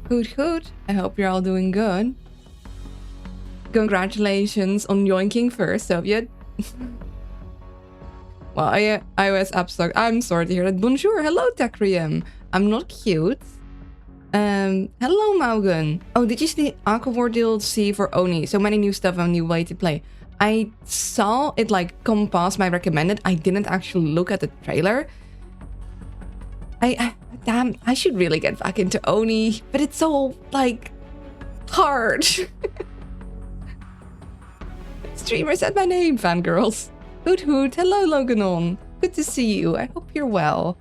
Hoot hoot. I hope you're all doing good. Congratulations on yoinking first, Soviet. Well, iOS app stuck. I'm sorry to hear that. Bonjour. Hello, Tecrium. I'm not cute. Hello, Maugen. Oh, did you see Aquavore DLC for Oni? So many new stuff and new way to play. I saw it like come past my recommended. I didn't actually look at the trailer. Damn, I should really get back into Oni, but it's so like hard. Streamer said my name, fangirls. Hoot hoot. Hello, Loganon. Good to see you. I hope you're well.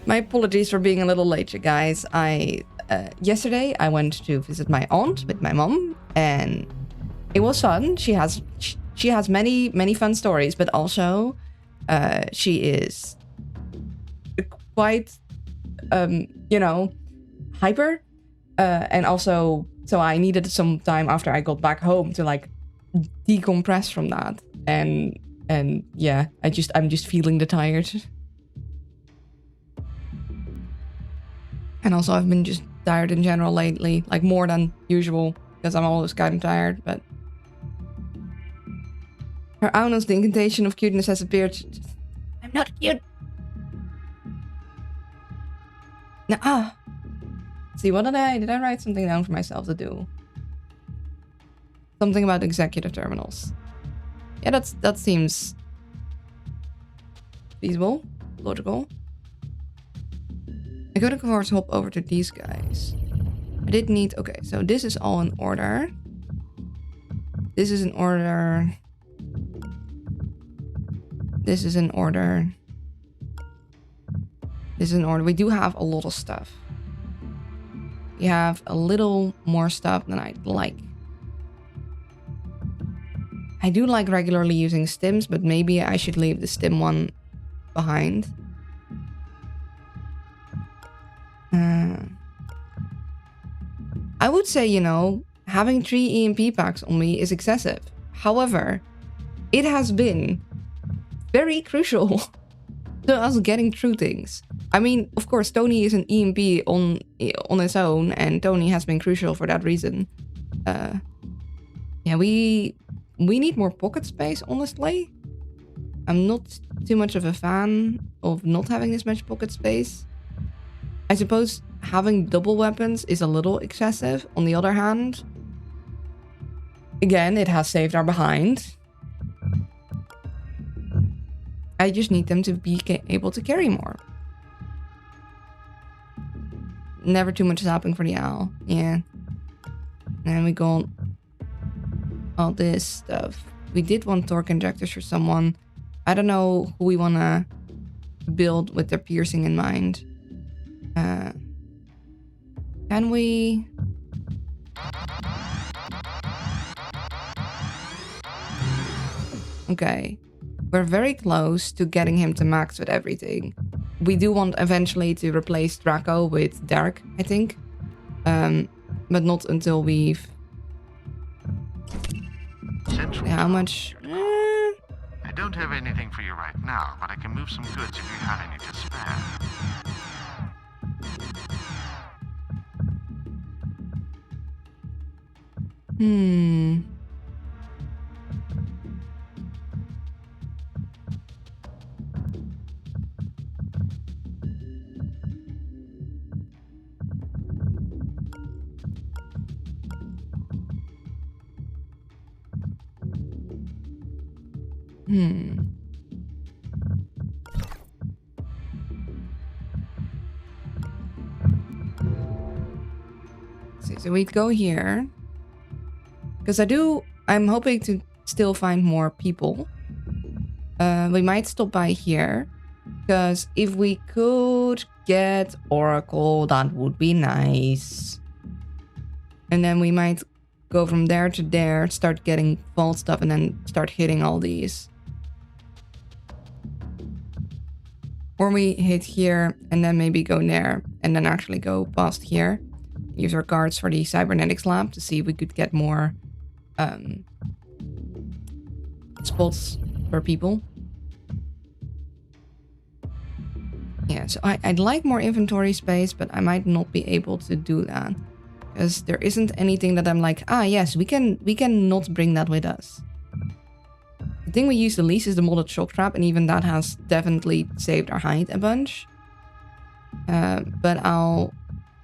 My apologies for being a little late, you guys. Yesterday I went to visit my aunt with my mom, and it was fun. She has many fun stories, but also she is quite hyper, and also so I needed some time after I got back home to like decompress from that, and yeah, I'm just feeling the tired. And also I've been just tired in general lately, like more than usual, because I'm always kind of tired, but... Her Aunos, the incantation of cuteness has appeared. I'm not cute! See, what did I write something down for myself to do? Something about executive terminals. Yeah, that seems... feasible, logical. I could of course hop over to these guys. I did need... Okay, so this is all in order. This is in order. This is in order. This is in order. We do have a lot of stuff. We have a little more stuff than I'd like. I do like regularly using stims, but maybe I should leave the stim one behind. I would say, having 3 EMP packs on me is excessive. However, it has been very crucial to us getting through things. I mean, of course, Tony is an EMP on its own, and Tony has been crucial for that reason. Yeah, we need more pocket space, honestly. I'm not too much of a fan of not having this much pocket space. I suppose having double weapons is a little excessive. On the other hand, again, it has saved our behind. I just need them to be able to carry more. Never too much is happening for the owl. Yeah. And we got all this stuff. We did want torque injectors for someone. I don't know who we want to build with their piercing in mind. Can we... Okay. We're very close to getting him to max with everything. We do want eventually to replace Draco with Derek, I think. But not until we've... How much... I don't have anything for you right now, but I can move some goods if you have any to spare. So we'd go here. Because I'm hoping to still find more people. We might stop by here. Because if we could get Oracle, that would be nice. And then we might go from there to there, start getting vault stuff, and then start hitting all these. Or we hit here, and then maybe go there, and then actually go past here. Use our cards for the cybernetics lab to see if we could get more spots for people. Yeah, so I'd like more inventory space, but I might not be able to do that. Because there isn't anything that I'm like, ah, yes, we can not bring that with us. The thing we use the least is the modded shock trap, and even that has definitely saved our hide a bunch. But I'll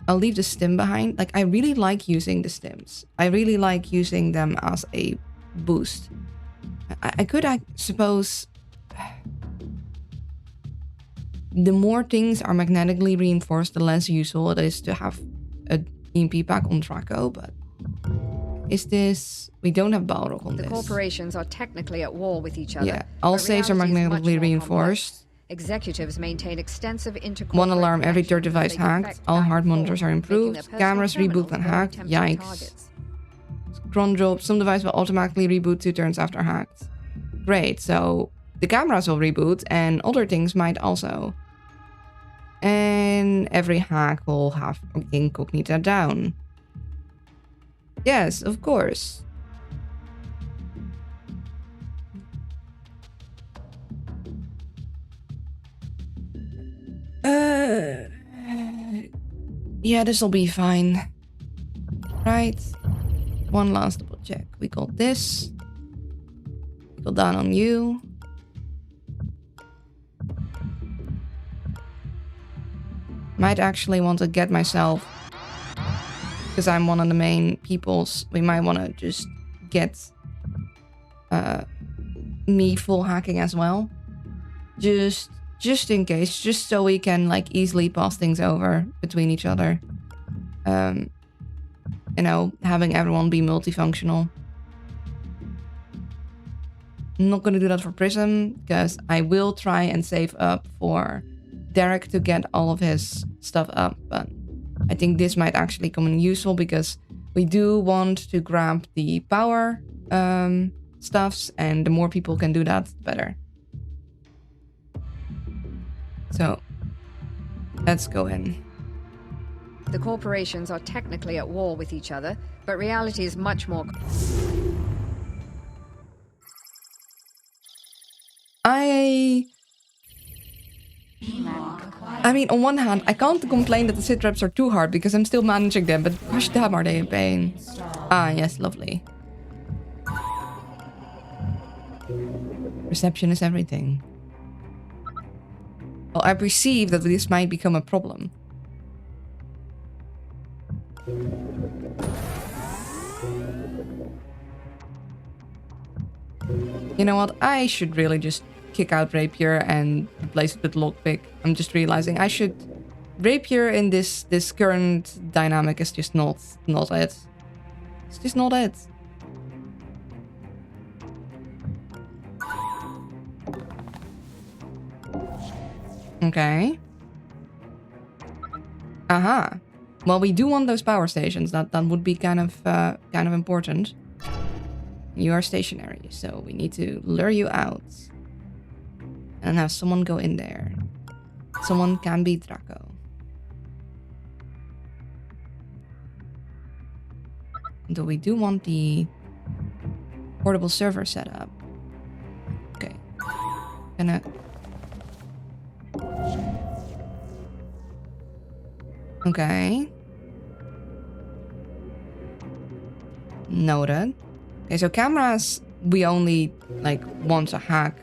leave the stim behind. Like, I really like using the stims. I really like using them as a boost. I could, I suppose... The more things are magnetically reinforced, the less useful it is to have a EMP pack on Draco, but... Is this... We don't have Balrog on this. The corporations are technically at war with each other. Yeah, all saves are magnetically reinforced. Executives maintain extensive inter-corporate One alarm every third device connections hacked. All hard monitors are improved. Cameras reboot and hacked. Yikes. Cron drop. Some device will automatically reboot 2 turns after hacked. Great, so the cameras will reboot and other things might also. And every hack will have incognita down. Yes, of course. Yeah, this'll be fine. Right. One last double check. We got this. We got down on you. Might actually want to get myself, because I'm one of the main peoples, we might want to just get me full hacking as well. Just in case, just so we can like easily pass things over between each other. You know, having everyone be multifunctional. I'm not going to do that for Prism, because I will try and save up for Derek to get all of his stuff up, but I think this might actually come in useful because we do want to grab the power stuffs, and the more people can do that, the better. So, let's go in. The corporations are technically at war with each other, but reality is much more... I mean, on one hand, I can't complain that the sit reps are too hard because I'm still managing them, but gosh damn, are they in pain. Ah, yes, lovely. Perception is everything. Well, I perceive that this might become a problem. You know what? I should really just kick out Rapier and replace it with Lockpick. I'm just realizing I should... Rapier in this current dynamic is just not it. It's just not it. Okay. Aha. Well, we do want those power stations. That would be kind of important. You are stationary, so we need to lure you out. And have someone go in there. Someone can be Draco. Though we do want the portable server set up. Okay. Gonna... Okay. Noted. Okay, so cameras we only like want to hack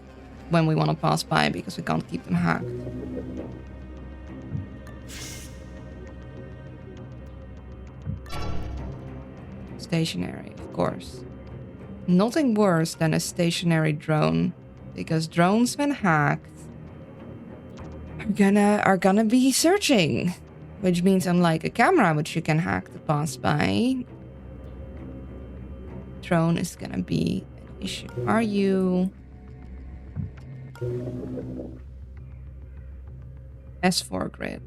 when we want to pass by because we can't keep them hacked. Stationary, of course. Nothing worse than a stationary drone, because drones when hacked are gonna be searching, which means unlike a camera which you can hack to pass by, drone is gonna be an issue. Are you S4 grid?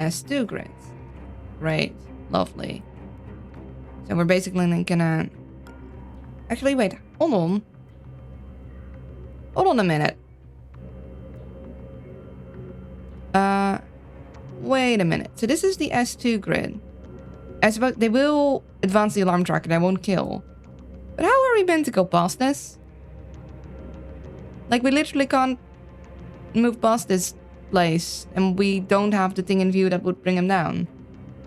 S2 grid. Great. Lovely. So we're basically gonna... Actually, wait. Hold on. Hold on a minute. Wait a minute. So this is the S2 grid. I suppose they will advance the alarm tracker. They won't kill. But how are we meant to go past this? Like, we literally can't move past this place. And we don't have the thing in view that would bring him down.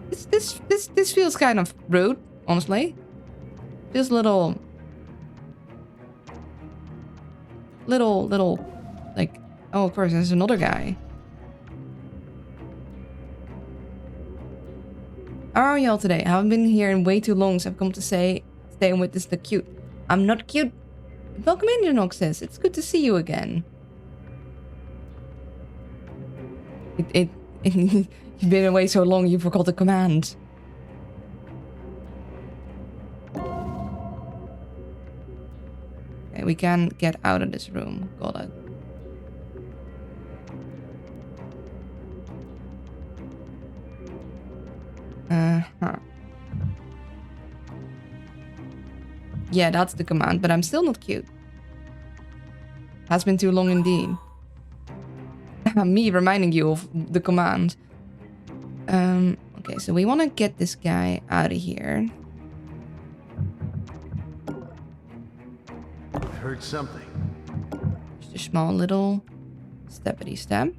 This feels kind of rude, honestly. Feels a little, like, oh, of course, there's another guy. How are y'all today? I haven't been here in way too long, so I've come to say, stay and witness the cute. I'm not cute. Welcome in, Genoxis. It's good to see you again. You've been away so long, you forgot the command. Okay, we can get out of this room. Got it. Uh-huh. Yeah, that's the command, but I'm still not cute. Has been too long indeed. Me reminding you of the command. Okay, so we want to get this guy out of here. I heard something. Just a small little steppity step.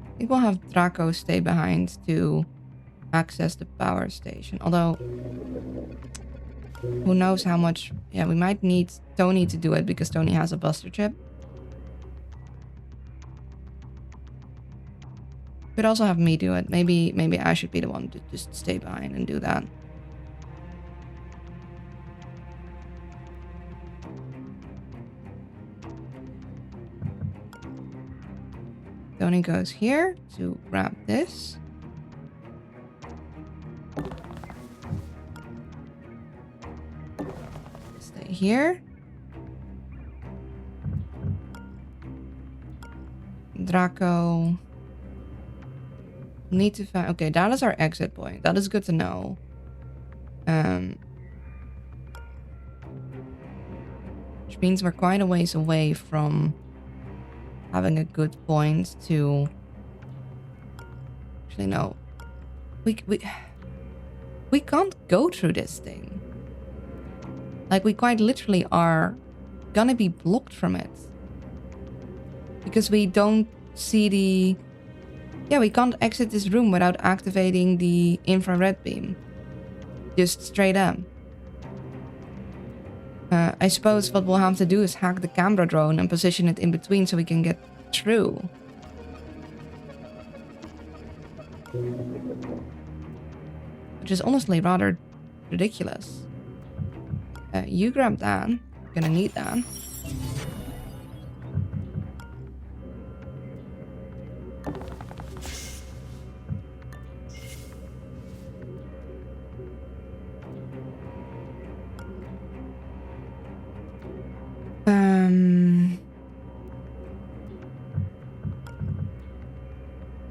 I think we'll have Draco stay behind to access the power station. Although, who knows how much... Yeah, we might need Tony to do it because Tony has a buster chip. Could also have me do it. Maybe I should be the one to just stay behind and do that. Tony goes here to grab this. Stay here. Draco. Need to find... Okay, that is our exit point. That is good to know. Which means we're quite a ways away from having a good point to... Actually, no. We can't go through this thing. Like, we quite literally are gonna be blocked from it. Because we don't see the... Yeah, we can't exit this room without activating the infrared beam. Just straight up. I suppose what we'll have to do is hack the camera drone and position it in between so we can get through. Which is honestly rather ridiculous. You grab that. You're gonna need that.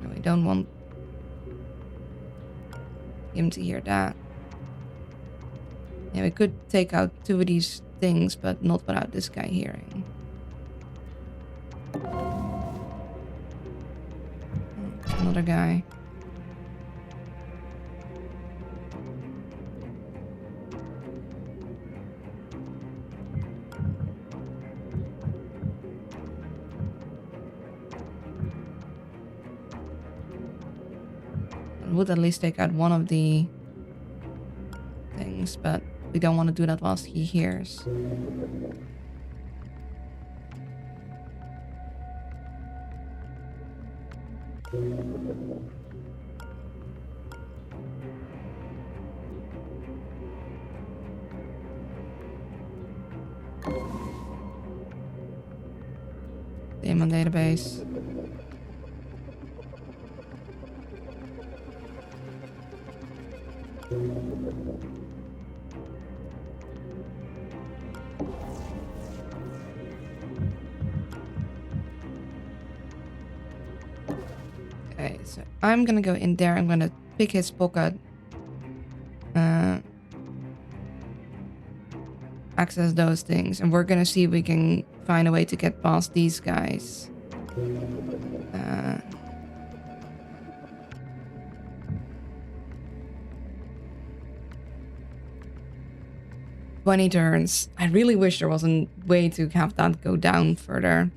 No, we don't want him to hear that. Yeah, we could take out two of these things, but not without this guy hearing. Another guy. Would at least take out one of the things, but we don't want to do that whilst he hears. Daemon database. Okay, so I'm gonna go in there. I'm gonna pick his pocket. Access those things. And we're gonna see if we can find a way to get past these guys. 20 turns. I really wish there was a way to have that go down further.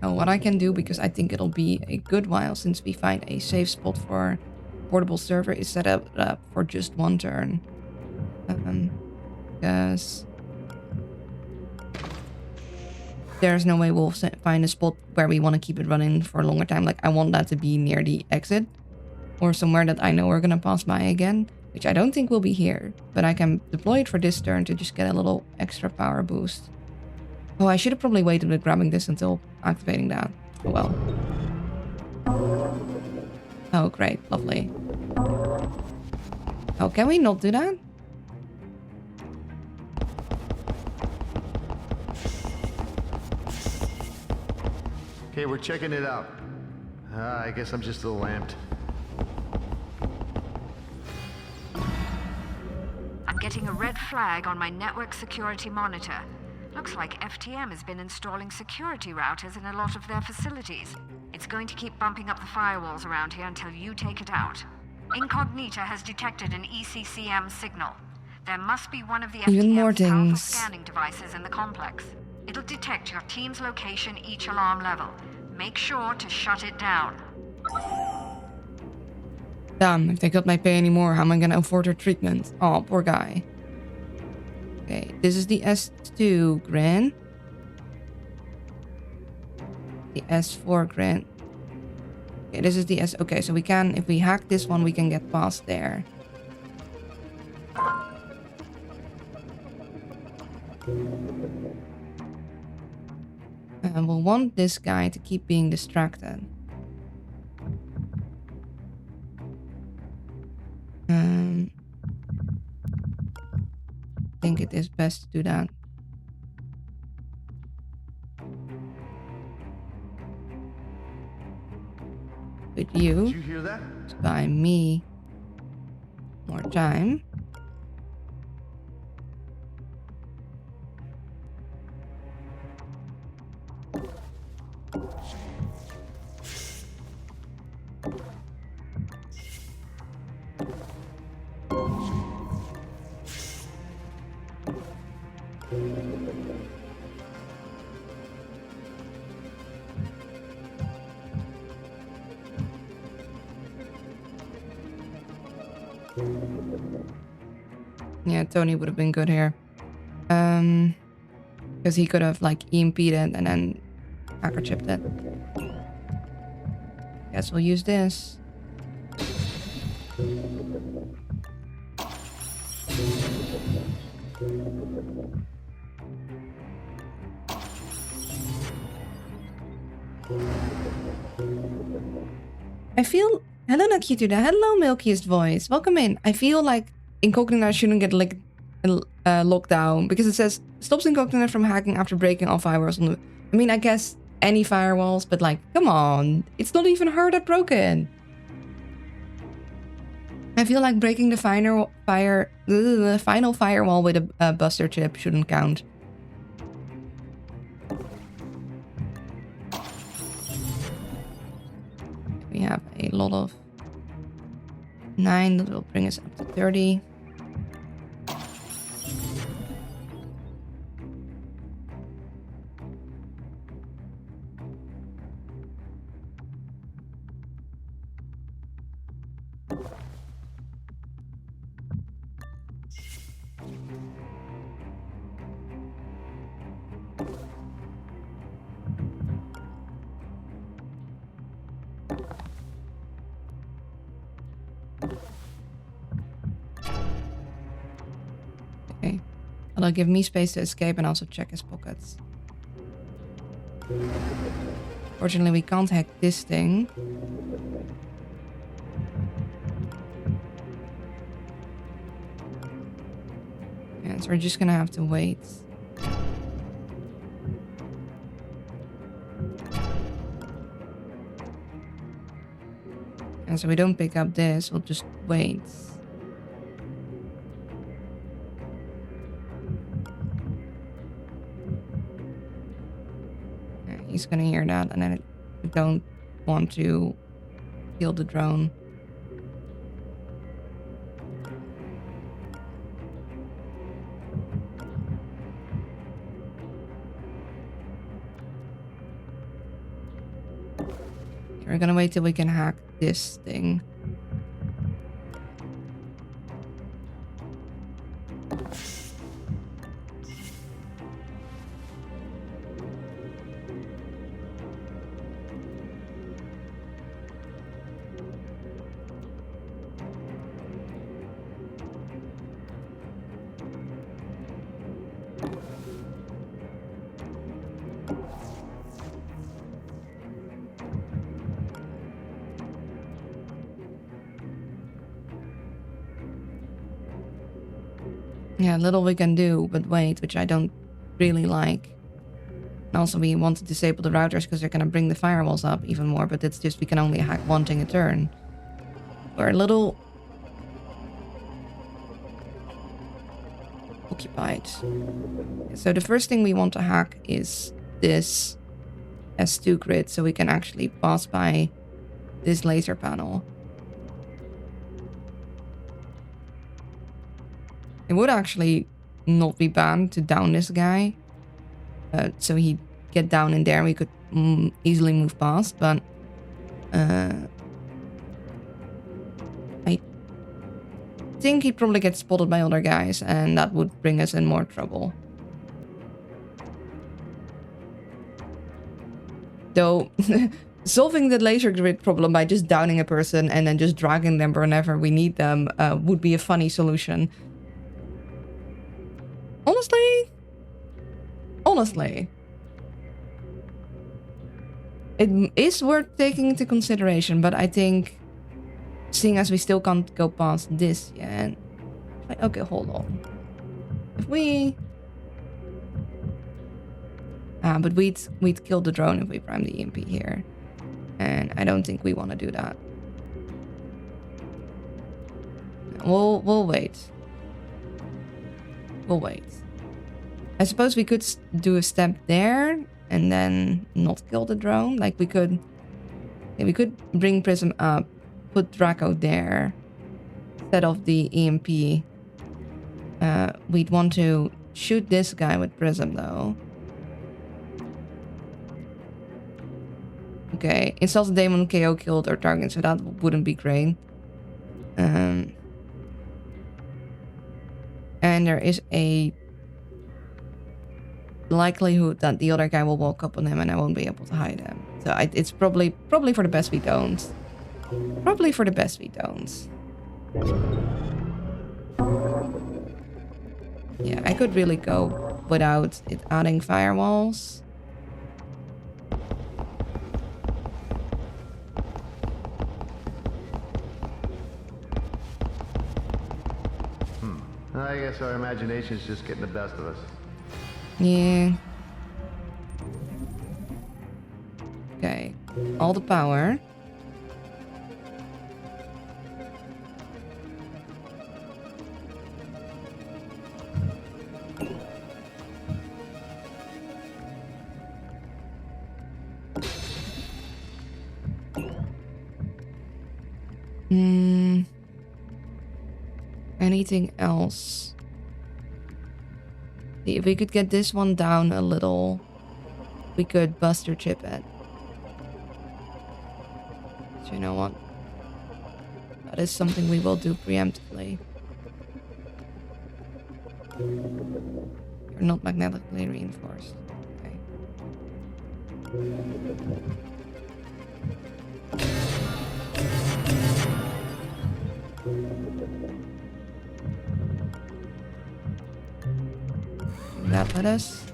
So what I can do, because I think it'll be a good while since we find a safe spot for portable server, is set up for just 1 turn. Because there's no way we'll find a spot where we want to keep it running for a longer time. Like, I want that to be near the exit or somewhere that I know we're gonna pass by again, which I don't think will be here, but I can deploy it for this turn to just get a little extra power boost. Oh, I should have probably waited with grabbing this until activating that. Oh well. Oh, great. Lovely. Oh, can we not do that? Okay, we're checking it out. I guess I'm just a little amped. I'm getting a red flag on my network security monitor. Looks like FTM has been installing security routers in a lot of their facilities. It's going to keep bumping up the firewalls around here until you take it out. Incognita has detected an ECCM signal. There must be one of the Even more FTM's powerful things. scanning devices in the complex. It'll detect your team's location each alarm level. Make sure to shut it down. Damn, if they cut my pay anymore, how am I gonna afford her treatment? Oh, poor guy. Okay, this is the S2 grid. The S4 grid. Okay, this is the S... Okay, so we can... If we hack this one, we can get past there. And we'll want this guy to keep being distracted. I think it is best to do that. With Did you, you hear that? to buy me more time. Yeah, Tony would have been good here. Because he could have like EMP'd it and then hacker chipped it. Guess we'll use this. I feel... Hello, Nakituda. Hello, Milkiest Voice. Welcome in. I feel like Incognita shouldn't get like locked down because it says stops Incognita from hacking after breaking all firewalls on the... I mean, I guess any firewalls, but like, come on. It's not even her that broke it. I feel like breaking the final firewall with a buster chip shouldn't count. We have a lot of 9 that will bring us up to 30. Okay. That'll give me space to escape and also check his pockets. Fortunately, we can't hack this thing. And so we're just gonna have to wait. And so we don't pick up this, we'll just wait. He's gonna hear that, and then I don't want to kill the drone. We're gonna wait till we can hack this thing. Yeah, little we can do, but wait, which I don't really like. And also we want to disable the routers because they're gonna bring the firewalls up even more, but it's just we can only hack one thing a turn. We're a little occupied. So the first thing we want to hack is this S2 grid so we can actually pass by this laser panel. It would actually not be bad to down this guy. So he'd get down in there. We could easily move past, but I think he'd probably get spotted by other guys, and that would bring us in more trouble. Though, solving the laser grid problem by just downing a person and then just dragging them whenever we need them would be a funny solution. Honestly, it is worth taking into consideration, but I think seeing as we still can't go past this yet. Okay, hold on. If we... but we'd kill the drone if we prime the EMP here. And I don't think we want to do that. We'll wait. We'll wait. I suppose we could do a step there and then not kill the drone. Like we could bring Prism up, put Draco there, set off the EMP. We'd want to shoot this guy with Prism though. Okay, insult the Demon, KO killed our target, so that wouldn't be great. And there is a likelihood that the other guy will walk up on him and I won't be able to hide him. So it's probably for the best we don't. Probably for the best we don't. Yeah, I could really go without it adding firewalls. I guess our imagination's just getting the best of us. Yeah. Okay. All the power. Anything else? If we could get this one down a little, we could buster chip it. So you know what? That is something we will do preemptively. You're not magnetically reinforced. Okay. That let us.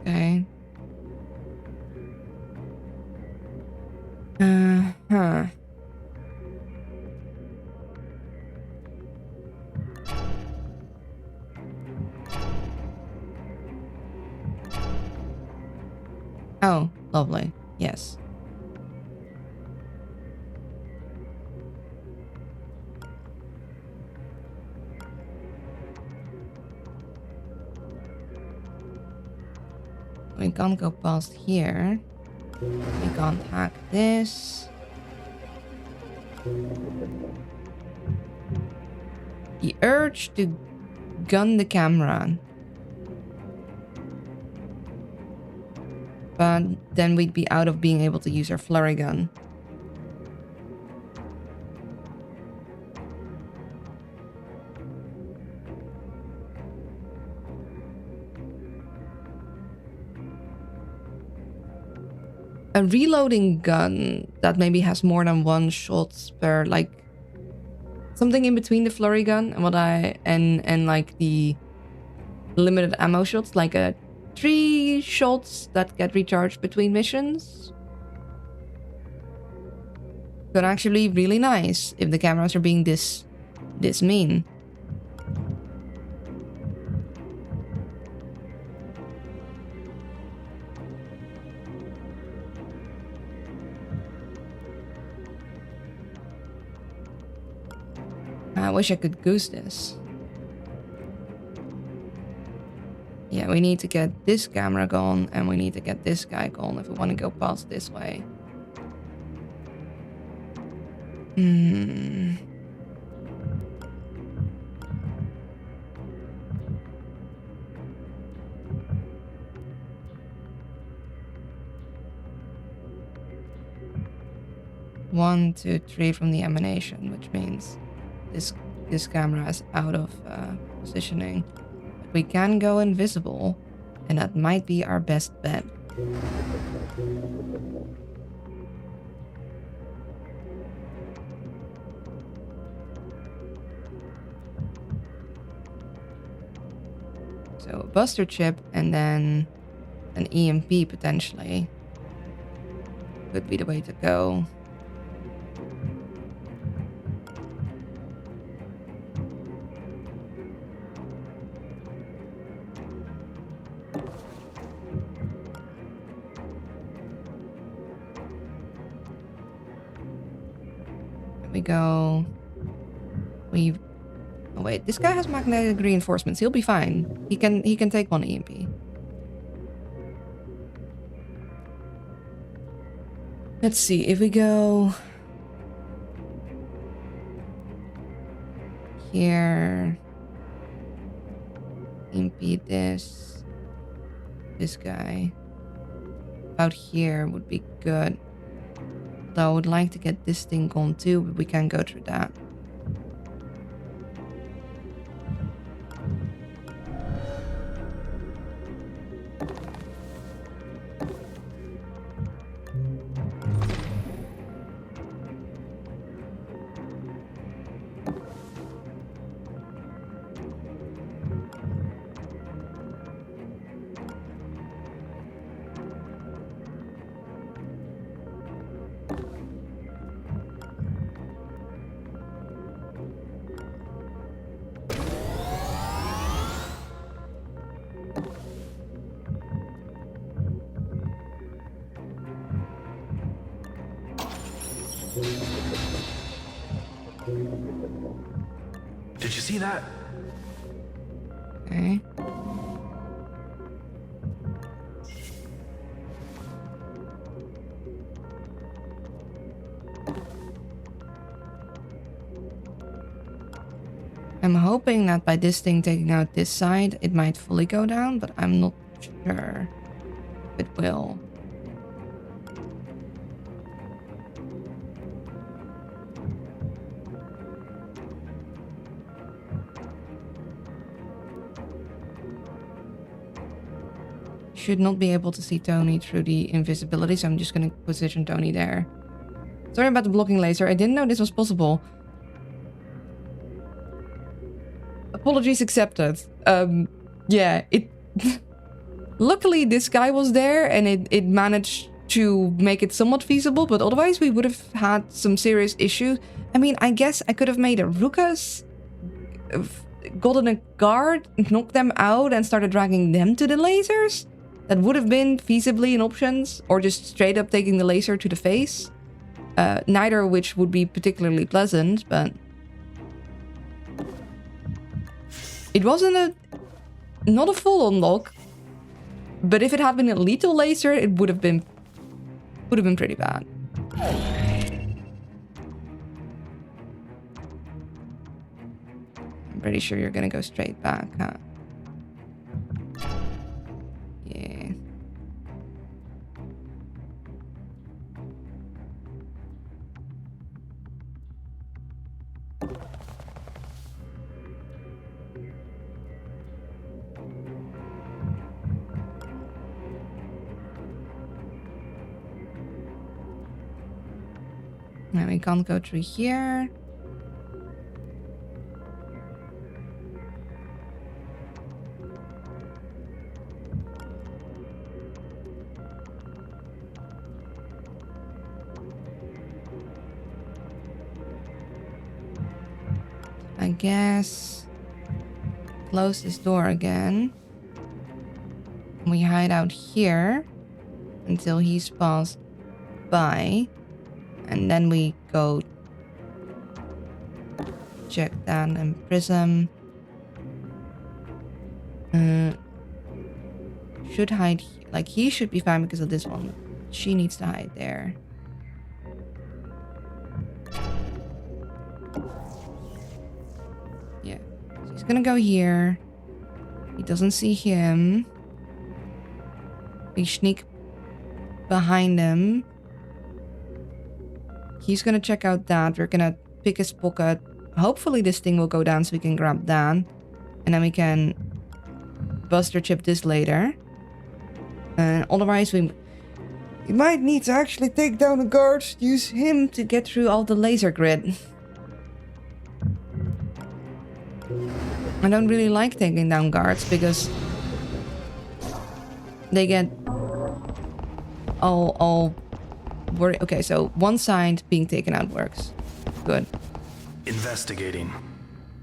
Okay. Oh, lovely. Yes. We can't go past here. We can't hack this. The urge to gun the camera. But then we'd be out of being able to use our flurry gun. A reloading gun that maybe has more than one shot per, like something in between the flurry gun and and like the limited ammo shots, like a 3 shots that get recharged between missions. Could actually be really nice if the cameras are being this mean. I wish I could goose this. Yeah, we need to get this camera gone and we need to get this guy gone if we want to go past this way. One, two, three from the emanation, which means this camera is out of positioning. But we can go invisible, and that might be our best bet. So a buster chip and then an EMP potentially could be the way to go. We go. Oh wait, this guy has magnetic reinforcements. He'll be fine. He can take one EMP. Let's see if we go here. EMP this guy. About here would be good. Though I would like to get this thing gone too, but we can't go through that. Did you see that? Okay. I'm hoping that by this thing taking out this side, it might fully go down, but I'm not sure if it will. Should not be able to see Tony through the invisibility, so I'm just going to position Tony there. Sorry about the blocking laser. I didn't know this was possible. Apologies accepted. Yeah, it... Luckily, this guy was there and it managed to make it somewhat feasible, but otherwise we would have had some serious issues. I mean, I guess I could have made a Rukas, gotten a guard, knocked them out and started dragging them to the lasers. That would have been feasibly an option, or just straight up taking the laser to the face. Neither of which would be particularly pleasant, but... It wasn't not a full unlock, but if it had been a lethal laser, it would have been Would have been pretty bad. I'm pretty sure you're gonna go straight back, huh? Yeah. Now we can't go through here. I guess close this door again. We hide out here until he's passed by. And then we go check Dan and Prism. Should hide, like he should be fine because of this one. She needs to hide there. Yeah, so he's gonna go here. He doesn't see him. We sneak behind him. He's gonna check out that. We're gonna pick his pocket. Hopefully this thing will go down so we can grab Dan. And then we can buster chip this later. And otherwise we might need to actually take down a guard. Use him to get through all the laser grid. I don't really like taking down guards because they get all worried. Okay, so one side being taken out works. Good. Investigating.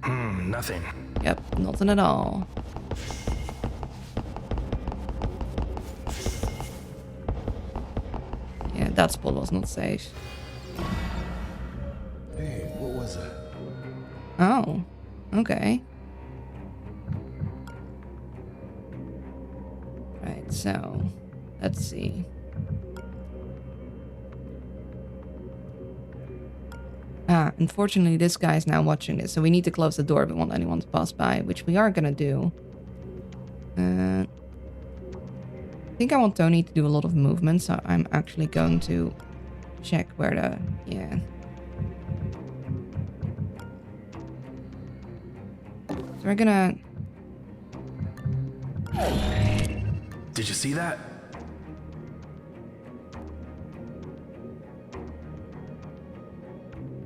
Nothing. Yep, nothing at all. Yeah, that spot was not safe. Hey, what was that? Oh, okay. Right, so let's see. Unfortunately, this guy is now watching this, so we need to close the door if we want anyone to pass by, which we are gonna do. I think I want Tony to do a lot of movement, so I'm actually going to check where the... yeah. So we're gonna... Did you see that?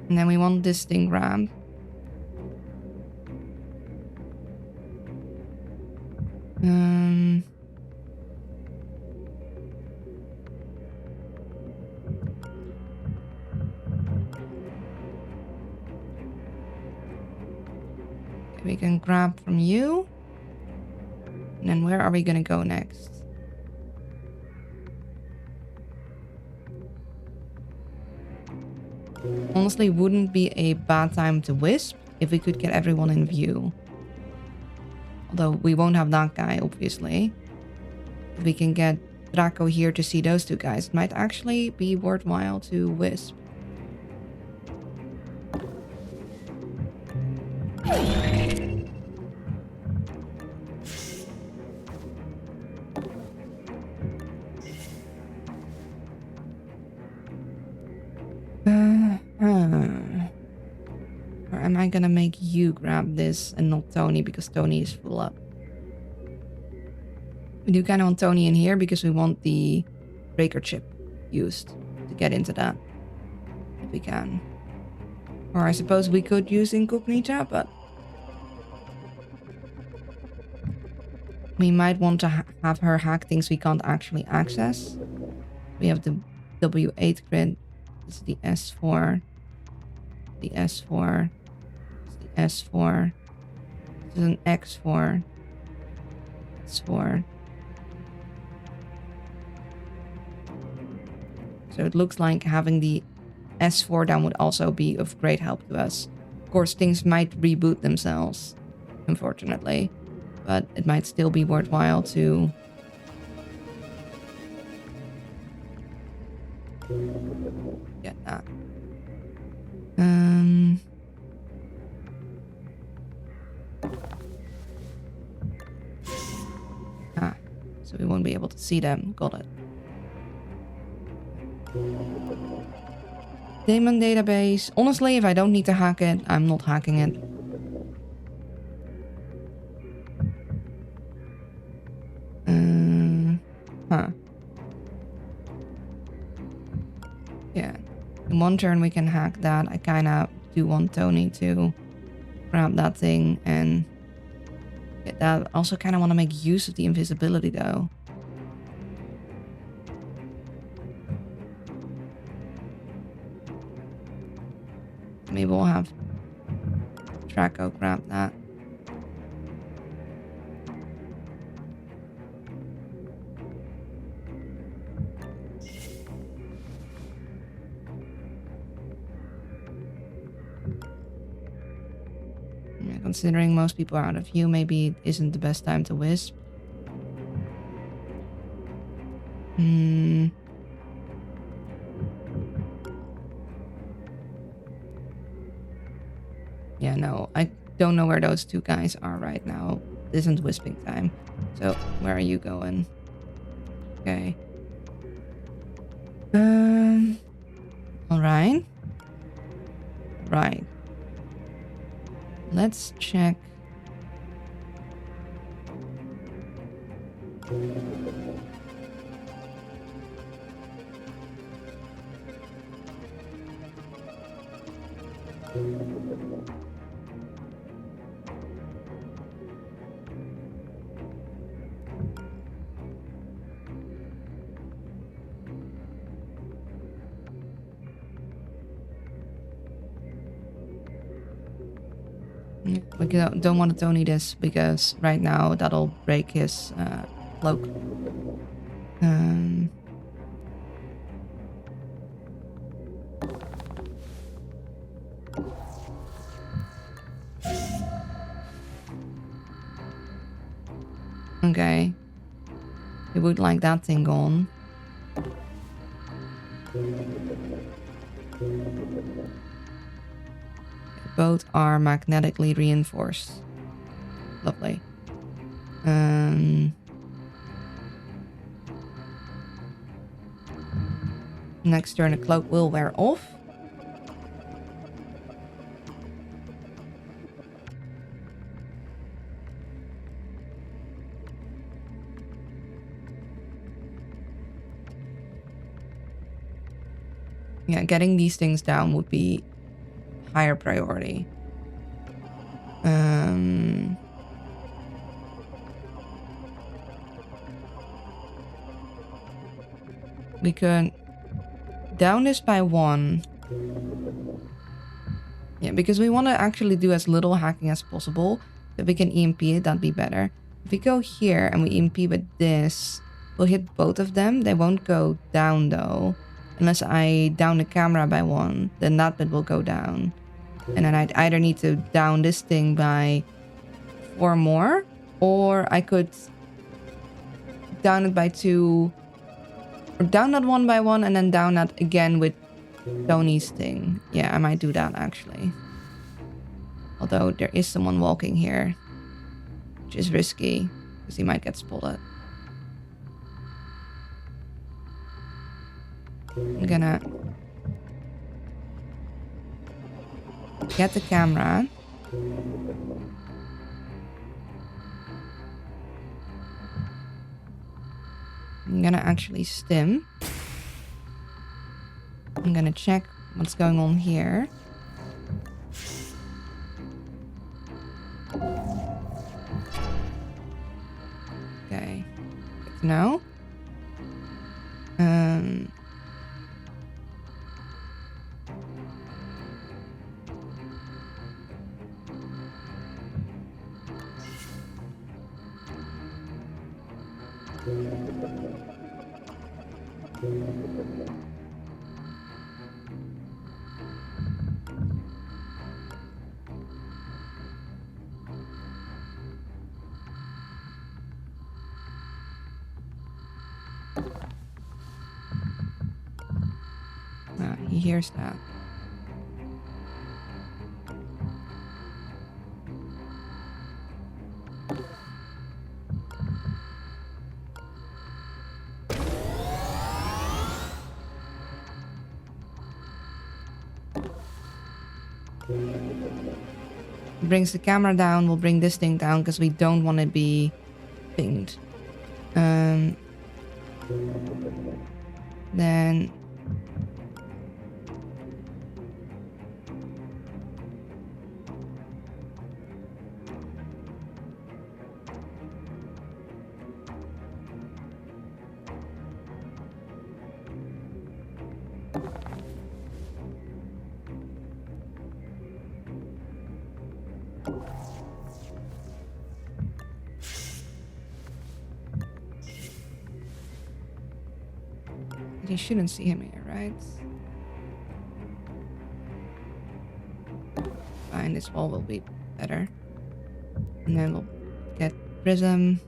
And then we want this thing ramp. We can grab from you. And then where are we gonna go next? Honestly, wouldn't be a bad time to wisp if we could get everyone in view. Although we won't have that guy, obviously. If we can get Draco here to see those two guys, it might actually be worthwhile to wisp. Or am I gonna make you grab this and not Tony because Tony is full up? We do kind of want Tony in here because we want the breaker chip used to get into that. If we can. Or I suppose we could use Incognita, but we might want to have her hack things we can't actually access. We have the W8 grid. This is the S4. The S4. This is the S4. This is an X4. S4. So it looks like having the S4 down would also be of great help to us. Of course, things might reboot themselves, unfortunately. But it might still be worthwhile to Get that. So we won't be able to see them. Got it. Daemon database. Honestly, if I don't need to hack it, I'm not hacking it. Yeah. In one turn we can hack that. I kind of do want Tony to grab that thing and get that. Also kind of want to make use of the invisibility though. Maybe we'll have Draco grab that. Yeah, considering most people are out of view, maybe it isn't the best time to wisp. Yeah, no, I don't know where those two guys are right now. This isn't wisping time. So, where are you going? Okay. Alright. Right. Let's check. We don't want to Tony this because right now that'll break his cloak. Okay. We would like that thing gone. Both are magnetically reinforced. Lovely. Next turn, the cloak will wear off. Yeah, getting these things down would be higher priority. We could down this by 1. Yeah, because we want to actually do as little hacking as possible. If we can EMP it, that'd be better. If we go here and we EMP with this, we'll hit both of them. They won't go down though. Unless I down the camera by 1, then that bit will go down. And then I'd either need to down this thing by 4 more, or I could down it by 2, or down that one by 1 and then down that again with Tony's thing. Yeah, I might do that actually. Although there is someone walking here, which is risky because he might get spotted. I'm gonna get the camera. I'm gonna actually stim. I'm gonna check what's going on here. Okay, good to know. hears that. Brings the camera down. We'll bring this thing down because we don't want to be pinged. Then you shouldn't see him here, right? Fine, this wall will be better. And then we'll get prism.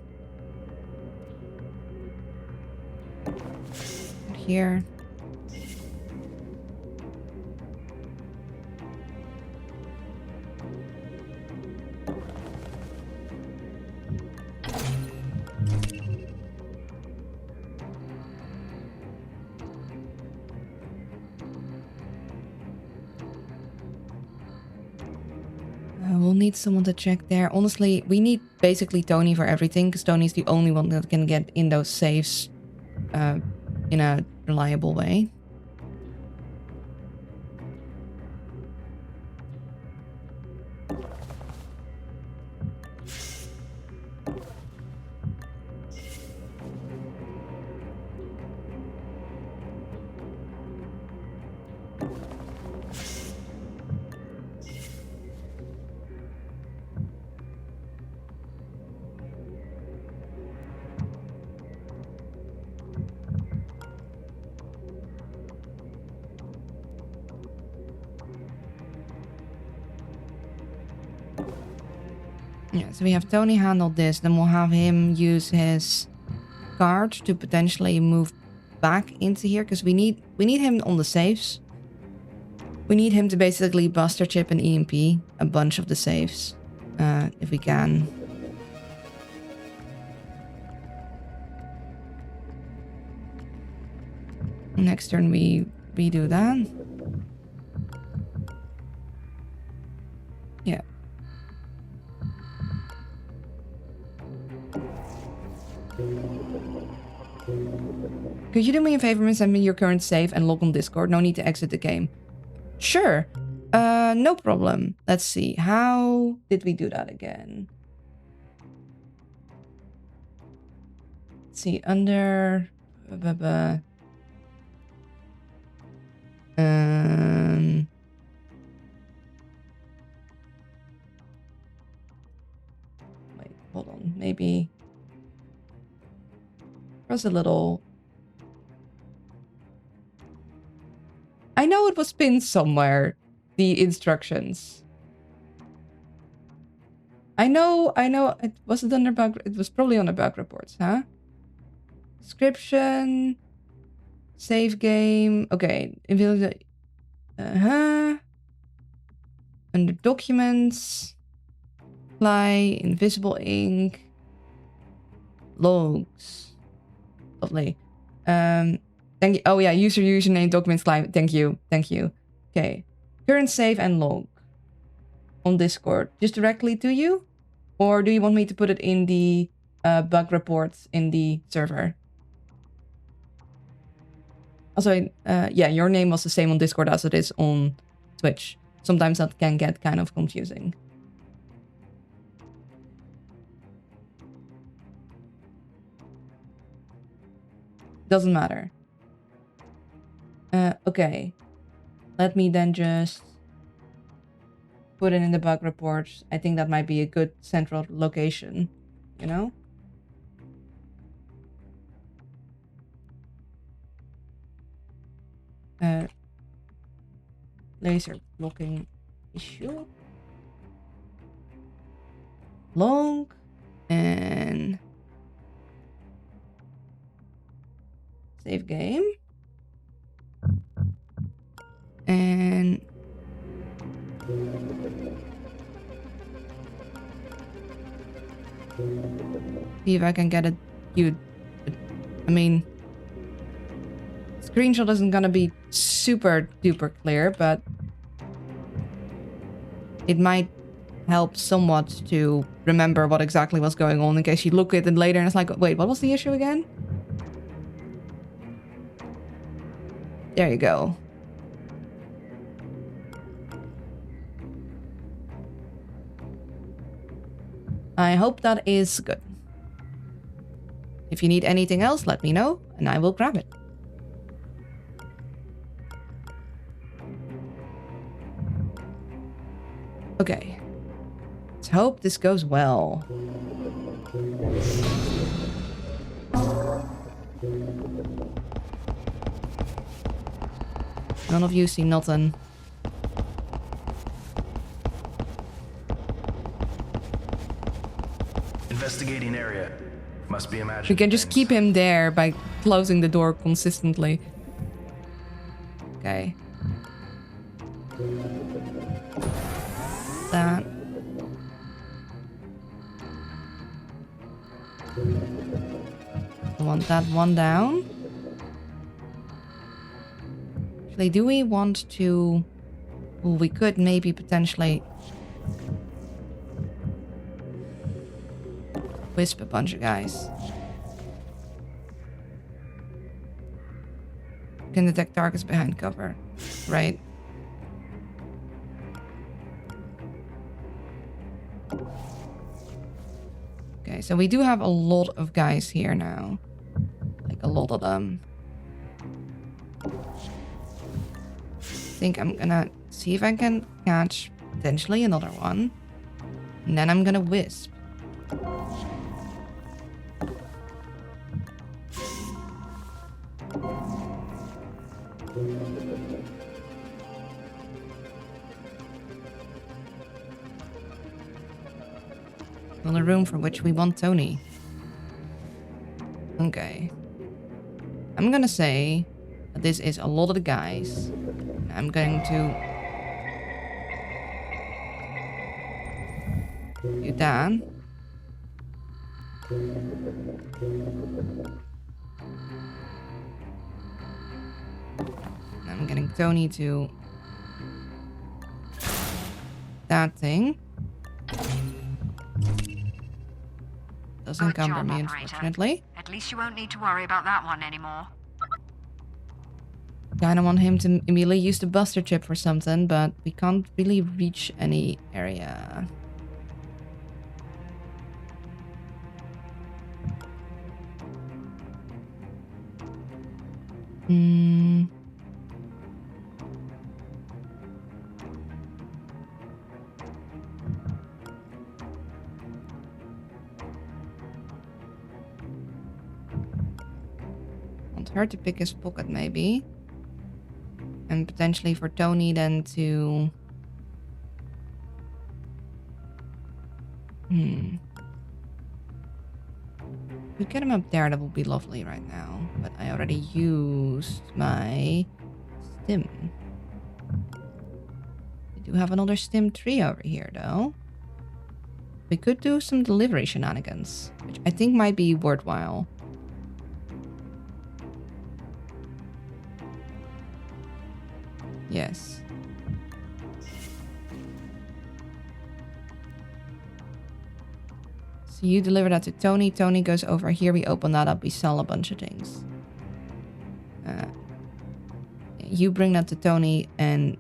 And here. We'll need someone to check there. Honestly, we need basically Tony for everything, because Tony's the only one that can get in those safes in a reliable way. Yeah, so we have Tony handle this, then we'll have him use his card to potentially move back into here, because we need him on the safes. We need him to basically buster chip and EMP a bunch of the safes, if we can. Next turn we redo that. Yeah. Could you do me a favor and send me your current save and log on Discord? No need to exit the game. Sure. No problem. Let's see. How did we do that again? Let's see. Under... Wait, hold on. Maybe... There's a little... I know it was pinned somewhere, the instructions. I know, it wasn't under bug, it was probably on the bug reports, huh? Description, save game, okay, under documents, apply, invisible ink, logs, lovely. Thank you. Oh yeah, user username, documents, client. Thank you. Okay. Current save and log on Discord. Just directly to you? Or do you want me to put it in the bug reports in the server? Also, yeah, your name was the same on Discord as it is on Twitch. Sometimes that can get kind of confusing. Doesn't matter. Okay. Let me then just put it in the bug reports. I think that might be a good central location, you know? Laser blocking issue. Long. And save game. See if I can get it. I mean, screenshot isn't gonna be super duper clear, but it might help somewhat to remember what exactly was going on in case you look at it later and it's like, wait, what was the issue again? There you go. I hope that is good. If you need anything else, let me know and I will grab it. Okay. Let's hope this goes well. None of you see nothing. Investigating area. Must be imagined. We can just keep him there by closing the door consistently. Okay. That. I want that one down. Actually, do we want to... Well, we could maybe potentially... wisp a bunch of guys. Can detect targets behind cover. Right. Okay, so we do have a lot of guys here now. Like a lot of them. I think I'm gonna see if I can catch potentially another one. And then I'm gonna wisp. Another room for which we want Tony. Okay. I'm gonna say that this is a lot of the guys. I'm going to do that. I'm getting Tony to that thing. Doesn't Good encumber job, me, operator. unfortunately. At least you won't need to worry about that one anymore. Kinda want him to immediately use the buster chip for something, but we can't really reach any area. Want her to pick his pocket, maybe. And potentially for Tony then to... We get him up there, that would be lovely right now. But I already used my stim. We do have another stim tree over here, though. We could do some delivery shenanigans, which I think might be worthwhile. Yes. So you deliver that to Tony. Tony goes over here. We open that up. We sell a bunch of things. You bring that to Tony and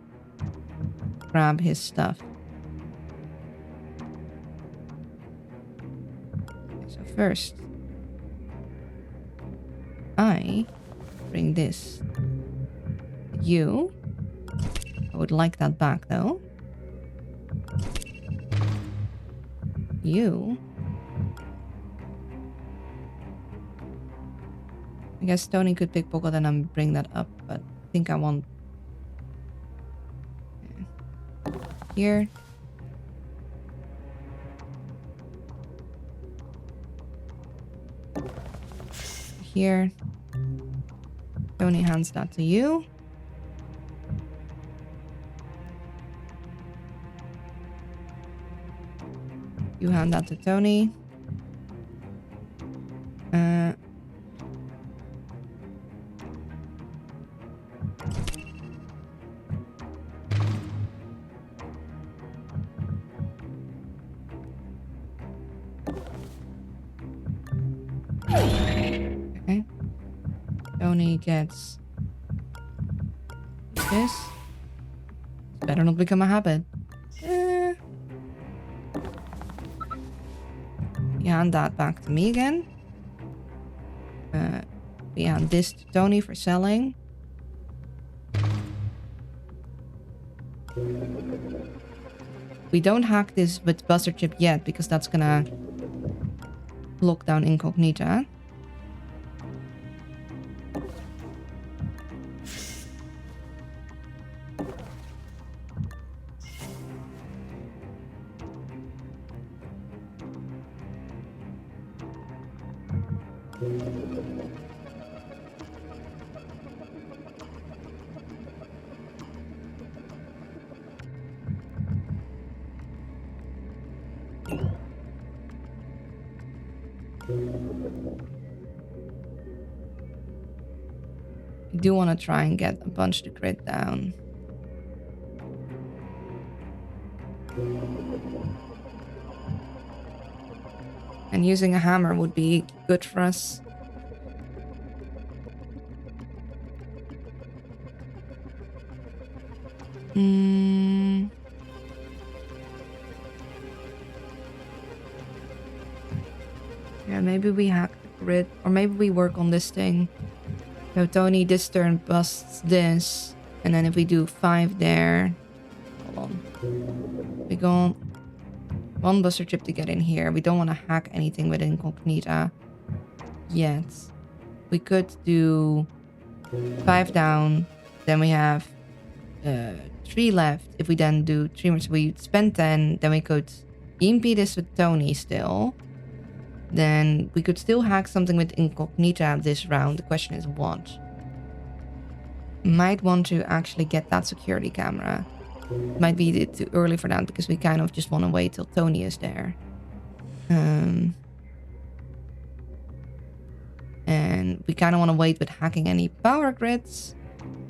grab his stuff. Okay, so first, I bring this. You. I would like that back, though. You. I guess Tony could pickpocket and then bring that up, but I think I want... Here. Here. Tony hands that to you. You hand that to Tony. Okay. Tony gets this. Better not become a habit. We hand that back to me again. We hand this to Tony for selling. We don't hack this with Buster Chip yet because that's gonna lock down Incognita. I do want to try and get a bunch to grid down. And using a hammer would be good for us. Yeah, maybe we hack the grid. Or maybe we work on this thing. So Tony this turn busts this. And then if we do 5 there... Hold on. We go... 1 Buster Chip to get in here. We don't want to hack anything with Incognita yet. We could do 5 down. Then we have 3 left. If we then do 3 more, so we spend 10. Then we could EMP this with Tony still. Then we could still hack something with Incognita this round. The question is what? Might want to actually get that security camera. Might be too early for that because we kind of just want to wait till Tony is there. And we kind of want to wait with hacking any power grids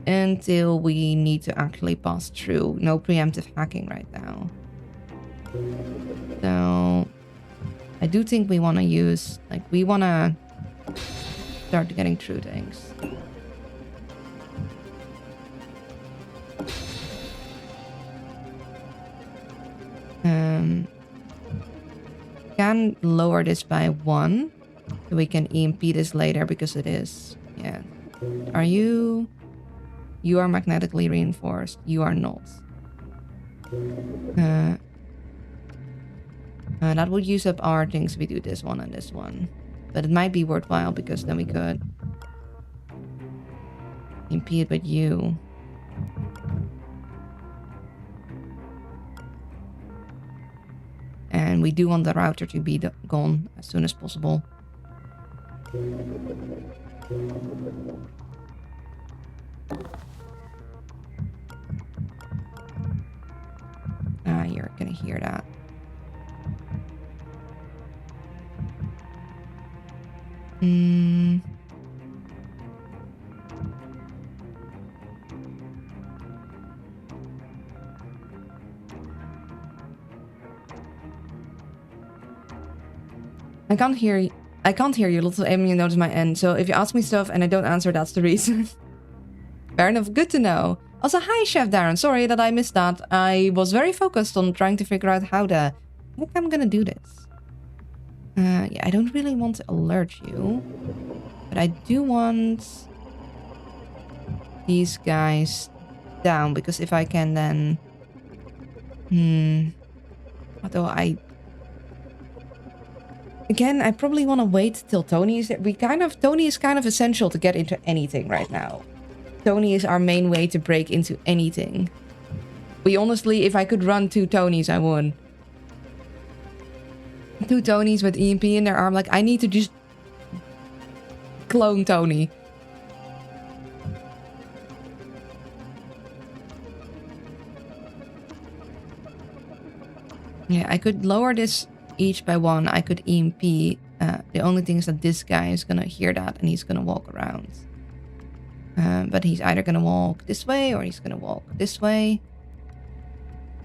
until we need to actually pass through. No preemptive hacking right now. So I do think we want to use, like, we want to start getting through things. Can lower this by 1 so we can EMP this later because it is, yeah. Are you are magnetically reinforced. You are not. That would use up our things if we do this one and this one, but it might be worthwhile because then we could EMP it with you. And we do want the router to be gone as soon as possible. You're gonna hear that. I can't hear you. I can't hear you. Little aiming notice my end. So if you ask me stuff and I don't answer, that's the reason. Fair enough. Good to know. Also, hi, Chef Darren. Sorry that I missed that. I was very focused on trying to figure out how the heck I'm gonna do this. Yeah, I don't really want to alert you, but I do want these guys down because if I can then, although Again, I probably want to wait till Tony is there. Tony is kind of essential to get into anything right now. Tony is our main way to break into anything. We honestly, if I could run 2 Tonys, I would. 2 Tonys with EMP in their arm. Like, I need to just clone Tony. Yeah, I could lower this each by one, I could EMP. The only thing is that this guy is gonna hear that and he's gonna walk around. But he's either gonna walk this way or he's gonna walk this way.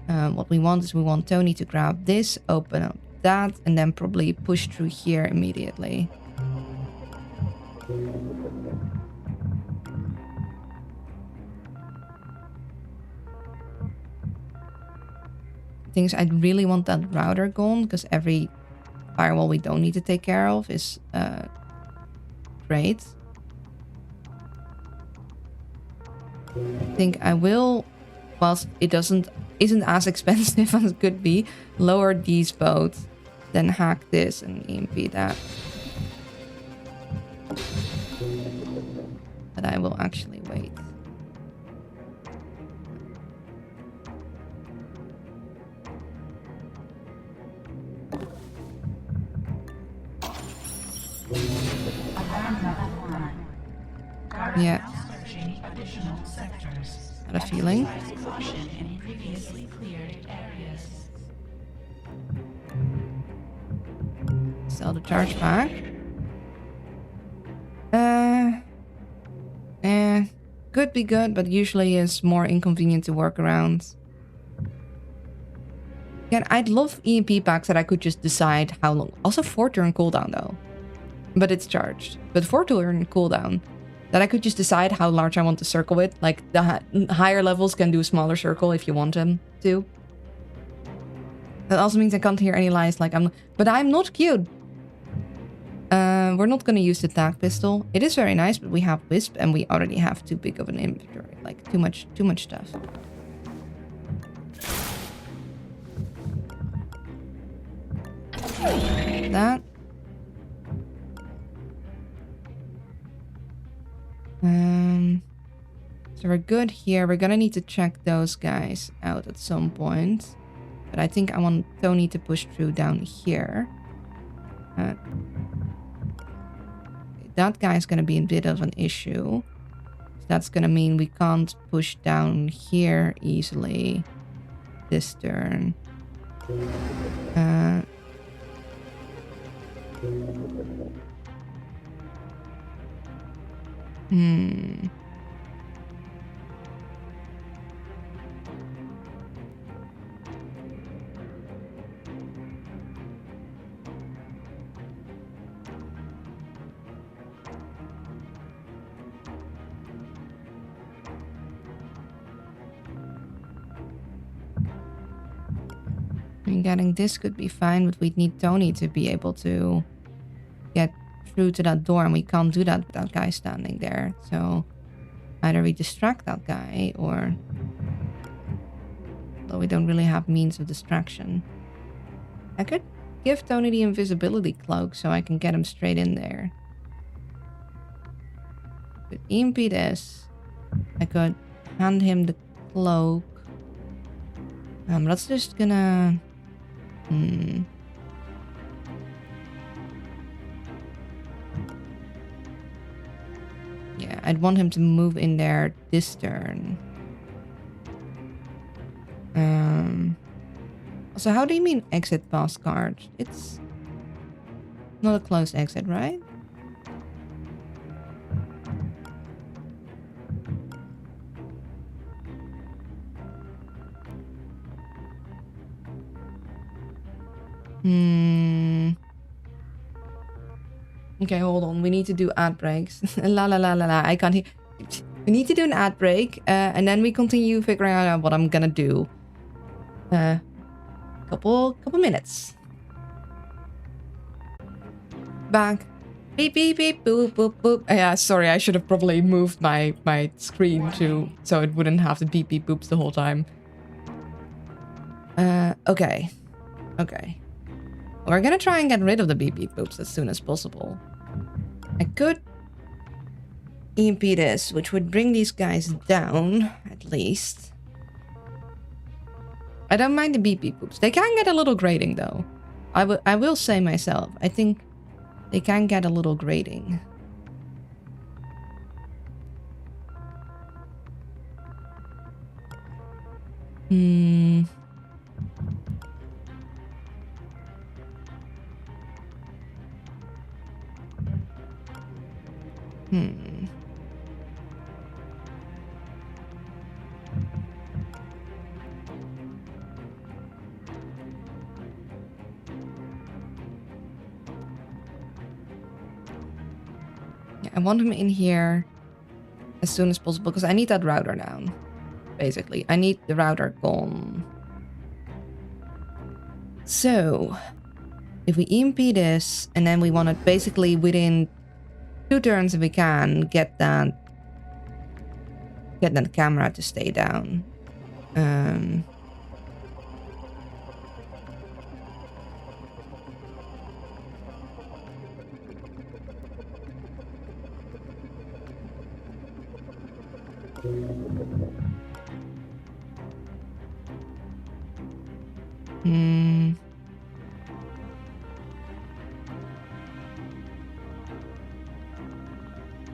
What we want is we want Tony to grab this, open up that, and then probably push through here immediately. Things I really want that router gone because every firewall we don't need to take care of is great. I think I will, whilst it isn't as expensive as it could be, lower these both, then hack this and EMP that. But I will actually wait. Yeah. Had a feeling. Sell the charge back. Could be good, but usually is more inconvenient to work around. Again, I'd love EMP packs that I could just decide how long. Also 4-turn cooldown though. But it's charged. But 4-turn cooldown. That I could just decide how large I want to circle it. Like the higher levels can do a smaller circle if you want them to. That also means I can't hear any lies like but I'm not cute. We're not gonna use the tag pistol. It is very nice, but we have Wisp and we already have too big of an inventory. Like too much stuff. That. So we're good here. We're gonna need to check those guys out at some point. But I think I want Tony to push through down here. That guy's gonna be a bit of an issue. That's gonna mean we can't push down here easily this turn. I mean, getting this could be fine, but we'd need Tony to be able to get through to that door, and we can't do that with that guy standing there. So either we distract that guy, or... Though we don't really have means of distraction. I could give Tony the invisibility cloak so I can get him straight in there. Could EMP this. I could hand him the cloak. That's just gonna... Yeah, I'd want him to move in there this turn. So how do you mean exit past card? It's not a closed exit, right? Okay, hold on. We need to do ad breaks. La la la la la. I can't hear. We need to do an ad break, and then we continue figuring out what I'm gonna do. Couple minutes. Back. Beep beep beep boop boop boop. Yeah, sorry. I should have probably moved my screen to so it wouldn't have the beep beep boops the whole time. Okay. We're gonna try and get rid of the beep beep boops as soon as possible. I could EMP this, which would bring these guys down, at least. I don't mind the beep beep boops. They can get a little grating, though. I will say myself, I think they can get a little grating. Yeah, I want him in here as soon as possible because I need that router down. Basically, I need the router gone. So, if we EMP this, and then we want to basically within 2 turns, if we can, get that camera to stay down.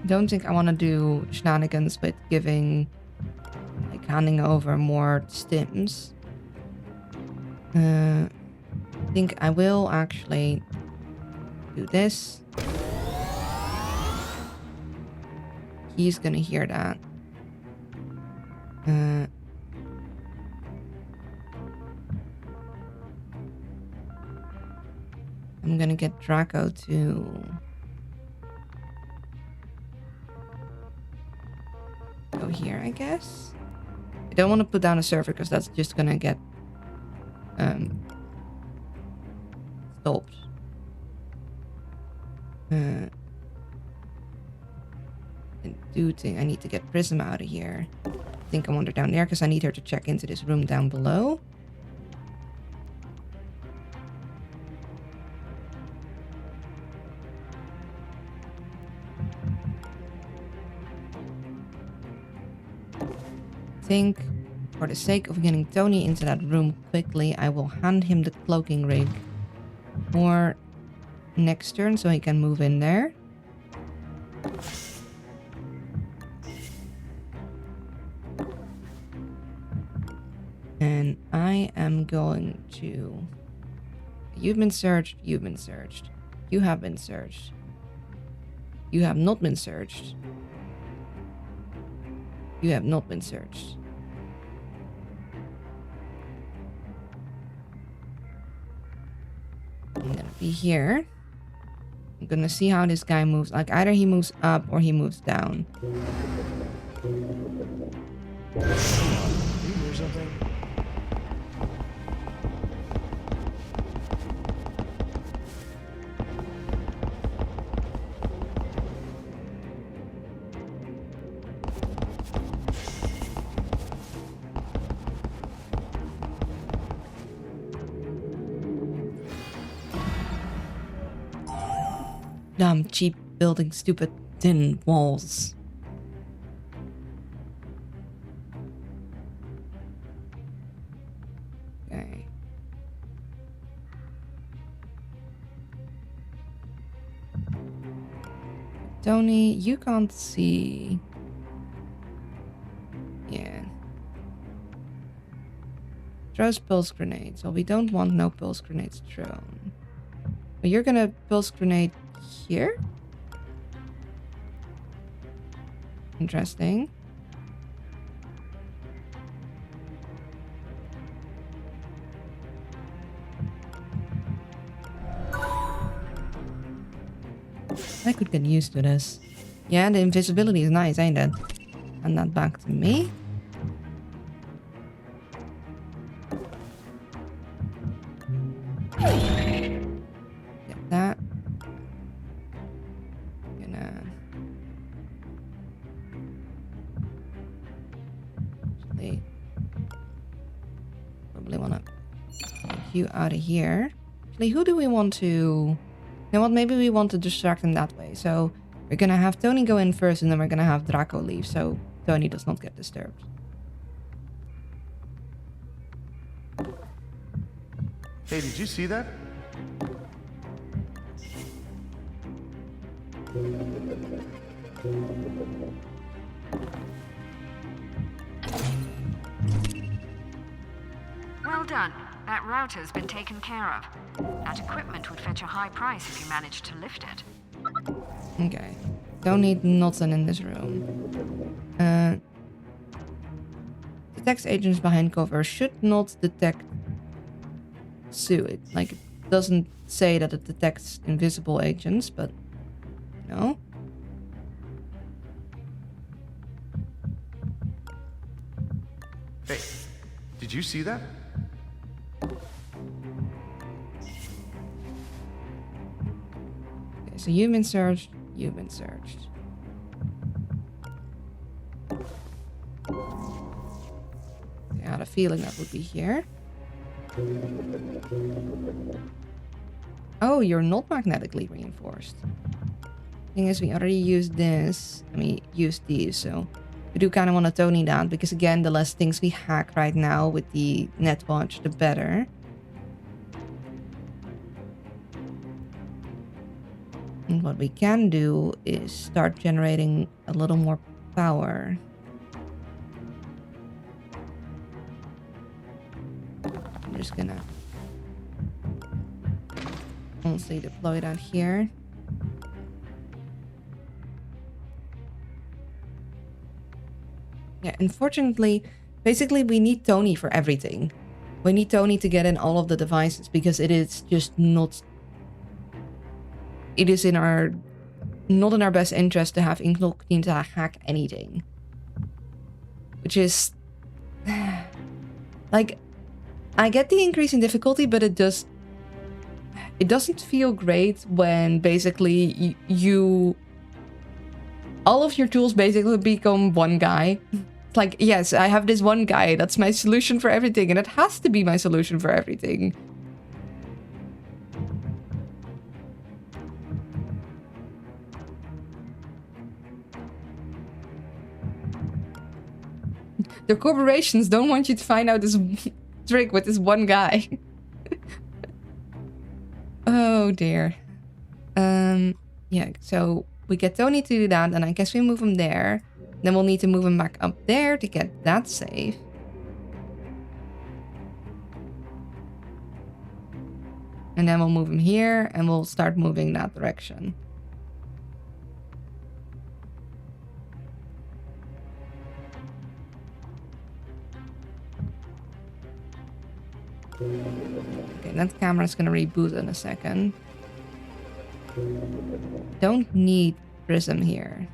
Don't think I want to do shenanigans with giving, like, handing over more stims. I think I will actually do this. He's gonna hear that. I'm gonna get Draco to go here, I guess. I don't want to put down a server because that's just gonna get stopped. I do think I need to get Prism out of here. I think I want her down there because I need her to check into this room down below. I think for the sake of getting Tony into that room quickly, I will hand him the cloaking rig for next turn so he can move in there. And I am going to... You've been searched. You've been searched. You have been searched. You have not been searched. You have not been searched. I'm gonna be here. I'm gonna see how this guy moves. Like, either he moves up or he moves down. You hear something? Dumb, cheap building, stupid thin walls. Okay. Tony, you can't see. Yeah. Throws pulse grenades. Well, we don't want no pulse grenades thrown. But you're gonna pulse grenade here? Interesting. I could get used to this. Yeah, the invisibility is nice, ain't it? Hand that back to me. Get that. Gonna... Actually... Probably wanna take you out of here. Actually, who do we want to... You know what, maybe we want to distract him that way. So we're gonna have Tony go in first and then we're gonna have Draco leave so Tony does not get disturbed. Hey, did you see that? Well done. That router's been taken care of. That equipment would fetch a high price if you managed to lift it. Okay. Don't need nothing in this room. Detects agents behind cover. Should not detect Sue. It doesn't say that it detects invisible agents, but no. Did you see that? Okay, so you've been searched. You've been searched. I had a feeling that would be here. Oh, you're not magnetically reinforced. Thing is, we already used this. And we used these, so we do kind of want to Tony that, because again, the less things we hack right now with the Netwatch, the better. And what we can do is start generating a little more power. I'm just gonna honestly deploy that here. Yeah, unfortunately, basically we need Tony for everything. We need Tony to get in all of the devices because it is just not... It is in our... Not in our best interest to have Incognita hack anything. Which is... Like, I get the increase in difficulty, but it just... It doesn't feel great when basically you... All of your tools basically become one guy. It's like, yes, I have this one guy. That's my solution for everything. And it has to be my solution for everything. The corporations don't want you to find out this trick with this one guy. Oh dear. Yeah, so we get Tony to do that, and I guess we move him there. Then we'll need to move him back up there to get that safe. And then we'll move him here, and we'll start moving that direction. Okay, that camera's gonna reboot in a second. Don't need Prism here.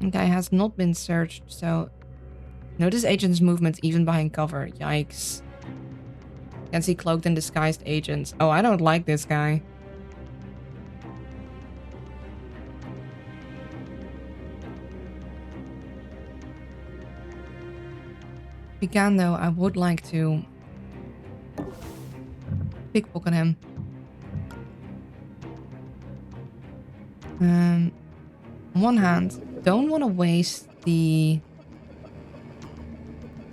Guy has not been searched, so notice agent's movements even behind cover. Yikes. Can see cloaked and disguised agents. Oh, I don't like this guy. If we can though, I would like to pickpocket him. On one hand, don't want to waste the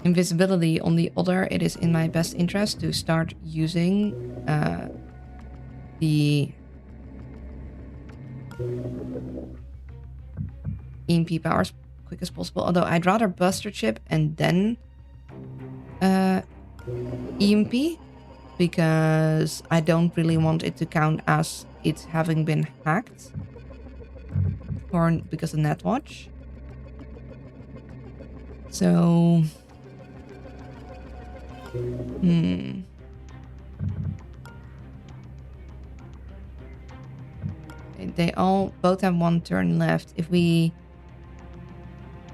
invisibility. On the other, it is in my best interest to start using the EMP power as quick as possible. Although I'd rather Buster Chip and then EMP, because I don't really want it to count as it having been hacked. Or because of Netwatch. So... They all both have one turn left. If we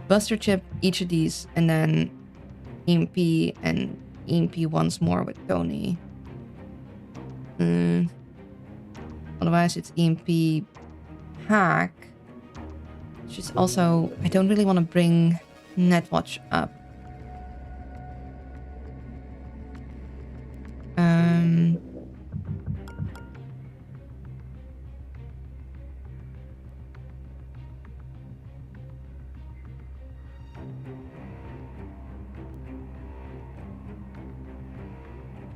Buster Chip each of these and then EMP and EMP once more with Tony. Otherwise it's EMP hack. Which is also... I don't really want to bring Netwatch up.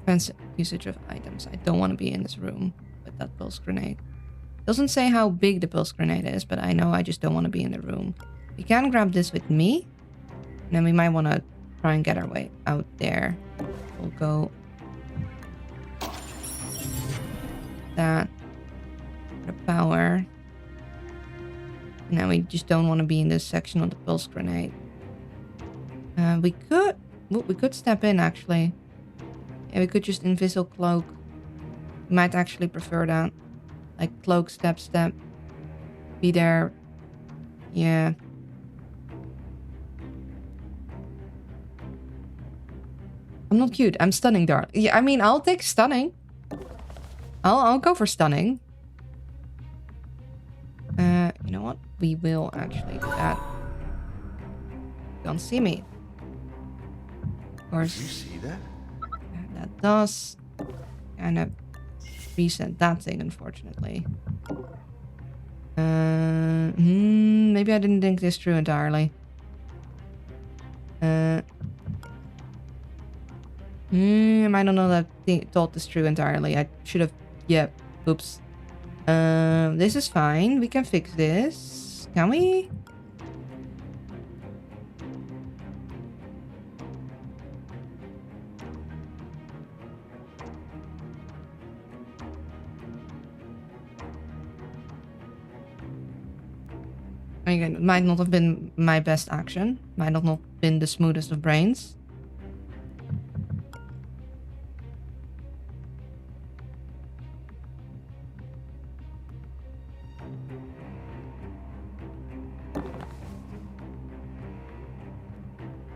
Defensive usage of items. I don't want to be in this room with that pulse grenade. Doesn't say how big the pulse grenade is, but I know I just don't want to be in the room. We can grab this with me. And then we might want to try and get our way out there. We'll go... that. The power. And then we just don't want to be in this section of the pulse grenade. We could step in, actually. Yeah, we could just invisible cloak. Might actually prefer that. Like cloak, step. Be there. Yeah. I'm not cute. I'm stunning, darling. Yeah, I mean, I'll take stunning. I'll go for stunning. You know what? We will actually do that. Don't see me. Of course. Did you see that? That does kind of reset that thing, unfortunately. Maybe I didn't think this through entirely. I don't know that I thought this through entirely. I should have... Yeah, oops. This is fine. We can fix this. Can we? Again, it might not have been my best action. Might not have been the smoothest of brains.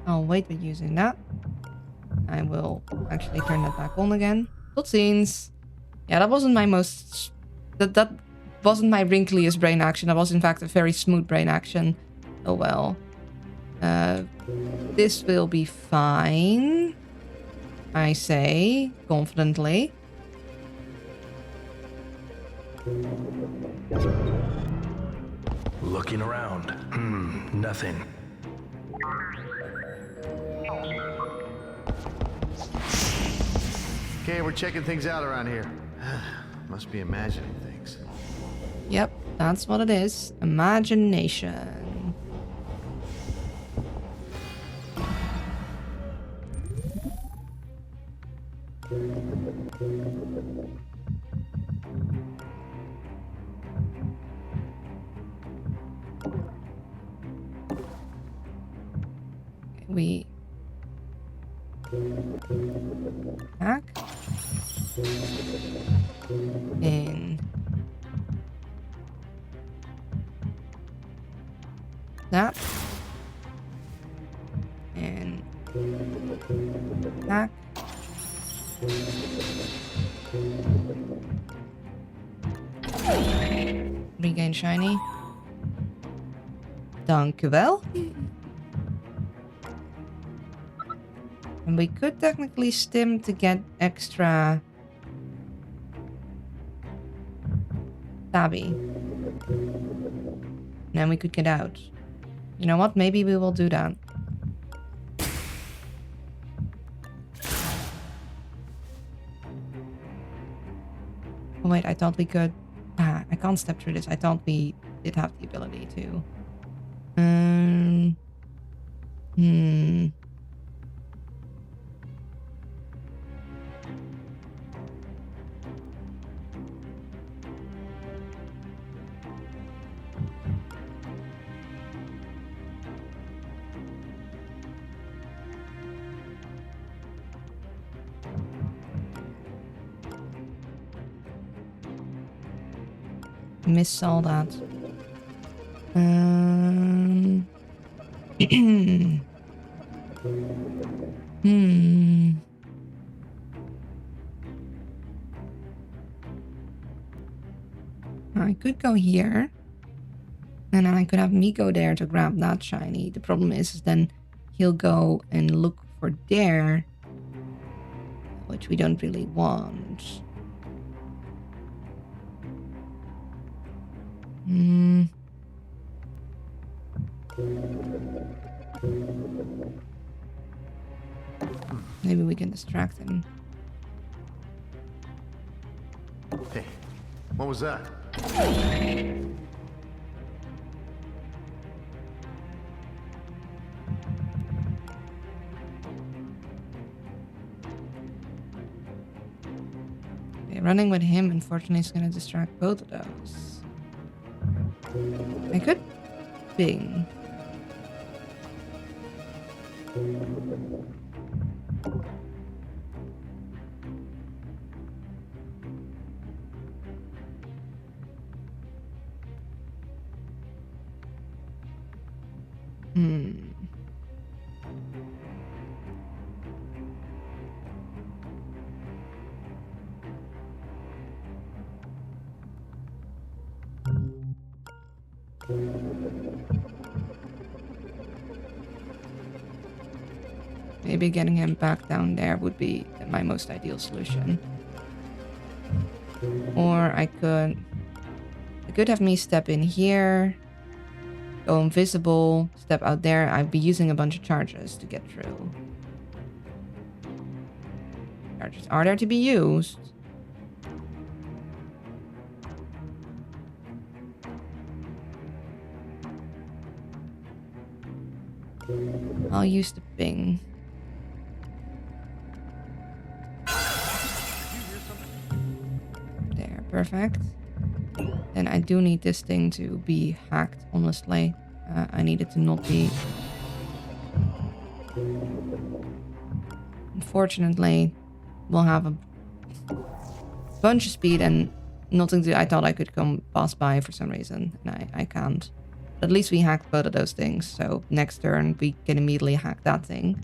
I'll wait with using that. I will actually turn that back on again. Cutscenes. Yeah, that wasn't my most... That wasn't my wrinkliest brain action. That was in fact a very smooth brain action. Oh well. This will be fine. I say, confidently. Looking around. Nothing. Okay, we're checking things out around here. Must be imagining things. Yep, that's what it is. Imagination. We back in that and back regain shiny. Dank u wel. And we could technically stim to get extra stabby. And then we could get out. You know what? Maybe we will do that. Oh wait, I thought we could... I can't step through this. I thought we did have the ability to. Miss all that. I could go here. And then I could have me go there to grab that shiny. The problem is then he'll go and look for there. Which we don't really want. Maybe we can distract him. Hey, what was that? Okay, running with him, unfortunately, is going to distract both of those. I could ping. Maybe getting him back down there would be my most ideal solution. Or I could have me step in here, go invisible, step out there. I'd be using a bunch of charges to get through. Charges are there to be used. I'll use the ping. There, perfect. Then I do need this thing to be hacked, honestly. I need it to not be... Unfortunately, we'll have a bunch of speed and nothing to... I thought I could come pass by for some reason, and I can't. At least we hacked both of those things, so next turn we can immediately hack that thing.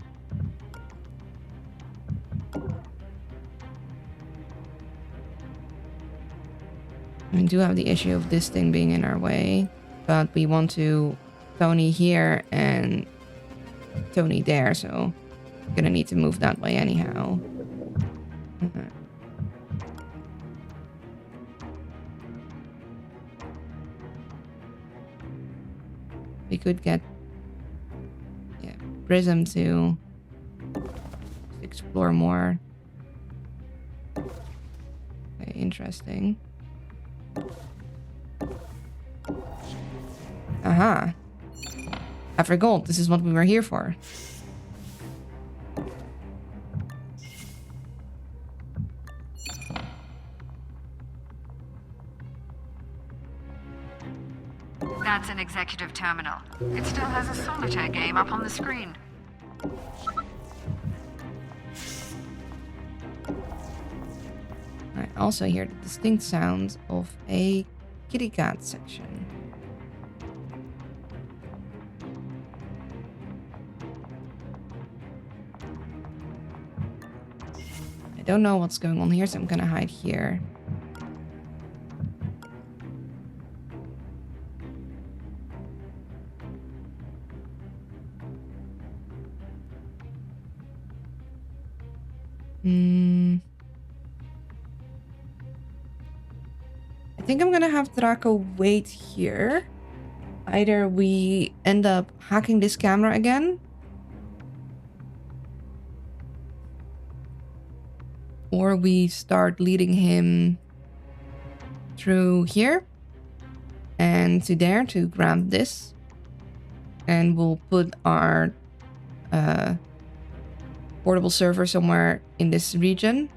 We do have the issue of this thing being in our way, but we want to Tony here and Tony there, so we're gonna need to move that way anyhow. We could get Prism to explore more. Okay, interesting. Aha. After gold, this is what we were here for. That's an executive terminal. It still has a solitaire game up on the screen. I also hear the distinct sounds of a kitty cat section. I don't know what's going on here, so I'm gonna hide here. I think I'm gonna have Draco wait here. Either we end up hacking this camera again, or we start leading him through here and to there to grab this, and we'll put our portable server somewhere in this region.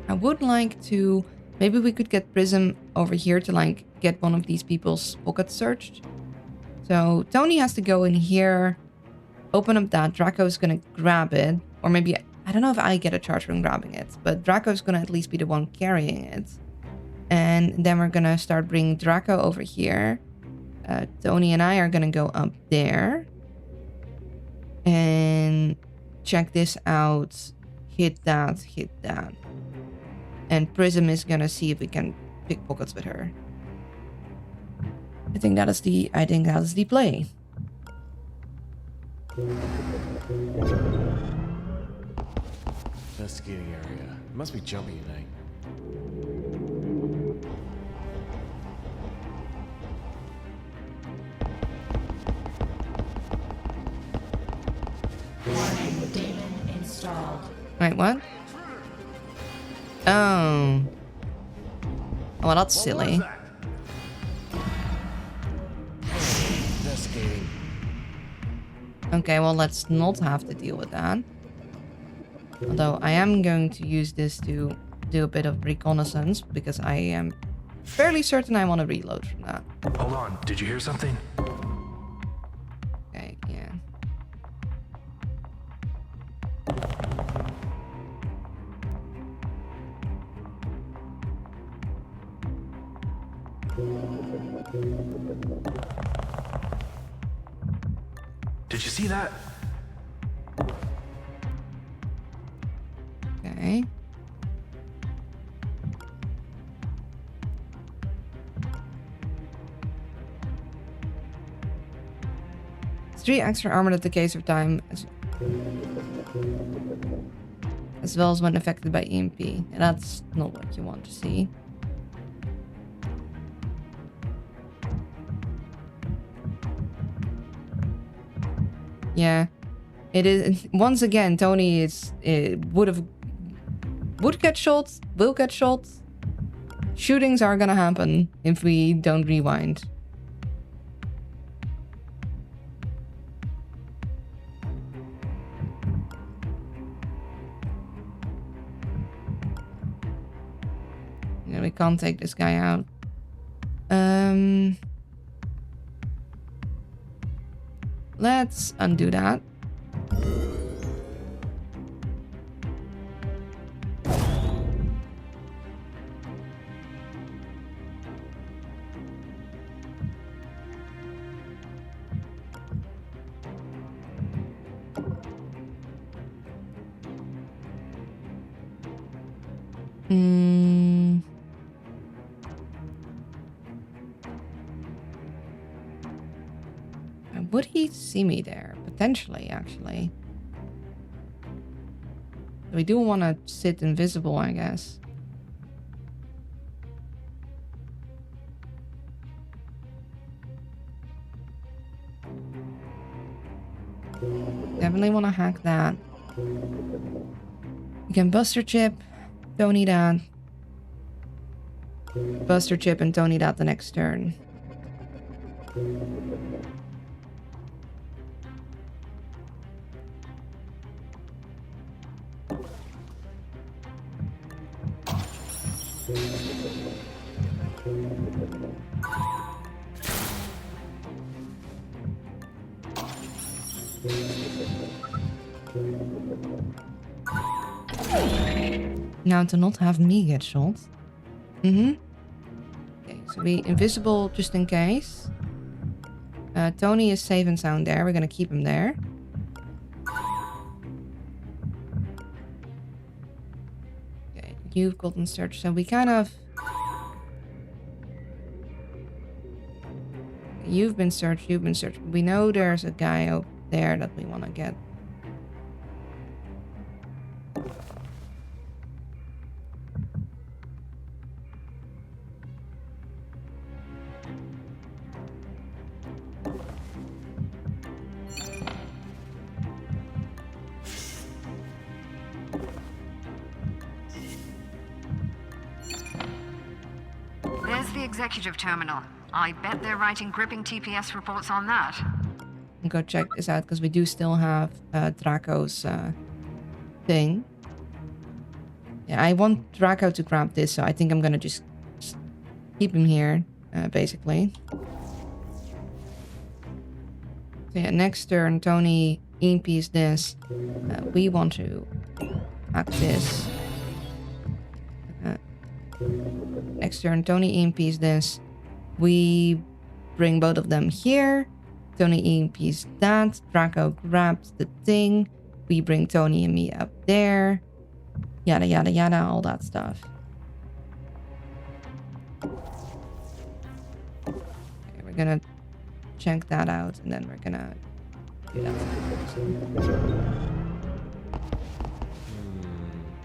I would like to... Maybe we could get Prism over here to like get one of these people's pockets searched. So Tony has to go in here, open up that. Draco's gonna grab it. Or maybe, I don't know if I get a charge from grabbing it, but Draco's gonna at least be the one carrying it. And then we're gonna start bringing Draco over here. Tony and I are gonna go up there. And check this out. Hit that, hit that. And Prism is gonna see if we can pick pockets with her. I think that is the play. Investigating area. It must be jumpy tonight. Demon installed. Wait, what? Oh. Oh, that's silly. Investigating. Okay, well, let's not have to deal with that. Although I am going to use this to do a bit of reconnaissance because I am fairly certain I want to reload from that. Hold on, did you hear something? Okay, yeah. Did you see that? Okay. Three extra armor at the case of time, as well as when affected by EMP. And that's not what you want to see. Yeah, it is. Once again, Tony would get shot, will get shot. Shootings are gonna happen if we don't rewind. Yeah, we can't take this guy out. Let's undo that. Would he see me there? Potentially, actually. We do want to sit invisible, I guess. Definitely want to hack that. We can Buster Chip. Don't need that. Buster Chip and Tony that the next turn. Now to not have me get shot. Okay, so we invisible just in case. Tony is safe and sound there. We're gonna keep him there. Okay, you've gotten search, so we kind of... You've been searched, you've been searched. We know there's a guy out there that we want to get. There's the executive terminal. I bet they're writing gripping TPS reports on that. Go check this out because we do still have Draco's thing. Yeah, I want Draco to grab this, so I think I'm gonna just keep him here, basically. So yeah, next turn, Tony EMPs this. We want to hack this. Next turn, Tony EMPs this. We bring both of them here. Tony EMPs that. Draco grabs the thing. We bring Tony and me up there. Yada, yada, yada, all that stuff. Okay, we're gonna check that out, and then we're gonna do that.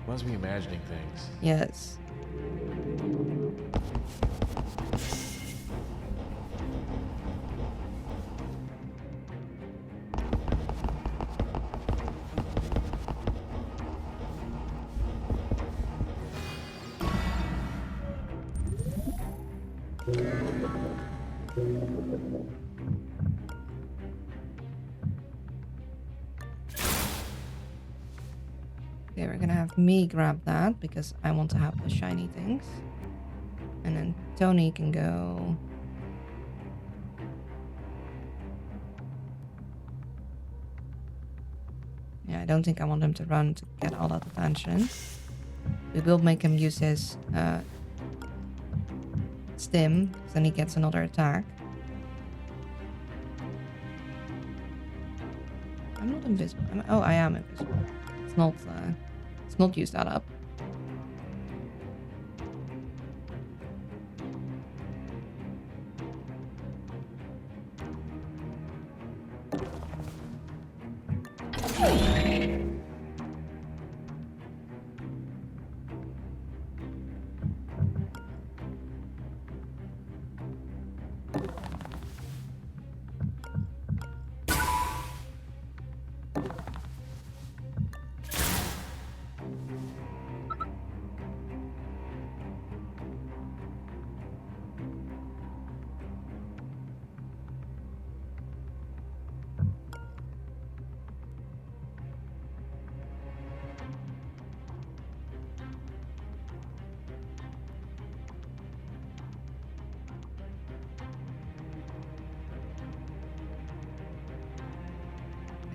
Must be imagining things. Yes. Okay, we're gonna have me grab that because I want to have the shiny things. And then Tony can go... Yeah, I don't think I want him to run to get all that attention. We will make him use his stim, because then he gets another attack. I'm not invisible. Oh, I am invisible. Let's not use that up.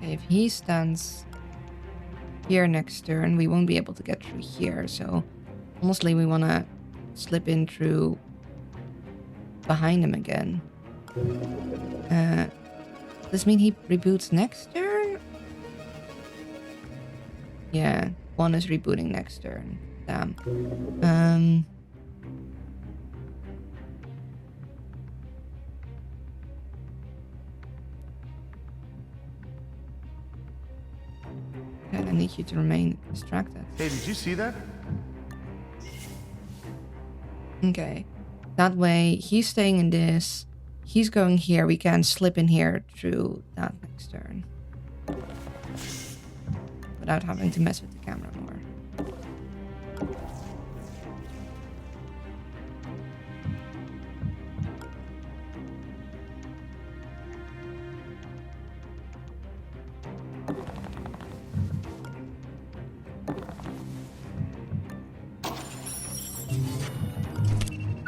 If he stands here next turn, we won't be able to get through here. So honestly, we want to slip in through behind him again. Does this mean he reboots next turn? Yeah, one is rebooting next turn. Damn. Okay, I need you to remain distracted. Hey, did you see that? Okay. That way, he's staying in this. He's going here. We can slip in here through that next turn. Without having to mess with the camera more.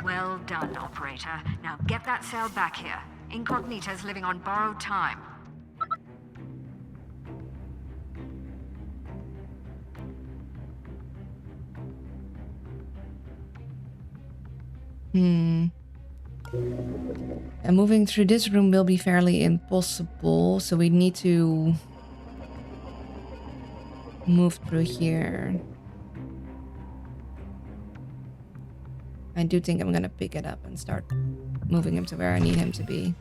Well done, operator. Now get that cell back here. Incognito's living on borrowed time. And moving through this room will be fairly impossible, so we need to move through here. I do think I'm gonna pick it up and start moving him to where I need him to be.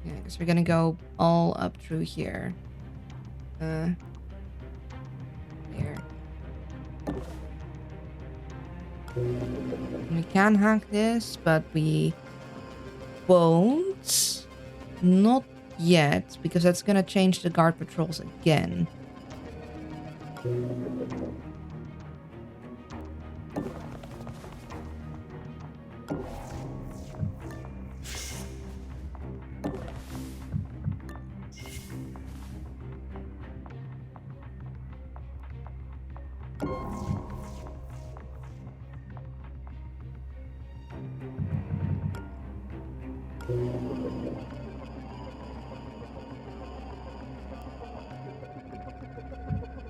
Yeah, because we're gonna go all up through here. Here. We can hack this, but we won't. Not yet, because that's gonna change the guard patrols again.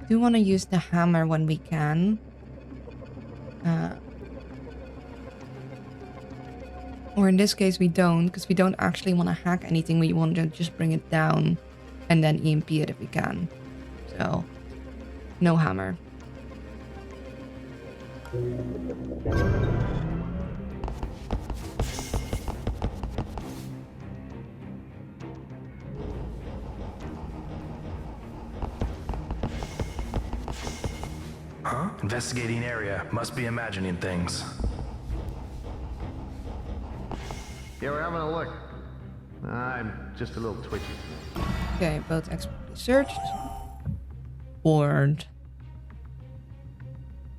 I do want to use the hammer when we can. Or in this case we don't, because we don't actually want to hack anything. We want to just bring it down and then EMP it if we can. So, no hammer. Huh? Investigating area. Must be imagining things. Yeah, we're having a look. I'm just a little twitchy. Okay, both expertly searched. Bored.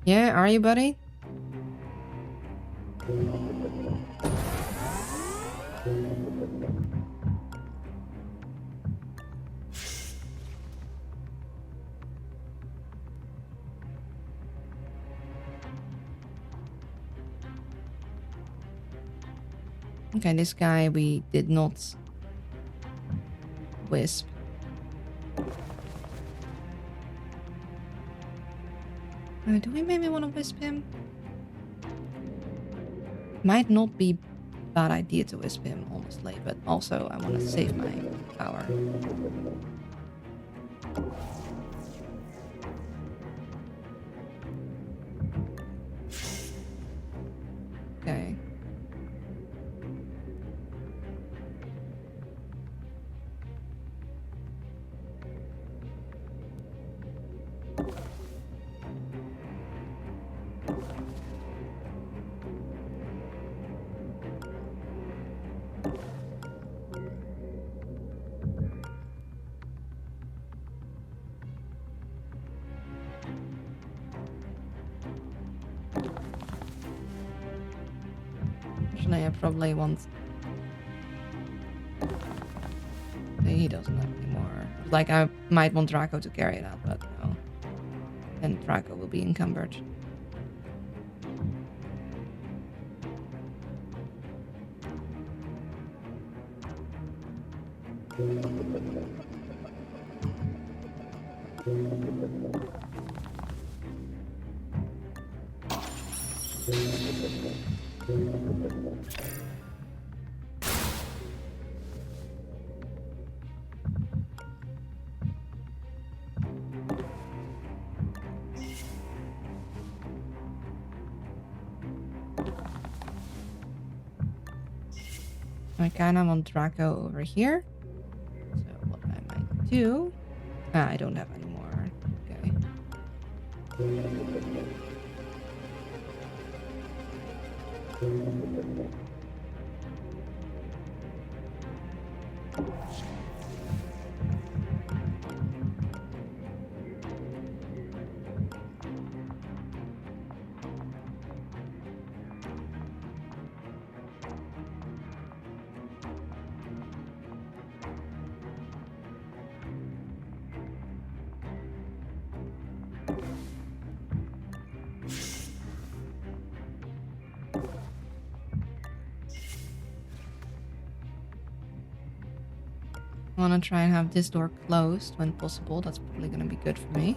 Yeah, are you, buddy? Okay, this guy we did not wisp. Do we maybe want to wisp him? Might not be bad idea to wisp him, honestly, but also I want to save my power. Okay. Actually, I probably want... He doesn't have any more. Like, I might want Draco to carry that, but no. Then Draco will be encumbered. I kind of want Draco over here. So what I might do... I don't have any more. Okay. I want to try and have this door closed when possible. That's probably going to be good for me.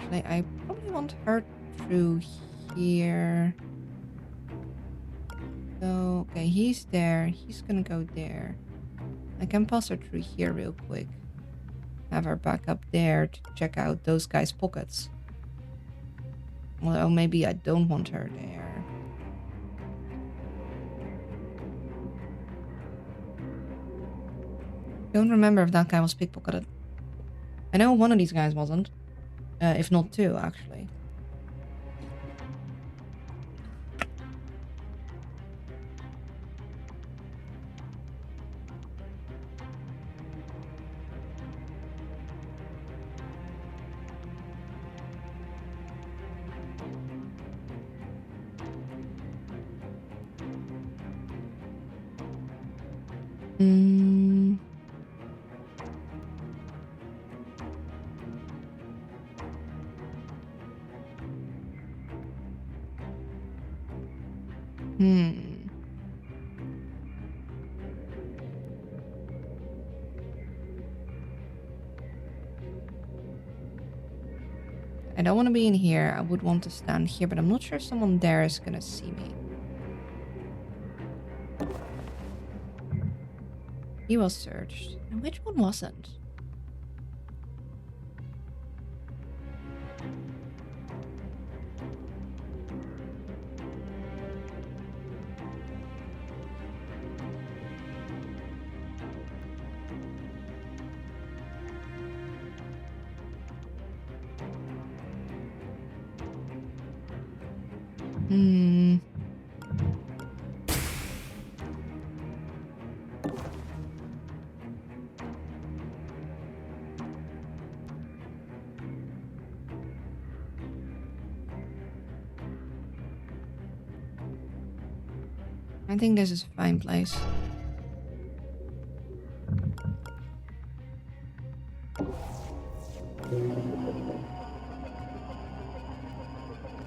I probably want her through here. So, okay, he's there. He's gonna go there. I can pass her through here real quick. Have her back up there to check out those guys' pockets. Although maybe I don't want her there. Don't remember if that guy was pickpocketed. I know one of these guys wasn't. If not two, actually. I don't want to be in here. I would want to stand here, but I'm not sure if someone there is gonna see me. He was searched. And which one wasn't? Hmm. I think this is a fine place.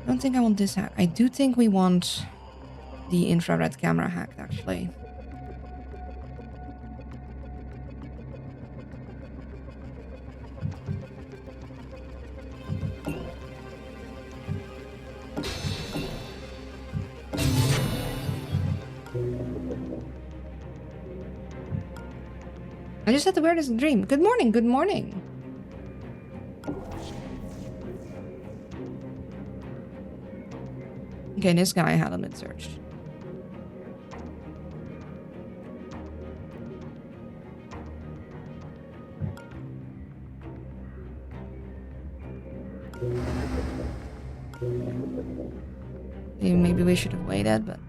I don't think I want this hack. I do think we want the infrared camera hacked, actually. I just had the weirdest dream. Good morning, good morning. Okay, this guy hadn't been searched. Maybe we should have waited, but...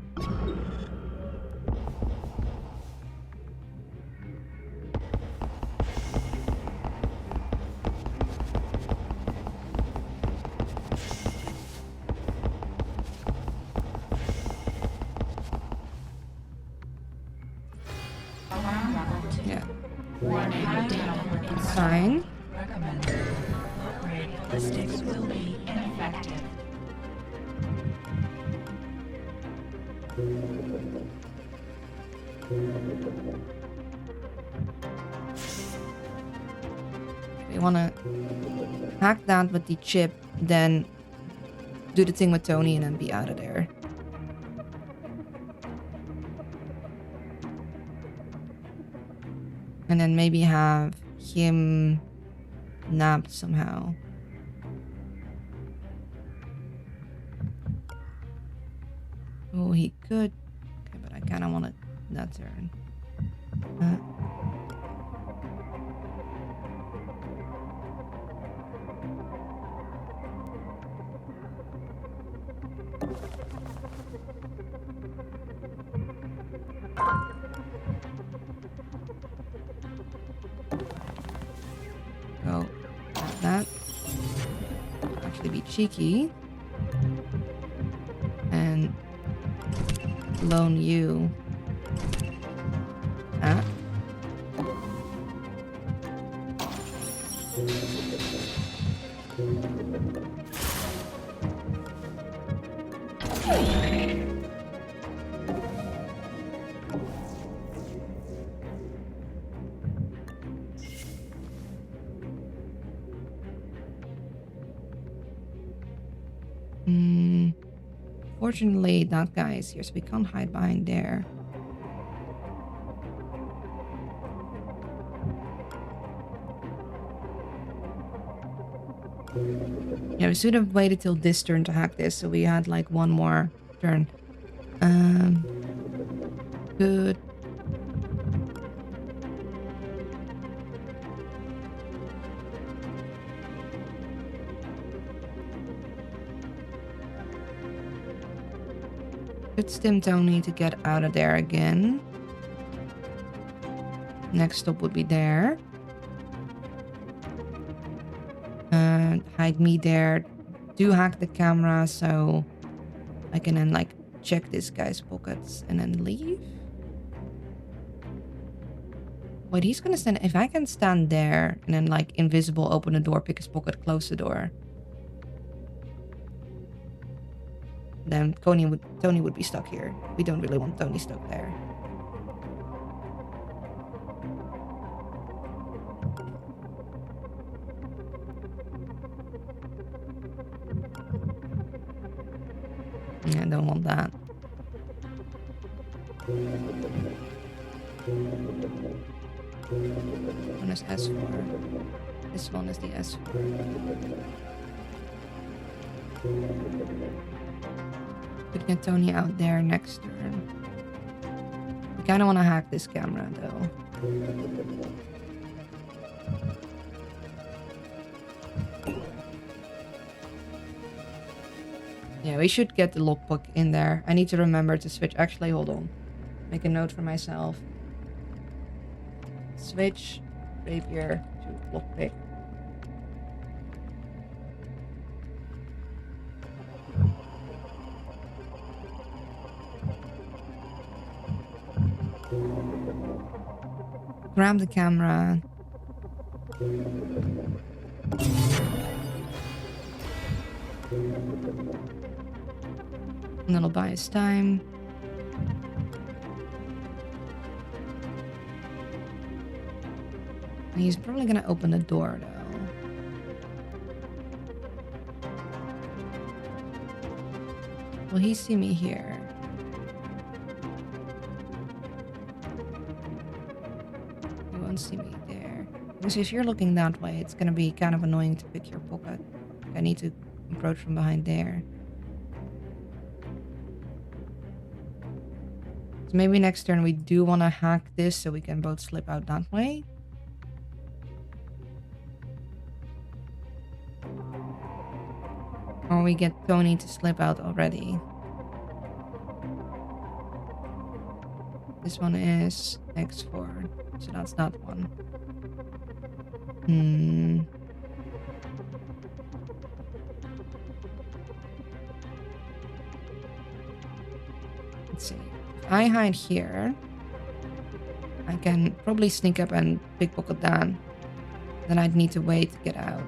yeah. Fine. Ballistics will be ineffective. We want to hack that with the chip, then do the thing with Tony and then be out of there. And then maybe have him nabbed somehow. Oh, he could. Okay, but I kind of want it that turn. Go like that. Actually be cheeky. And loan you that. Fortunately, that guy is here, so we can't hide behind there. Yeah, we should have waited till this turn to hack this, so we had like one more turn. Good. Could stim Tony to get out of there again. Next stop would be there. Hide me there. Do hack the camera so I can then like check this guy's pockets and then leave. Wait, he's gonna stand. If I can stand there and then like invisible open the door, pick his pocket, close the door. Then Tony would be stuck here. We don't really want Tony stuck there. Yeah, I don't want that. One is S4. This one is the S4. Could get Tony out there next turn. We kind of want to hack this camera though. Yeah, we should get the logbook in there. I need to remember to switch. Actually, hold on. Make a note for myself. Switch rapier to lockpick. Grab the camera. And that'll buy us time. And he's probably gonna open the door though. Will he see me here? He won't see me there. Because if you're looking that way, it's gonna be kind of annoying to pick your pocket. I need to approach from behind there. So maybe next turn we do want to hack this so we can both slip out that way. Or we get Tony to slip out already. This one is X4, so that's that one. Let's see. If I hide here, I can probably sneak up and pickpocket Dan. Then I'd need to wait to get out.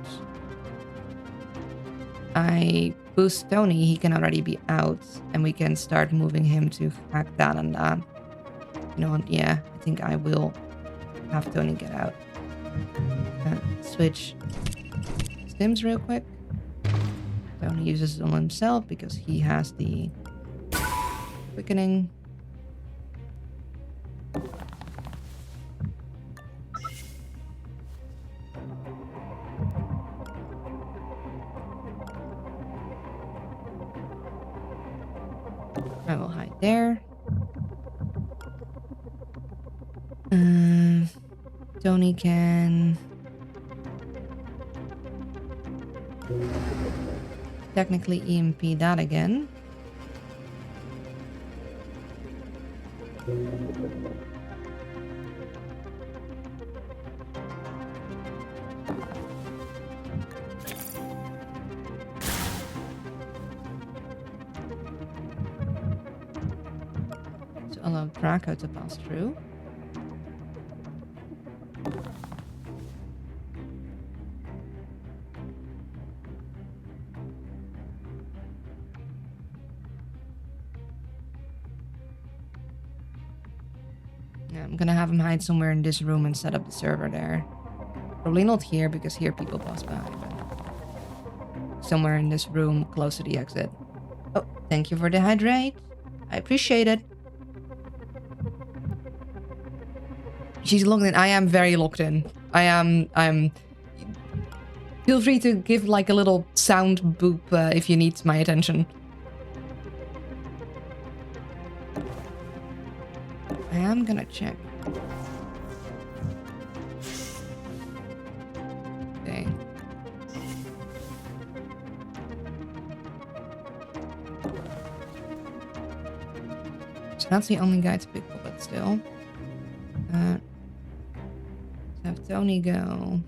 I boost Tony, he can already be out, and we can start moving him to hack that and that. You know what? Yeah, I think I will have Tony get out. Switch stims real quick. Tony uses it on himself because he has the quickening. I will hide there. Tony can technically EMP that again. So allow Draco to pass through. I'm gonna have him hide somewhere in this room and set up the server there. Probably not here, because here people pass by, but somewhere in this room close to the exit. Oh, thank you for the hydrate. I appreciate it. She's locked in. I am very locked in. I'm... Feel free to give like a little sound boop if you need my attention. I am gonna check. Okay. So that's the only guy to pickpocket still. Let's have Tony go.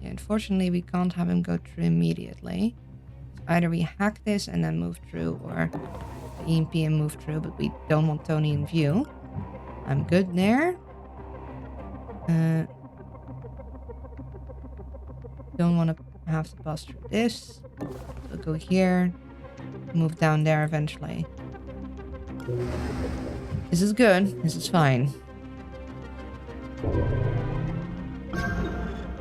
Yeah, unfortunately we can't have him go through immediately. Either we hack this and then move through, or EMP and move through, but we don't want Tony in view. I'm good there. Don't want to have to pass through this. We'll go here. Move down there eventually. This is good. This is fine.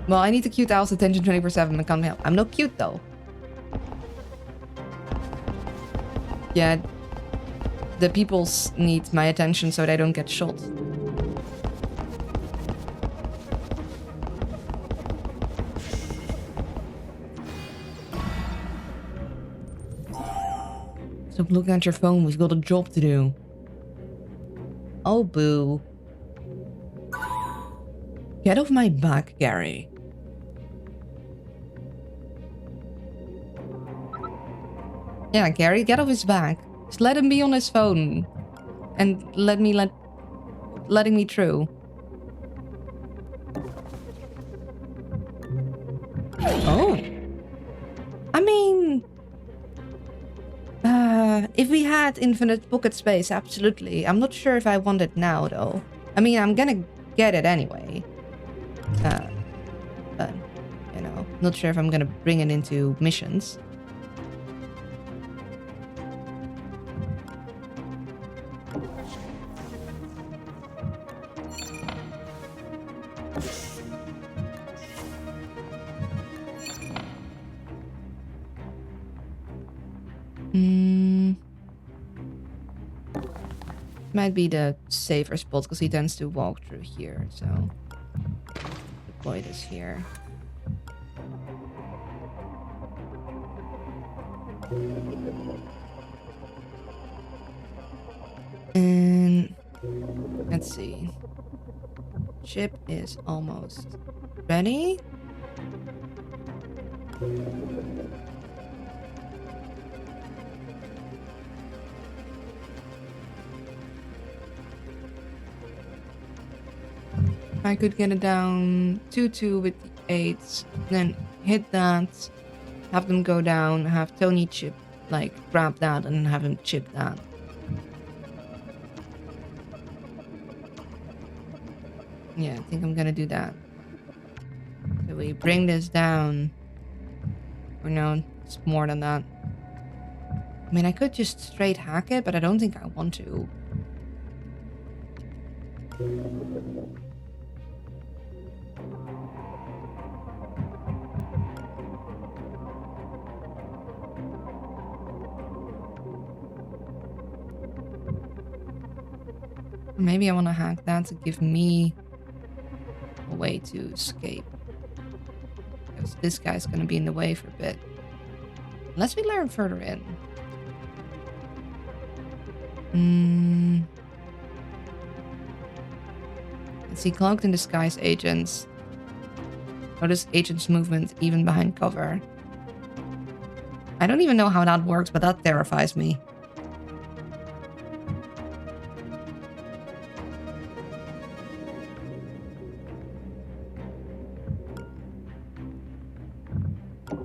Well, I need to cute Al's attention 24/7. I can't help. I'm not cute though. Yeah, the people need my attention so they don't get shot. Stop looking at your phone, we've got a job to do. Oh, boo. Get off my back, Gary. Yeah, Gary, get off his back. Just let him be on his phone. And letting me through. Oh. I mean... if we had infinite pocket space, absolutely. I'm not sure if I want it now, though. I mean, I'm gonna get it anyway. But, you know, not sure if I'm gonna bring it into missions. Might be the safer spot because he tends to walk through here, so deploy this here. And let's see. Ship is almost ready. I could get it down 2-2 with the 8s, then hit that, have them go down, have Tony chip, like, grab that and have him chip that. Yeah, I think I'm gonna do that. So we bring this down. Or no, it's more than that. I mean, I could just straight hack it, but I don't think I want to. Maybe I want to hack that to give me a way to escape. Because this guy's going to be in the way for a bit. Unless we learn further in. Let's see, cloaked in disguise agents. Notice agents' movement even behind cover. I don't even know how that works, but that terrifies me.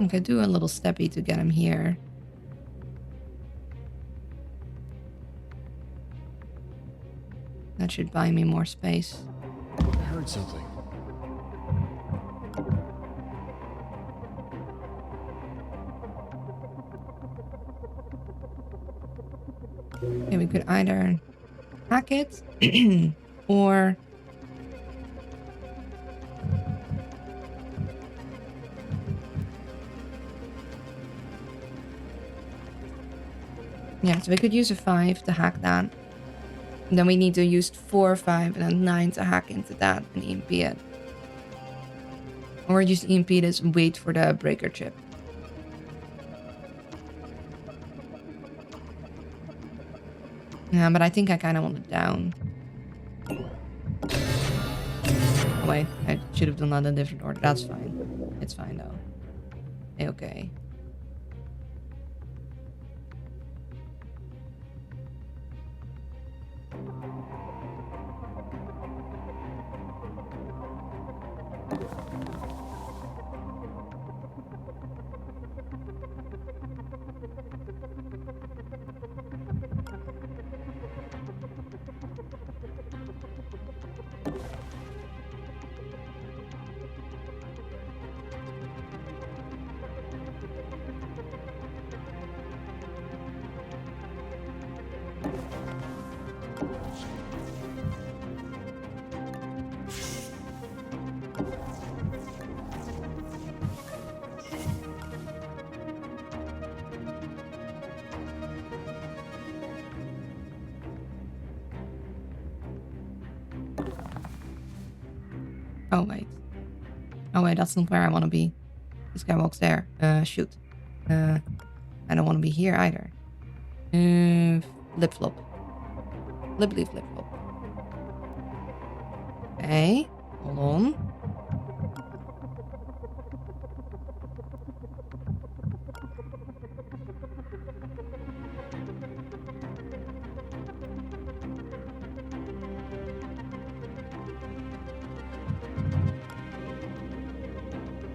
Okay, do a little steppy to get him here. That should buy me more space. I heard something. Okay, we could either hack it or yeah, so we could use a 5 to hack that. And then we need to use 4, 5, and then 9 to hack into that and EMP it. Or use EMP this and wait for the breaker chip. Yeah, but I think I kind of want it down. Oh, wait, I should have done that in a different order. That's fine. It's fine, though. Okay. Oh, wait. Oh, wait, that's not where I want to be. This guy walks there. Shoot. I don't want to be here either. Flip-flop. Flip-flop. Okay. Hold on.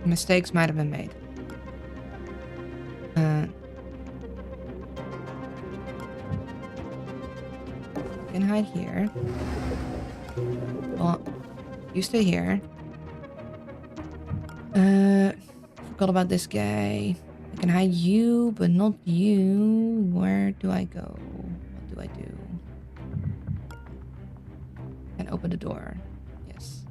Mistakes might have been made. You can hide here. Well, you stay here. Forgot about this guy. I can hide you, but not you. Where do I go? What do I do? Can open the door. Yes.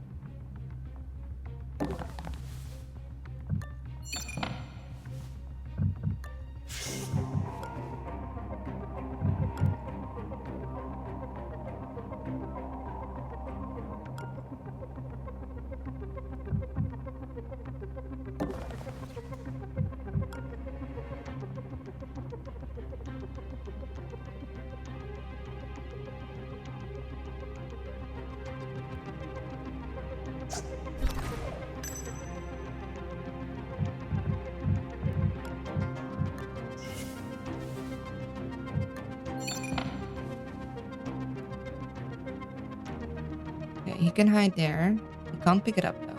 Okay, he can hide there. He can't pick it up though.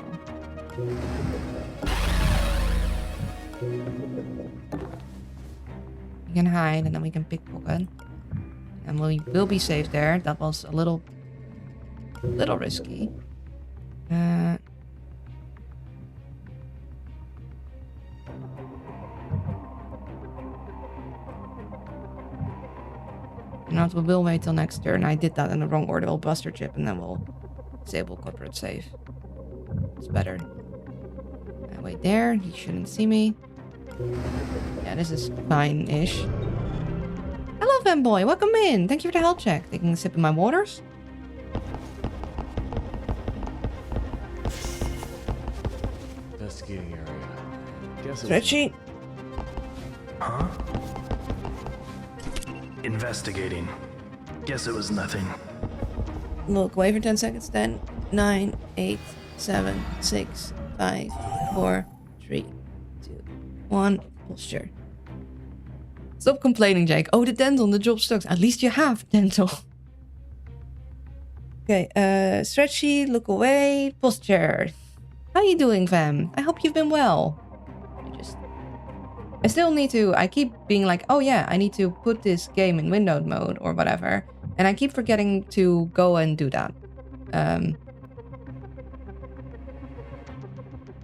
He can hide and then we can pickpocket. And we will be safe there. That was a little risky. Now we will wait till next turn. I did that in the wrong order. We'll bust our chip and then we'll disable corporate save. It's better. Wait there. He shouldn't see me. Yeah, this is fine-ish. Hello, fanboy. Welcome in. Thank you for the health check. Taking a sip of my waters. Investigating area. Guess it was Stretchy. Huh? Investigating. Guess it was nothing. Look, wait for 10 seconds. 10, 9, 8, 7, 6, 5, 4, 3, 2, 1. Posture. Stop complaining, Jake. Oh, the dental, the job sucks. At least you have dental. Okay, stretchy, look away, posture. How you doing, fam? I hope you've been well. I still need to, I keep being like, oh yeah, I need to put this game in windowed mode or whatever. And I keep forgetting to go and do that.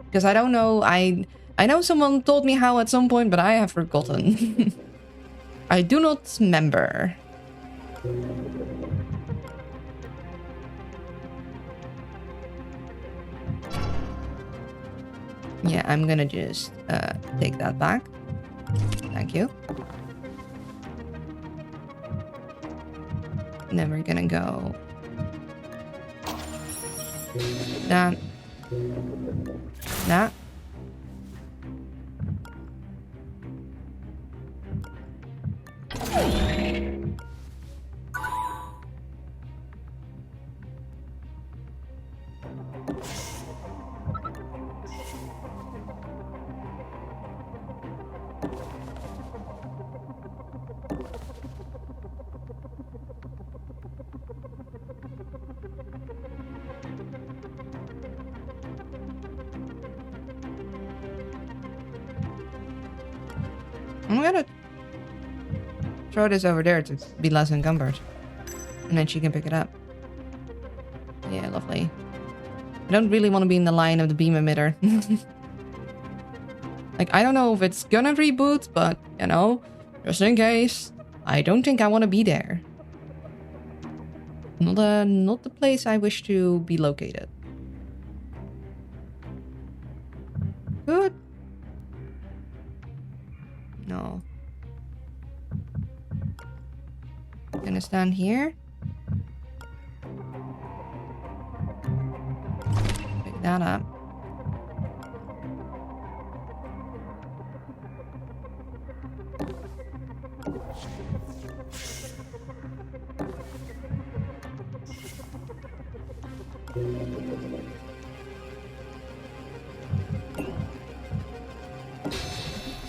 Because I don't know, I know someone told me how at some point, but I have forgotten. I do not remember. Yeah, I'm gonna just take that back. Thank you. And then we're gonna go that. That. I'm gonna throw this over there to be less encumbered. And then she can pick it up. Yeah, lovely. I don't really want to be in the line of the beam emitter. Like, I don't know if it's gonna reboot, but, you know, just in case, I don't think I want to be there. Not the place I wish to be located. Good. No. Gonna stand here. Pick that up.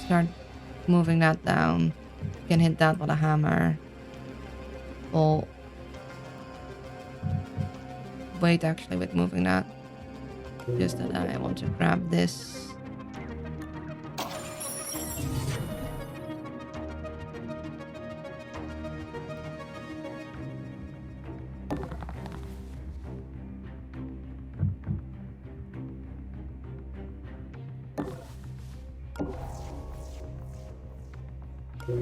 Start moving that down. Can hit that with a hammer. Or wait, actually, with moving that. Just that I want to grab this I'm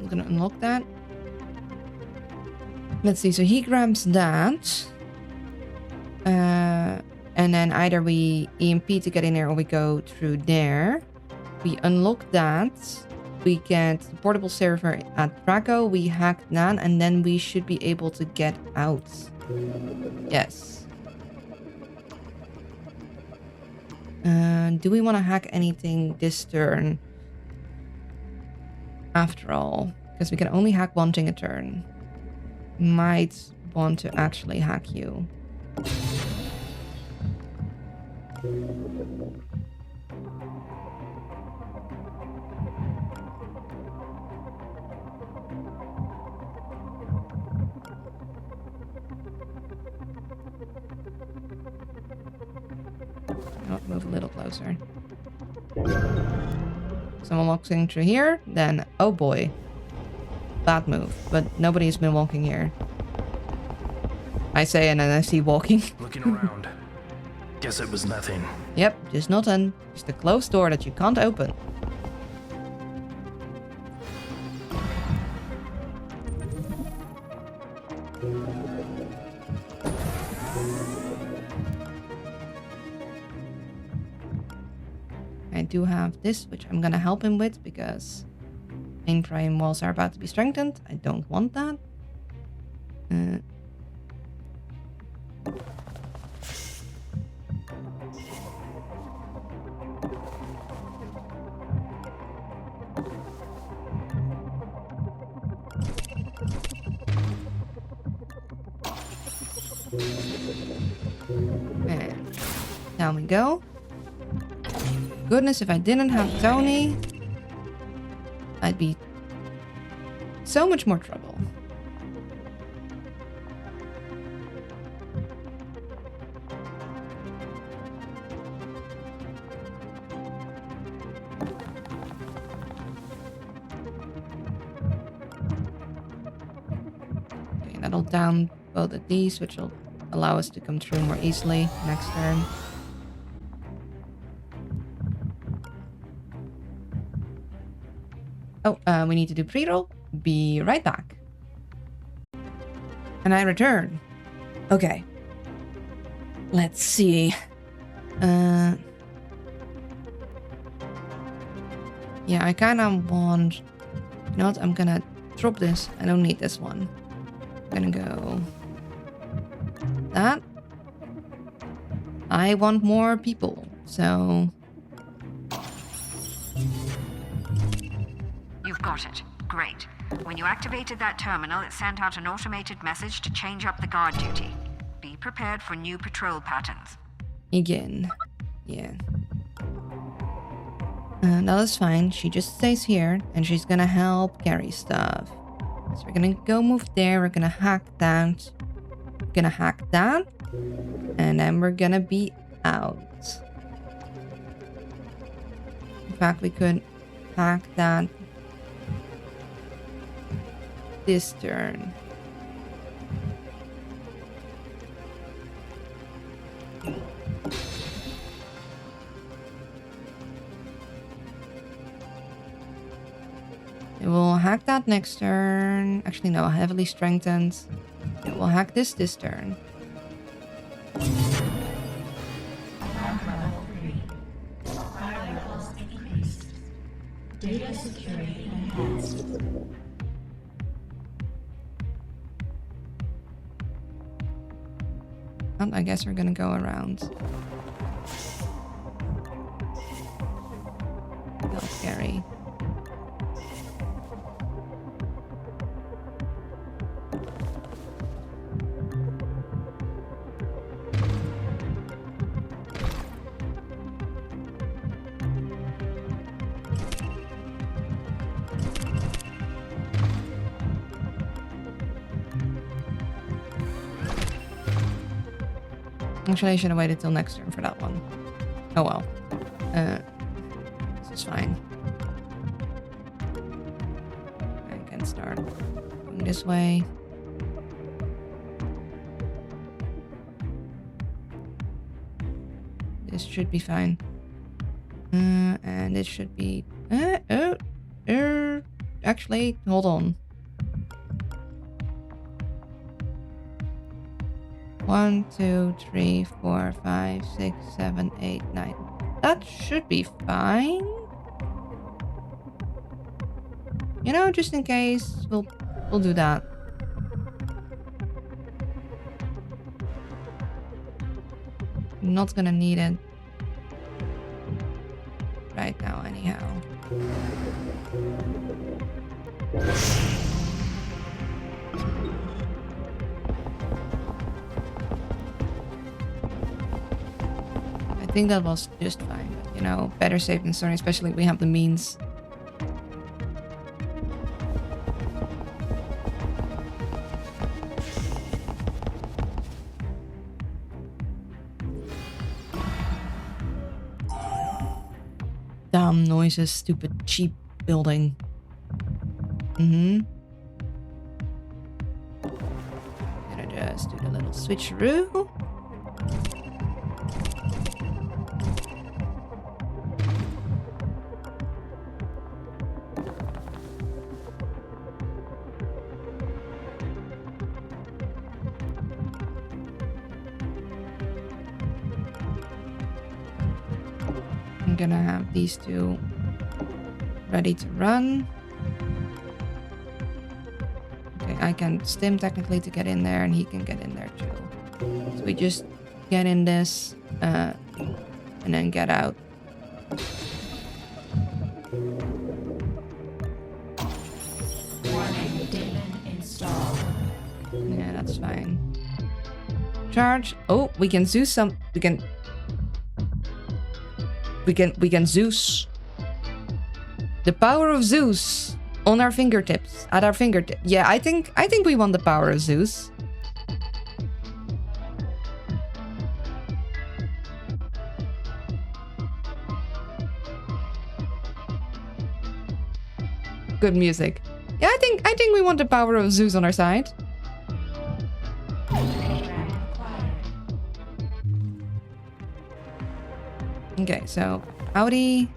gonna unlock that. Let's see, so he grabs that. And then either we EMP to get in there or we go through there. We unlock that. We get the portable server at Draco. We hack that and then we should be able to get out. Yes. Do we want to hack anything this turn? After all, because we can only hack one thing a turn. Might want to actually hack you. Oh, move a little closer. Someone walking through here, then oh boy. Bad move, but nobody's been walking here. I say and then I see walking. Looking around. Guess it was nothing. Yep, just nothing. Just a closed door that you can't open. I do have this, which I'm gonna help him with because mainframe walls are about to be strengthened. I don't want that. And down we go. Goodness, if I didn't have Tony, I'd be so much more trouble. Okay, that'll down both of these, which will allow us to come through more easily next turn. Oh, we need to do pre-roll. Be right back. And I return. Okay. Let's see. Yeah, I kind of want... You know what? I'm gonna drop this. I don't need this one. I'm gonna go... That. I want more people, so... You've got it. Great. When you activated that terminal, it sent out an automated message to change up the guard duty. Be prepared for new patrol patterns. Again. Yeah. No, that's fine. She just stays here, and she's gonna help carry stuff. So we're gonna go move there. We're gonna hack that. We're gonna hack that. And then we're gonna be out. In fact, we could hack that this turn. It will hack that next turn. Actually, no, heavily strengthened. It will hack this turn. Level 3. Fire levels increased. Data security enhanced. Well, I guess we're gonna go around. That's scary. Actually, I should have waited till next turn for that one. Oh well. This is fine. I can start going this way. This should be fine. And it should be... actually, hold on. 1, 2, 3, 4, 5, 6, 7, 8, 9. That should be fine. You know, just in case, we'll do that. Not gonna need it right now, anyhow. I think that was just fine, but, you know, better safe than sorry, especially if we have the means. Damn noises, stupid cheap building. Gonna just do the little switcheroo. I'm gonna have these two ready to run. Okay, I can stim technically to get in there, and he can get in there too. So we just get in this, and then get out. Warning, daemon installed. Yeah, that's fine. Charge. Oh, we can Zeus some. We can Zeus. The power of Zeus on our fingertips. At our fingertips. Yeah, I think we want the power of Zeus. Good music. Yeah, I think we want the power of Zeus on our side. Okay, so Audi,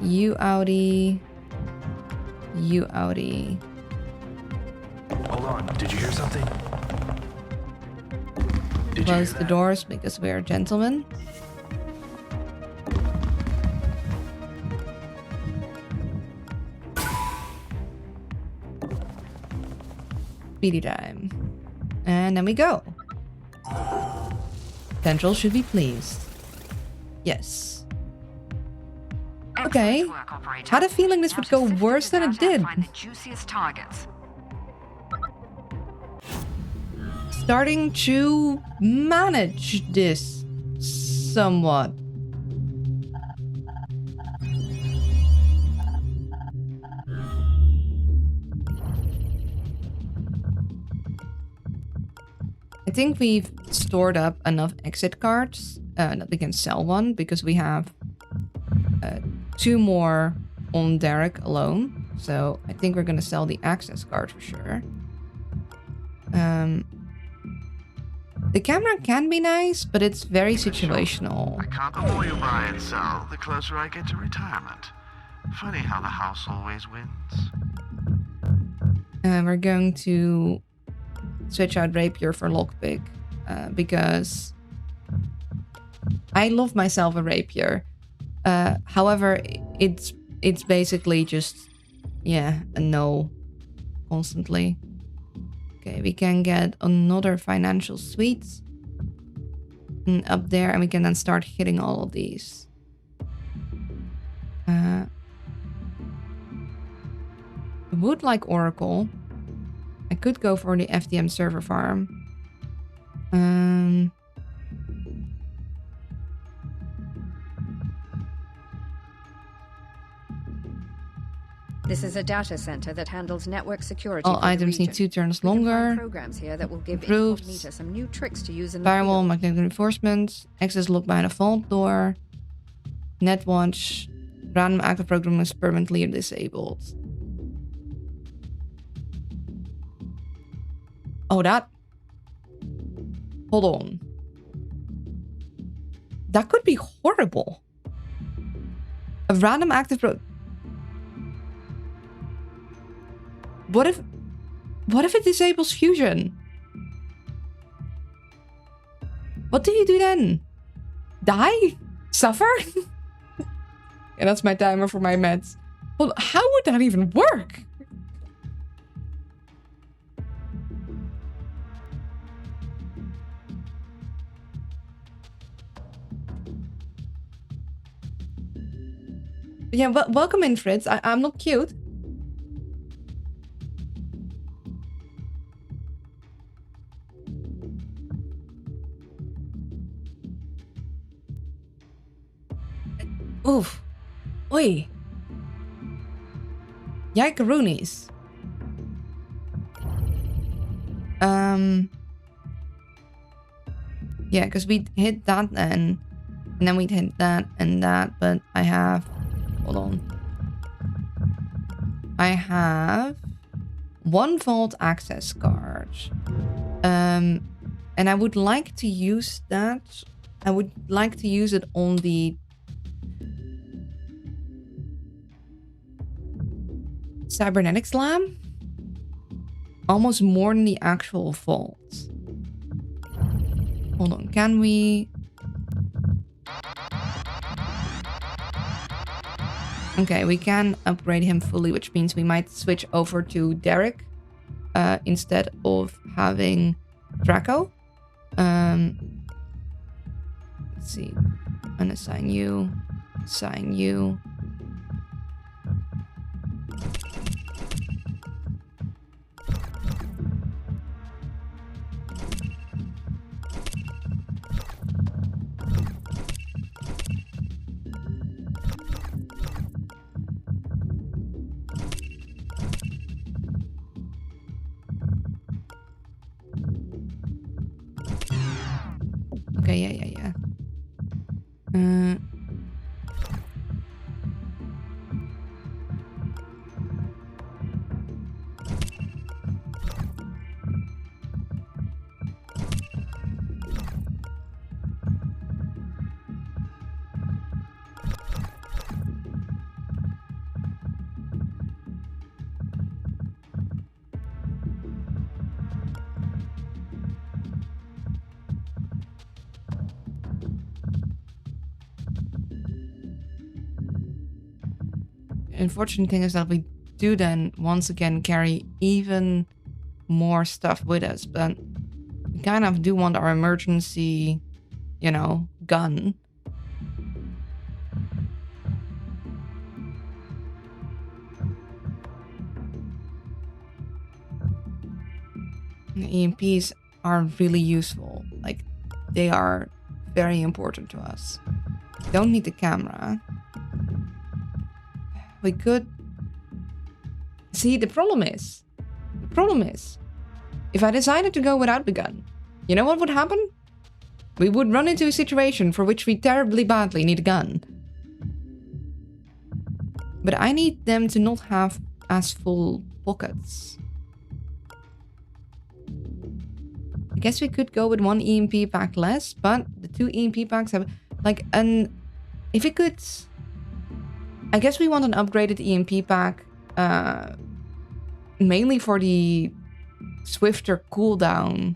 you Audi, you Audi. Hold on, did you hear something? Did you Close hear the that? doors because we are gentlemen. Speedy time. And then we go. Central should be pleased. Yes. Okay. Excellent work, operator. Had a feeling this Now would to go sift worse through than the it data and did. Find the juiciest targets. Starting to manage this somewhat. I think we've stored up enough exit cards that we can sell one because we have 2 more on Derek alone. So I think we're gonna sell the access card for sure. The camera can be nice, but it's very situational. I can't the more you buy and sell, the closer I get to retirement. Funny how the house always wins. We're going to switch out Rapier for Lockpick because I love myself a Rapier. However, it's basically just, yeah, a no constantly. Okay, we can get another financial suite up there, and we can then start hitting all of these. Would like Oracle. I could go for the FDM server farm. This is a data center that handles network security. All for the items need region. 2 turns We can find longer. programs here that will give Improved. Incognita some new tricks to use in the Firewall, field. magnetic reinforcements. Access locked behind a vault door. Netwatch. Random active program is permanently disabled. Oh, that... Hold on. That could be horrible. A random active program... What if it disables fusion? What do you do then? Die? Suffer? And that's my timer for my meds. Well, how would that even work? Yeah, welcome in, Fritz. I'm not cute. Oof. Oi. Yikeroonies. Yeah, because we'd hit that and then we'd hit that and that, but I have... Hold on. I have 1 vault access card. And I would like to use that. I would like to use it on the cybernetics lab. Almost more than the actual vault. Hold on, can we... Okay, we can upgrade him fully, which means we might switch over to Derek instead of having Draco. Let's see. Unassign you. Assign you. Okay, yeah. Unfortunate thing is that we do then once again carry even more stuff with us, but we kind of do want our emergency, you know, gun. The EMPs are really useful. Like, they are very important to us. Don't need the camera. We could... See, the problem is, if I decided to go without the gun, you know what would happen? We would run into a situation for which we terribly badly need a gun. But I need them to not have as full pockets. I guess we could go with 1 EMP pack less, but the 2 EMP packs have, like, if we could... I guess we want an upgraded EMP pack, mainly for the swifter cooldown,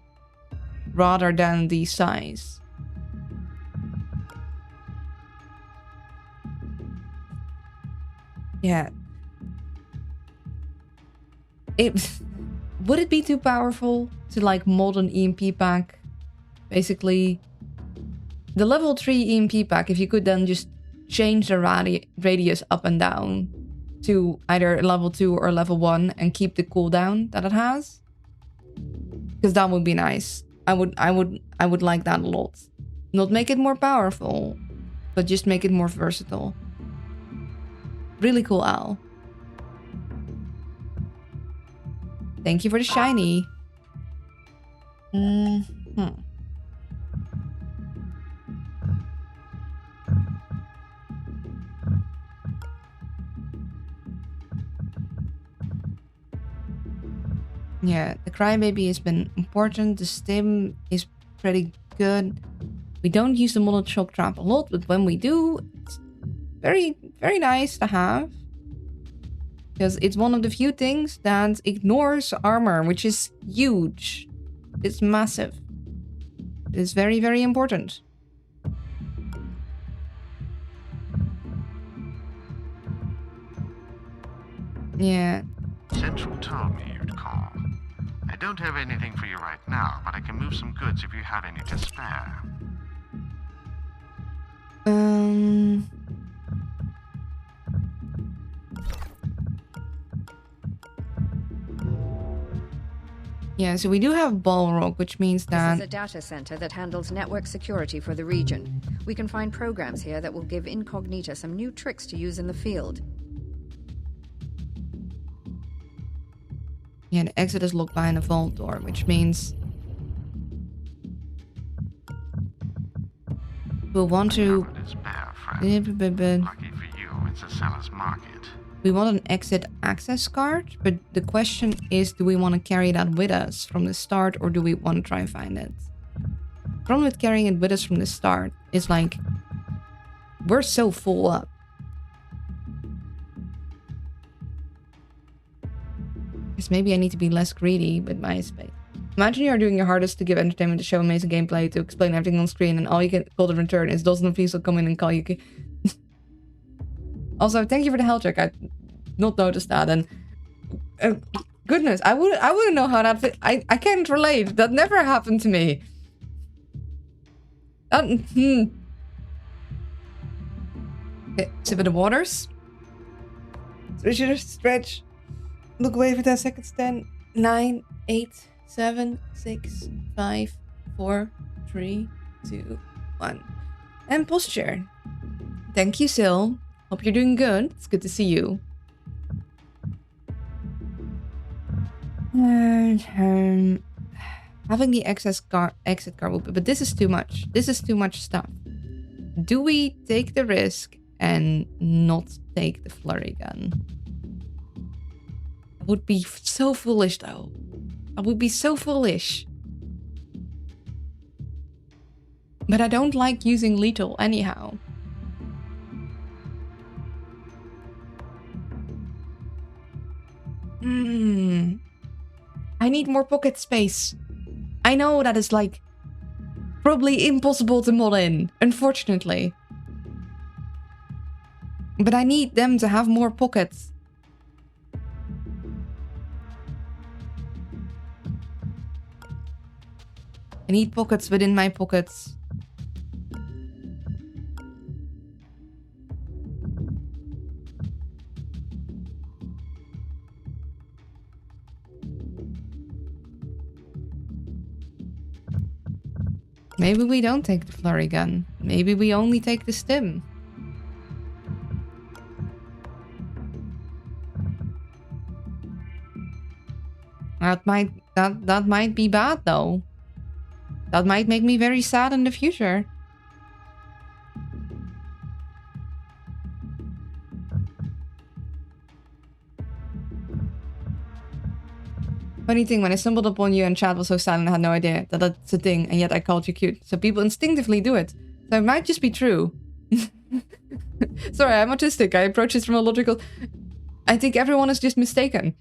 rather than the size. Yeah. Would it be too powerful to, like, mod an EMP pack? Basically, the level 3 EMP pack, if you could then just change the radius up and down to either level 2 or level 1 and keep the cooldown that it has, because that would be nice. I would like that a lot. Not make it more powerful, but just make it more versatile. Really cool, Al. Thank you for the shiny. Yeah, the crybaby has been important. The stim is pretty good. We don't use the modded shock trap a lot, but when we do, it's very, very nice to have. Because it's one of the few things that ignores armor, which is huge. It's massive. It's very, very important. Yeah. Central told me you'd call. I don't have anything for you right now, but I can move some goods if you have any to spare. Yeah, so we do have Balrog, which means that... This is a data center that handles network security for the region. We can find programs here that will give Incognita some new tricks to use in the field. Yeah, the exit is locked behind a vault door, which means... we'll want to... It is bare, friend. Lucky for you, it's a seller's market. We want an exit access card, but the question is, do we want to carry that with us from the start, or do we want to try and find it? The problem with carrying it with us from the start is like, we're so full up. Because maybe I need to be less greedy with my space. Imagine you are doing your hardest to give entertainment, to show amazing gameplay, to explain everything on screen, and all you get called in return is dozens of people come in and call you. Also, thank you for the health check. I not noticed that, and goodness, I wouldn't know how that fit. I can't relate. That never happened to me. Okay, sip of the waters. Stretch. Look away for 10 seconds. 10, 9, 8, 7, 6, 5, 4, 3, 2, 1. And posture. Thank you, Sil. Hope you're doing good. It's good to see you. Having the exit card open, but this is too much. This is too much stuff. Do we take the risk and not take the flurry gun? I would be so foolish, though. I would be so foolish. But I don't like using lethal anyhow. I need more pocket space. I know that is like probably impossible to mod in, unfortunately. But I need them to have more pockets. I need pockets within my pockets. Maybe we don't take the flurry gun. Maybe we only take the stim. That might be bad though. That might make me very sad in the future. Funny thing, when I stumbled upon you and chat was so silent, I had no idea that that's a thing, and yet I called you cute. So people instinctively do it. So it might just be true. Sorry, I'm autistic. I approach this from a logical... I think everyone is just mistaken.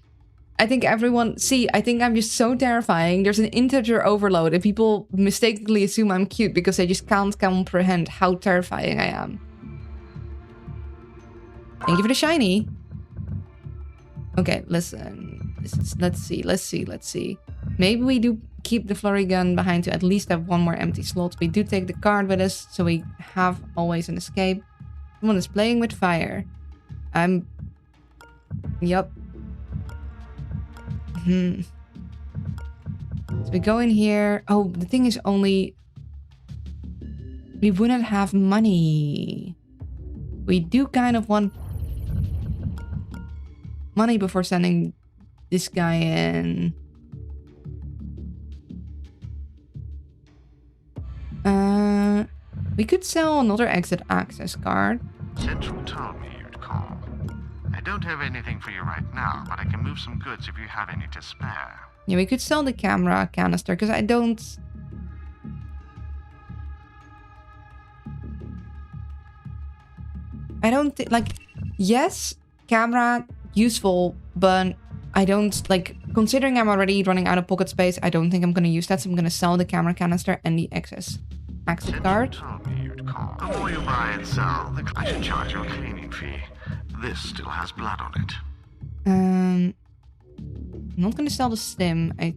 I think everyone... See, I think I'm just so terrifying. There's an integer overload, and people mistakenly assume I'm cute because they just can't comprehend how terrifying I am. Thank you for the shiny. Okay, listen. Let's see. Maybe we do keep the flurry gun behind to at least have one more empty slot. We do take the card with us, so we have always an escape. Someone is playing with fire. Yup. So we go in here. Oh, the thing is only... we wouldn't have money. We do kind of want money before sending this guy in. We could sell another exit access card. Central told me you'd call. I don't have anything for you right now, but I can move some goods if you have any to spare. Yeah, we could sell the camera canister because I don't... think, like, yes, camera, useful, but I don't, like, considering I'm already running out of pocket space, I don't think I'm going to use that, so I'm going to sell the camera canister and the access card. You told me you'd call. The more you buy and sell, I should charge you a cleaning fee. This still has blood on it. I'm not going to sell the stim. I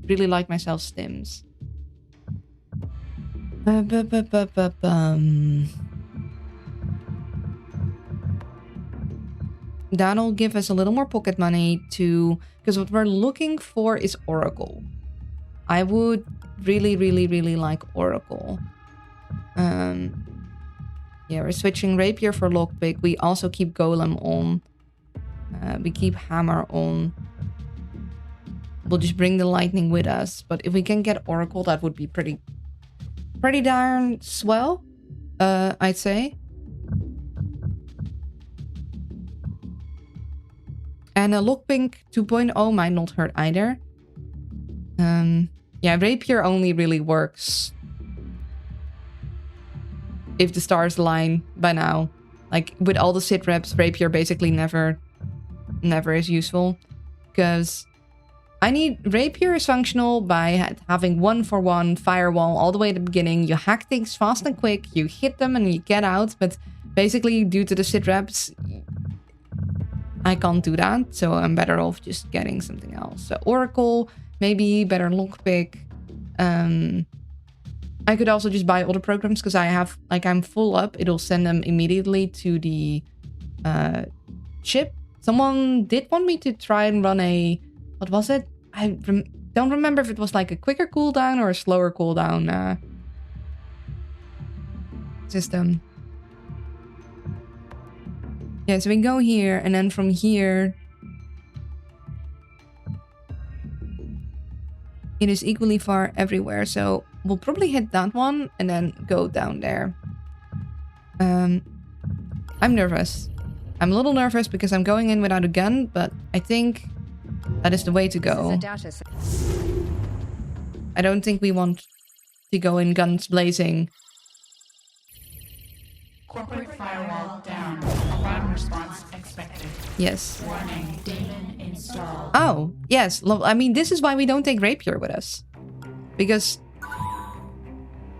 really like myself stims. That'll give us a little more pocket money to... Because what we're looking for is Oracle. I would really, really, really like Oracle. Yeah, we're switching Rapier for Lockpick. We also keep Golem on. We keep Hammer on. We'll just bring the Lightning with us. But if we can get Oracle, that would be pretty darn swell, I'd say. And a Lockpick 2.0 might not hurt either. Yeah, Rapier only really works if the stars align by now. Like, with all the sit reps, Rapier basically never is useful. Because Rapier is functional by having 1-for-1 firewall all the way at the beginning. You hack things fast and quick, you hit them and you get out. But basically, due to the sit reps, I can't do that, so I'm better off just getting something else. So Oracle, maybe better Lockpick. I could also just buy other programs because I have, like, I'm full up. It'll send them immediately to the chip. Someone did want me to try and run a, what was it? I don't remember if it was like a quicker cooldown or a slower cooldown system. Yeah, so we go here, and then from here, it is equally far everywhere. So we'll probably hit that one and then go down there. I'm nervous. I'm a little nervous because I'm going in without a gun, but I think that is the way to go. I don't think we want to go in guns blazing. Corporate firewall down. Alarm response expected. Yes. Warning, daemon installed. Oh, yes. I mean, this is why we don't take Rapier with us. Because...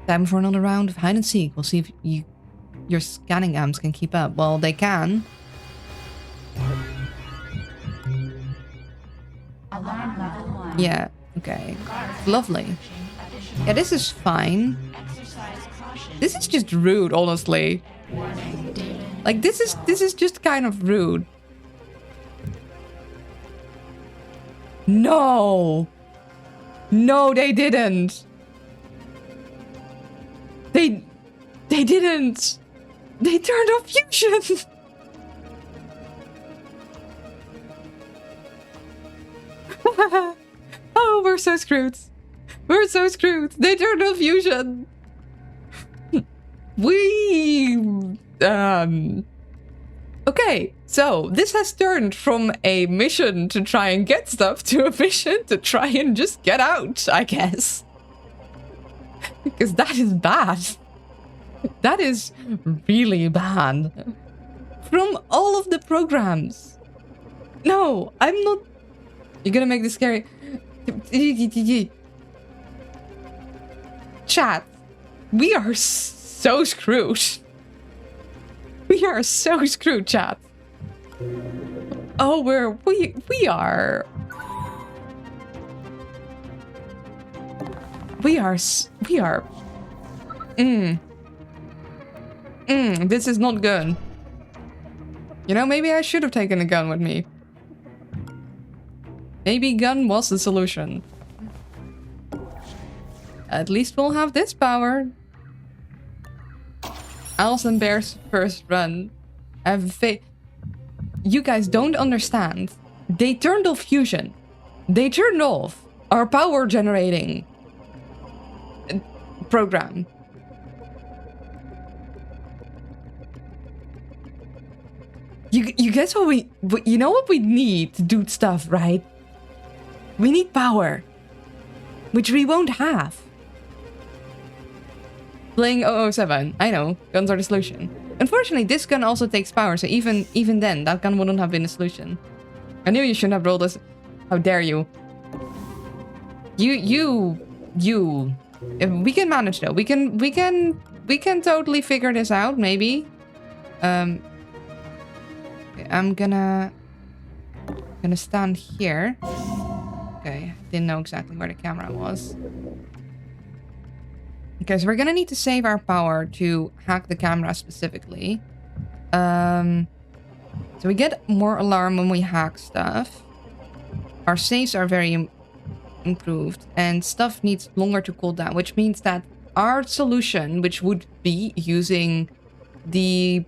Time for another round of hide and seek. We'll see if your scanning amps can keep up. Well, they can. Alarm level 1. Yeah, okay. Lovely. Yeah, this is fine. This is just rude, honestly. Like, this is just kind of rude. No! No, they didn't! They didn't! They turned off fusion! Oh, we're so screwed. We're so screwed. They turned off fusion. Okay, so this has turned from a mission to try and get stuff to a mission to try and just get out, I guess. Because that is bad. That is really bad. From all of the programs. No, I'm not... You're gonna make this scary. Chat, we are so screwed. We are so screwed, chat. Oh, we are. This is not good. You know, maybe I should have taken a gun with me. Maybe gun was the solution. At least we'll have this power. Owls and Bears first run. I have faith. You guys don't understand. They turned off fusion. They turned off our power generating program. You guess what you know what we need to do stuff, right? We need power. Which we won't have. Playing 007. I know. Guns are the solution. Unfortunately, this gun also takes power. So even then, that gun wouldn't have been a solution. I knew you shouldn't have rolled this. How dare you. You. If we can manage though. We can totally figure this out, maybe. I'm gonna stand here. Okay, didn't know exactly where the camera was. Okay, so we're gonna need to save our power to hack the camera specifically. So we get more alarm when we hack stuff. Our saves are very improved, and stuff needs longer to cool down, which means that our solution, which would be using the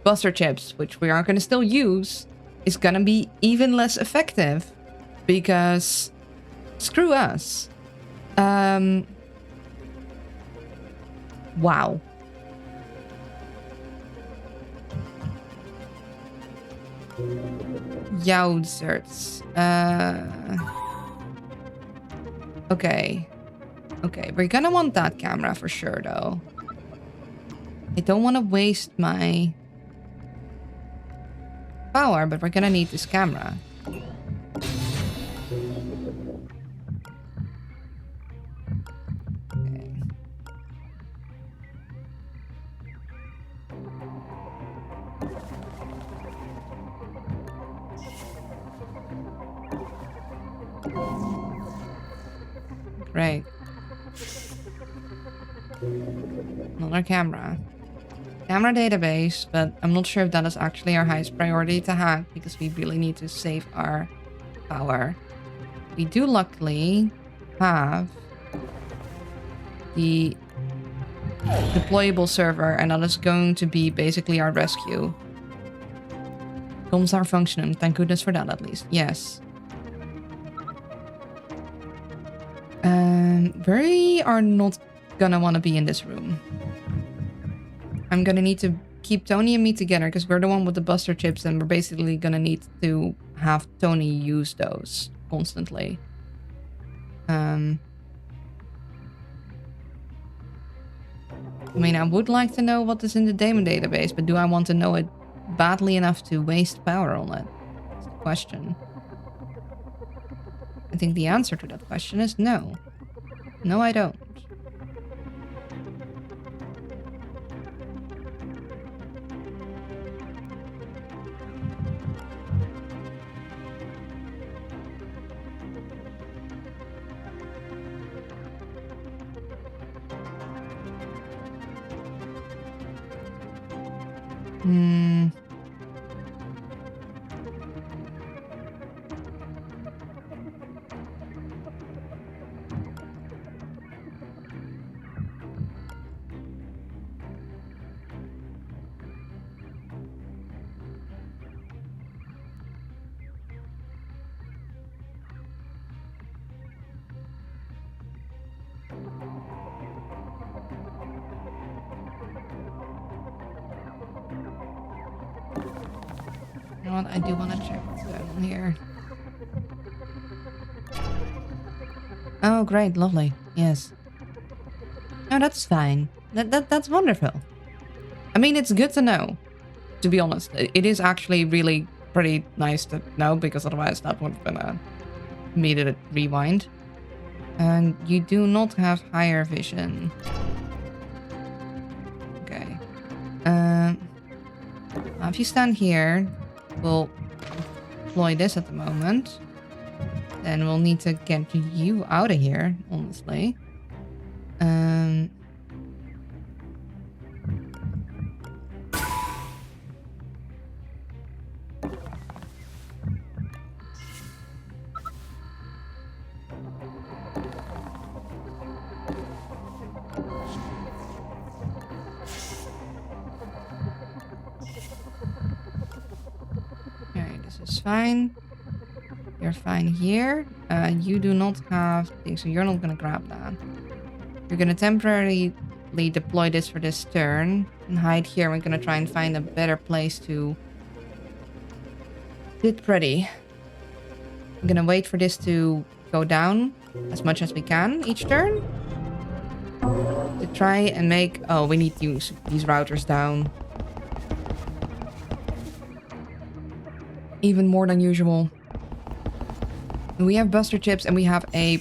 buster chips, which we are going to still use, is going to be even less effective because screw us. Wow. Yowzers. Okay. Okay, we're gonna want that camera for sure, though. I don't want to waste my power, but we're gonna need this camera. Okay. Great. Another camera. Camera database, but I'm not sure if that is actually our highest priority to hack because we really need to save our power. We do luckily have the deployable server, and that is going to be basically our rescue. Comms are functioning. Thank goodness for that, at least. Yes. We are not gonna want to be in this room. I'm gonna need to keep Tony and me together because we're the one with the buster chips, and we're basically gonna need to have Tony use those constantly. I mean, I would like to know what is in the daemon database, but do I want to know it badly enough to waste power on it? That's the question. I think the answer to that question is no. No, I don't. You know what? I do want to check what's going on here. Oh, great. Lovely. Yes. No, that's fine. That's wonderful. I mean, it's good to know, to be honest. It is actually really pretty nice to know, because otherwise that would have been needed a rewind. And you do not have higher vision. Okay. If you stand here, we'll deploy this at the moment. Then we'll need to get you out of here, honestly. Fine. You're fine here. You do not have things, so you're not gonna grab that. You're gonna temporarily deploy this for this turn and hide here. We're gonna try and find a better place to sit pretty. I'm gonna wait for this to go down as much as we can each turn. To try and make... Oh, we need to use these routers down. Even more than usual. We have buster chips and we have a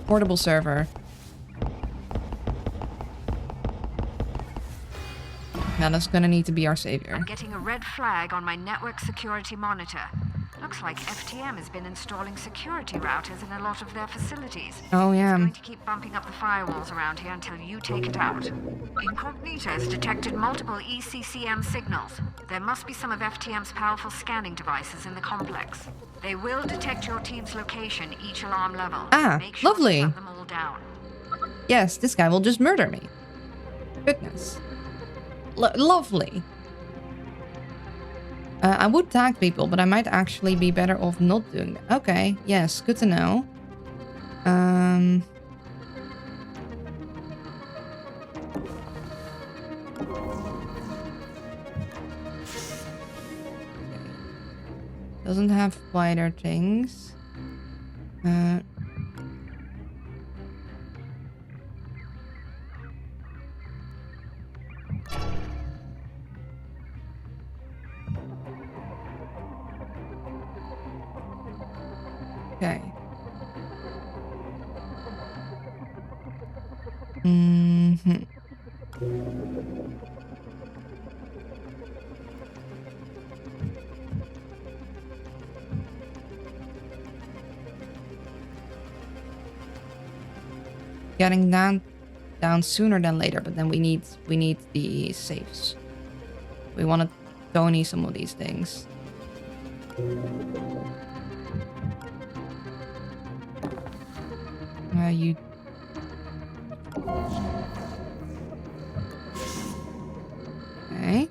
portable server. Now that's gonna need to be our savior. I'm getting a red flag on my network security monitor. Looks like FTM has been installing security routers in a lot of their facilities. Oh, yeah. It's going to keep bumping up the firewalls around here until you take it out. Incognito has detected multiple ECCM signals. There must be some of FTM's powerful scanning devices in the complex. They will detect your team's location each alarm level. Ah, Make sure lovely. to shut them all down. Yes, this guy will just murder me. Goodness. Lovely. I would tag people, but I might actually be better off not doing that. Okay, yes, good to know. Doesn't have wider things. Okay. Getting down sooner than later, but then we need the safes. We want to Tony some of these things. You. Okay.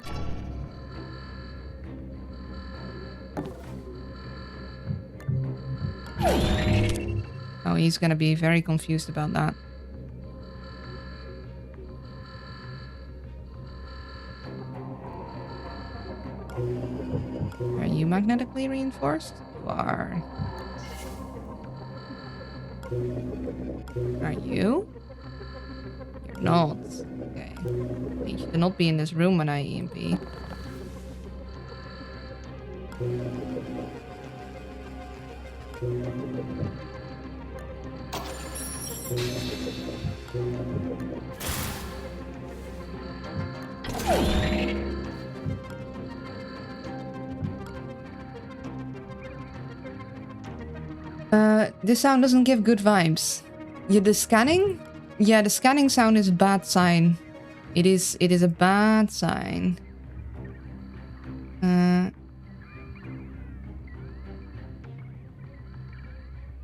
Oh, he's gonna be very confused about that. Are you magnetically reinforced? You are. Are you? You're not. Okay. You should not be in this room when I EMP. This sound doesn't give good vibes. Yeah, the scanning? Yeah, the scanning sound is a bad sign. It is a bad sign.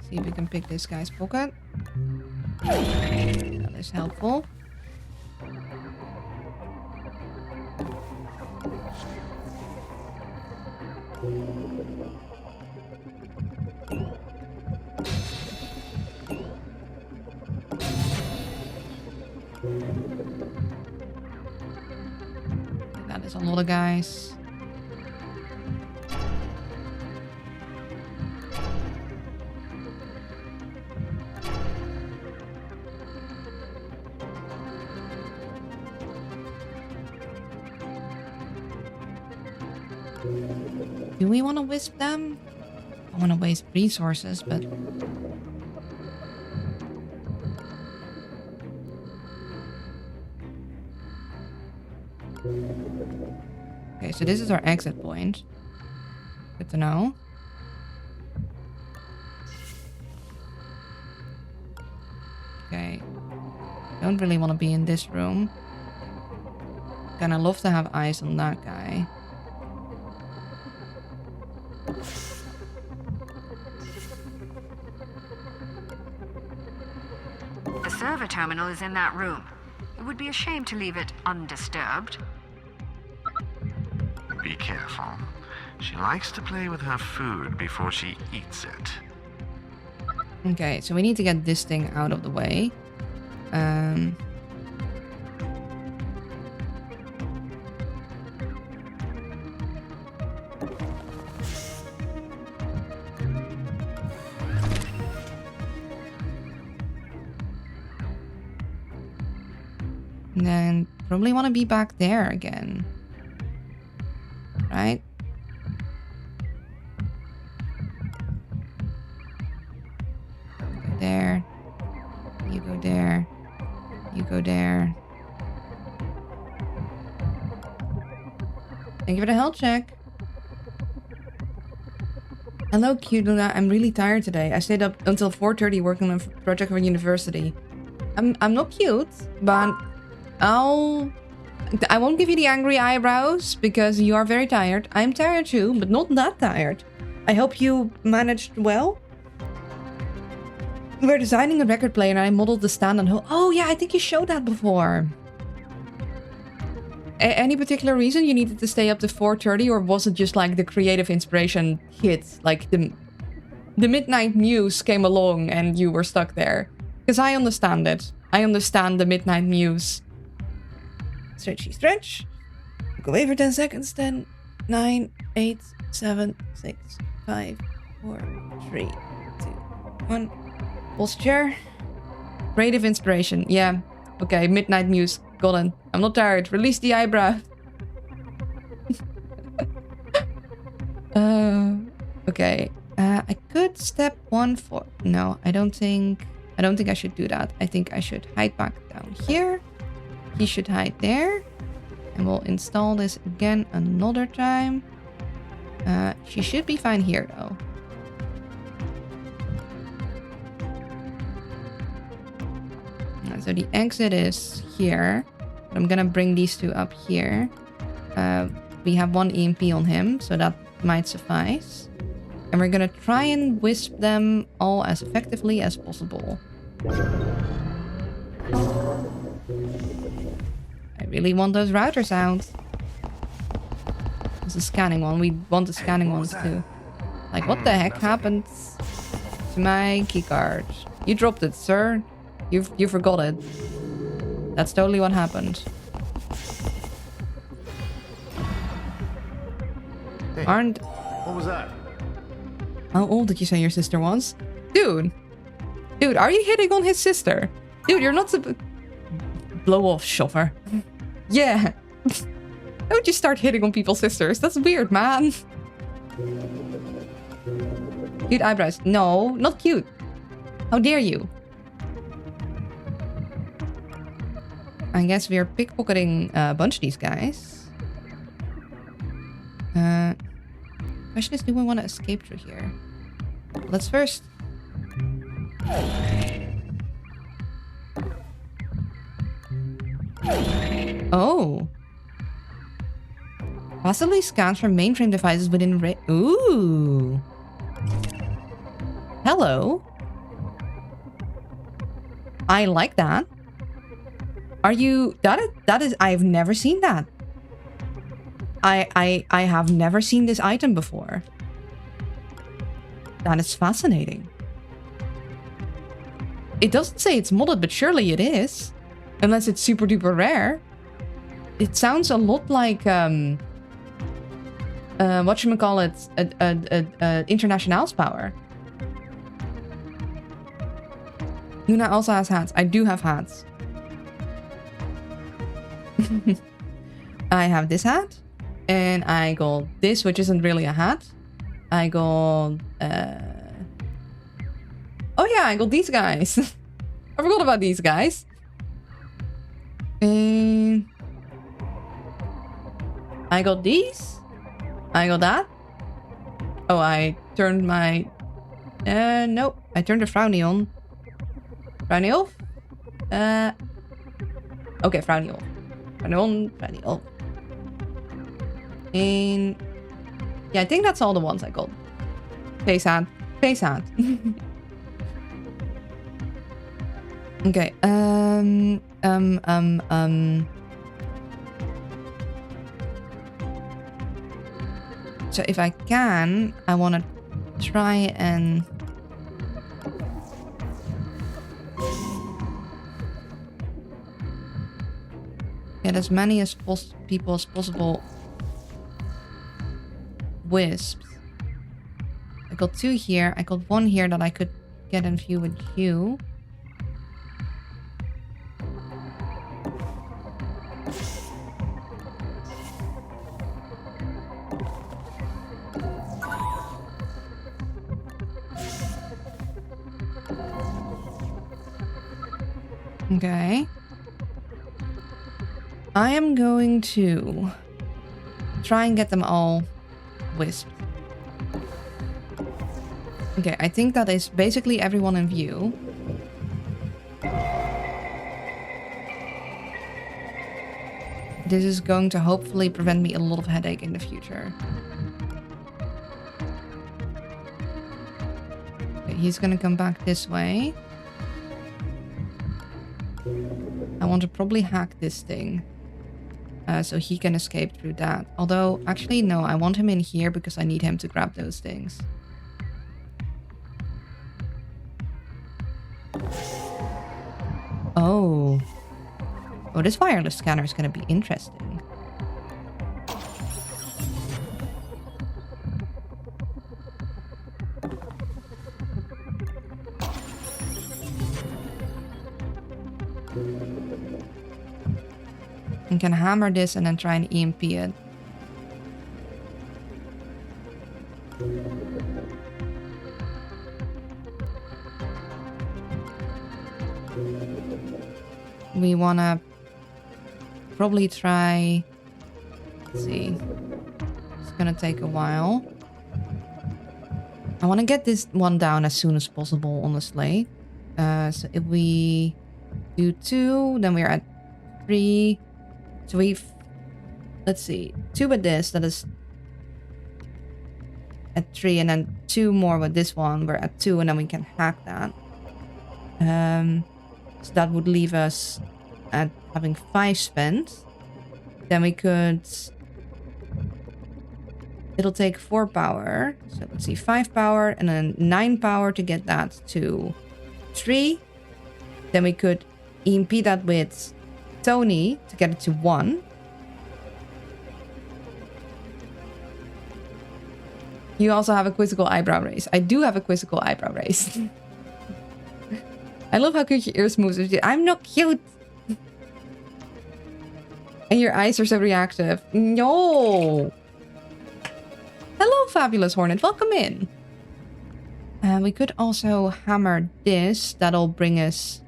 See if we can pick this guy's pocket. That is helpful. That is a lot of guys. Do we want to wisp them? I want to waste resources, but... Okay, so this is our exit point. Good to know. Okay. Don't really want to be in this room. Kinda love to have eyes on that guy. The server terminal is in that room. It would be a shame to leave it undisturbed. Be careful. She likes to play with her food before she eats it. Okay, so we need to get this thing out of the way. And then probably want to be back there again. Right? Go there. You go there. You go there. Thank you for the health check. Hello, Tuna. I'm really tired today. I stayed up until 4:30 working on a project for university. I'm not cute, but I won't give you the angry eyebrows because you are very tired. I'm tired too, but not that tired. I hope you managed well. We're designing a record player and I modeled the stand and oh yeah, I think you showed that before. Any particular reason you needed to stay up to 4:30, or was it just like the creative inspiration hit? Like the midnight muse came along and you were stuck there? Because I understand it. I understand the midnight muse. Stretchy stretch. Go away for 10 seconds. 10, 9, 8, 7, 6, 5, 4, 3, 2, 1. Posture. Creative inspiration. Yeah. Okay, midnight muse. Got it. I'm not tired. Release the eyebrow. Okay. I could step 1 for... No, I don't think I should do that. I think I should hide back down here. He should hide there. And we'll install this again another time. She should be fine here though. So the exit is here. But I'm gonna bring these two up here. We have 1 EMP on him, so that might suffice. And we're gonna try and wisp them all as effectively as possible. I really want those routers out. It's a scanning one. We want the scanning ones too. Like, what the heck happened to my keycard? You dropped it, sir. You forgot it. That's totally what happened. Hey, Aren't... what was that? How old did you say your sister was? Dude! Dude, are you hitting on his sister? Dude, you're not supposed... Blow off, shover. Yeah. Don't you start hitting on people's sisters. That's weird, man. Cute eyebrows. No, not cute. How dare you? I guess we're pickpocketing a bunch of these guys. Question is, do we want to escape through here? Let's first... Oh. Possibly scans from mainframe devices within Ooh. Hello. I like that. Are you... That is... I've never seen that. I have never seen this item before. That is fascinating. It doesn't say it's modded, but surely it is. Unless it's super duper rare. It sounds a lot like... whatchamacallit, International's power. Tuna also has hats. I do have hats. I have this hat. And I got this, which isn't really a hat. I got... Oh yeah, I got these guys. I forgot about these guys. And... I got these. I got that. Oh, I turned my... nope. I turned the frowny on. Frowny off? Okay, frowny off. Frowny on, frowny off. And... yeah, I think that's all the ones I got. Face hat. Face hat. Okay, So if I can, I want to try and... get as many as people as possible wisps. I got 2 here. I got 1 here that I could get in view with you. Okay. I am going to try and get them all wisped. Okay, I think that is basically everyone in view. This is going to hopefully prevent me a lot of headache in the future. Okay, he's gonna come back this way. I want to probably hack this thing. So he can escape through that. Although, actually, no, I want him in here because I need him to grab those things. Oh. Oh, this wireless scanner is going to be interesting. I can hammer this and then try and EMP it. We wanna probably try... Let's see. It's gonna take a while. I want to get this one down as soon as possible, honestly. So if we do 2, then we're at 3. So we've... Let's see. 2 with this, that is at 3. And then 2 more with this one, we're at 2. And then we can hack that. So that would leave us at having 5 spent. Then we could... It'll take 4 power. So let's see, 5 power and then 9 power to get that to 3. Then we could EMP that with Tony to get it to 1. You also have a quizzical eyebrow raise. I do have a quizzical eyebrow raise. I love how cute your ears move. I'm not cute. And your eyes are so reactive. No. Hello, Fabulous Hornet. Welcome in. We could also hammer this. That'll bring us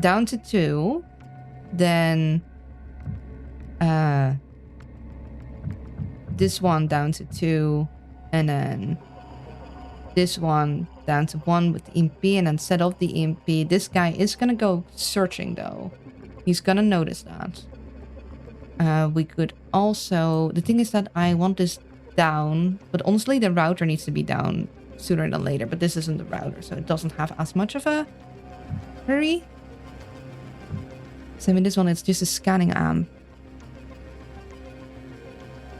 down to 2. Then this one down to 2. And then this one down to 1 with the EMP. And then set off the EMP. This guy is going to go searching, though. He's going to notice that. We could also... The thing is that I want this down. But honestly, the router needs to be down sooner than later. But this isn't the router, so it doesn't have as much of a hurry. So I mean, this one, it's just a scanning amp.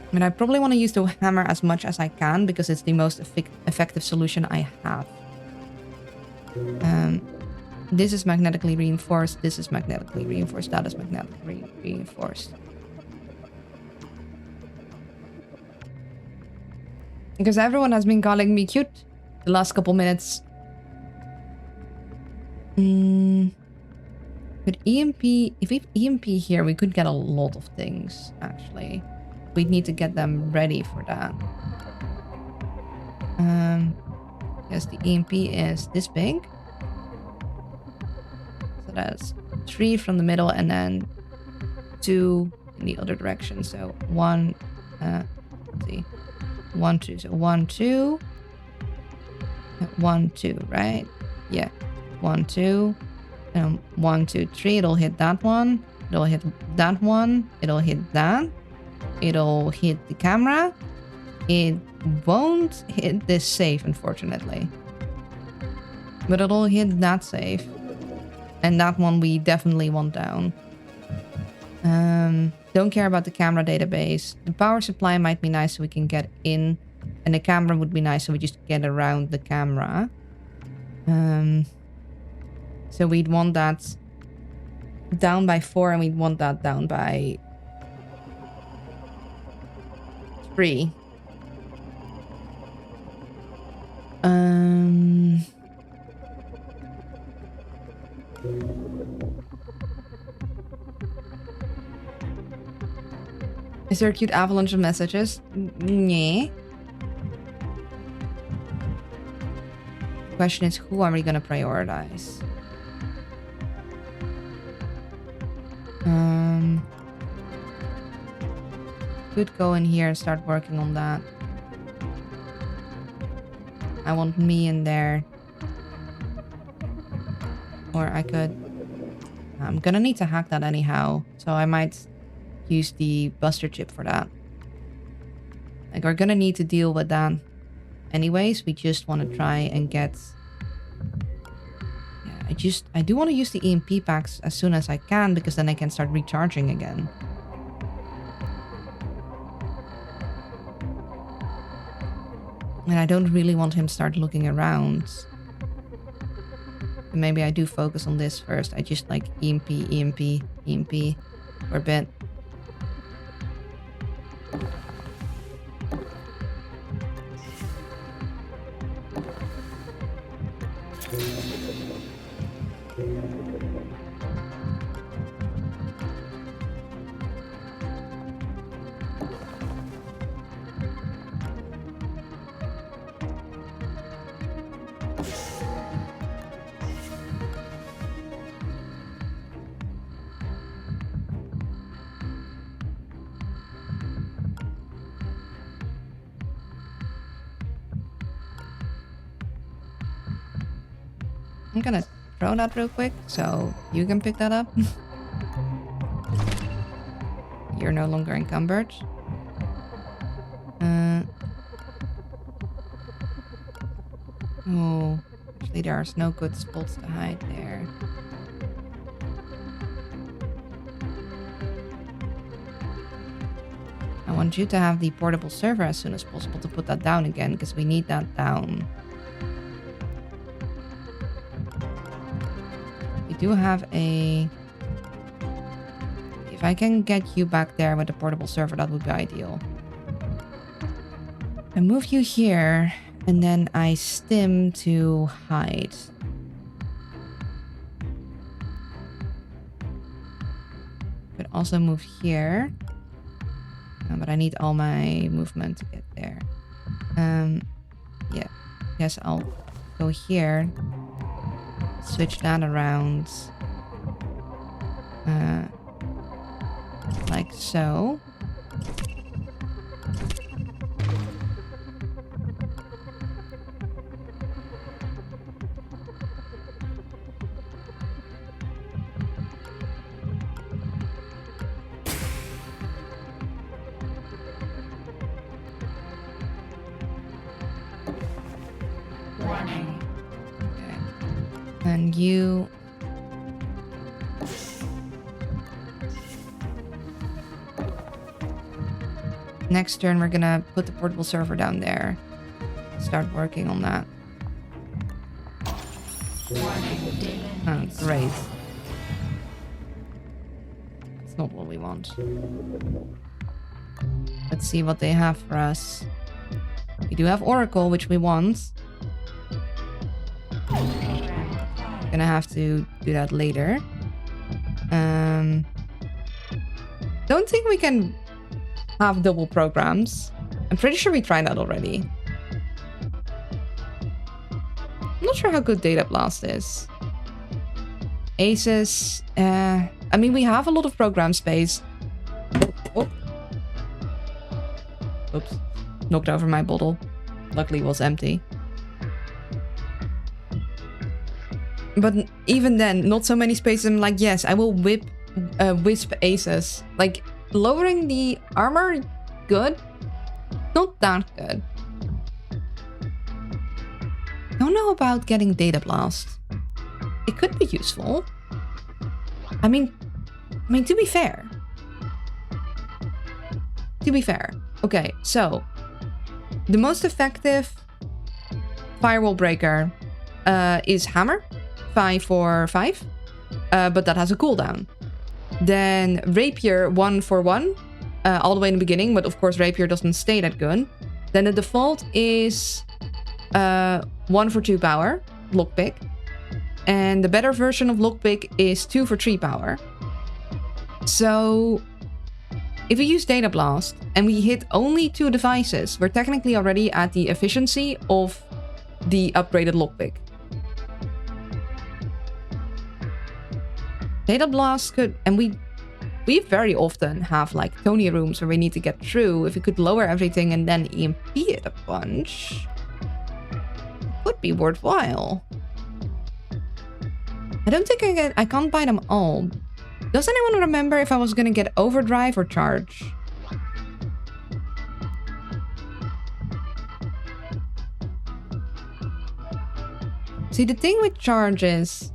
I mean, I probably want to use the hammer as much as I can because it's the most effective solution I have. This is magnetically reinforced. This is magnetically reinforced. That is magnetically reinforced. Because everyone has been calling me cute the last couple minutes. Could EMP... If we EMP here, we could get a lot of things, actually. We'd need to get them ready for that. Yes, the EMP is this big. So that's 3 from the middle and then 2 in the other direction. So 1, let's see. 1, 2. So 1, 2. 1, 2, right? Yeah. 1, 2. 1, 2, 3. It'll hit that one. It'll hit that one. It'll hit that. It'll hit the camera. It won't hit this safe, unfortunately. But it'll hit that safe. And that one we definitely want down. Don't care about the camera database. The power supply might be nice so we can get in. And the camera would be nice so we just get around the camera. So we'd want that down by 4 and we'd want that down by 3. Is there a cute avalanche of messages? Nah. The question is, who are we gonna prioritize? Could go in here and start working on that. I want me in there. Or I could... I'm gonna need to hack that anyhow. So I might use the buster chip for that. Like, we're gonna need to deal with that. Anyways, we just want to try and get... Yeah, I do want to use the EMP packs as soon as I can, because then I can start recharging again. And I don't really want him to start looking around. Maybe I do focus on this first. I just like EMP for a bit. I'm gonna throw that real quick so you can pick that up. You're no longer encumbered. Oh, actually there's no good spots to hide there. I want you to have the portable server as soon as possible to put that down again, because we need that down. We do have a... If I can get you back there with the portable server, that would be ideal. I move you here, and then I stim to hide. Could also move here. But I need all my movement to get there. Yeah. Guess I'll go here. Switch that around. Like so. Warning. Okay. And you... Next turn, we're gonna put the portable server down there. Start working on that. Oh, great. That's not what we want. Let's see what they have for us. We do have Oracle, which we want. Gonna have to do that later. Don't think we can have double programs. I'm pretty sure we tried that already. I'm not sure how good Data Blast is. Aces. I mean, we have a lot of program space. Oh. Oops. Knocked over my bottle. Luckily it was empty. But even then, not so many spaces. I'm like, yes, I will wisp aces. Like, lowering the armor, good. Not that good. Don't know about getting Data Blast. It could be useful. I mean, to be fair. Okay, so the most effective firewall breaker is Hammer. 5 for 5, but that has a cooldown. Then Rapier 1 for 1, all the way in the beginning, but of course Rapier doesn't stay that good. Then the default is 1 for 2 power, Lockpick. And the better version of Lockpick is 2 for 3 power. So if we use Data Blast and we hit only 2 devices, we're technically already at the efficiency of the upgraded Lockpick. Data Blast could, and we we very often have like Tony rooms where we need to get through. If we could lower everything and then EMP it a bunch, would be worthwhile. I don't think I can't buy them all. Does anyone remember if I was gonna get overdrive or charge? See, the thing with charge is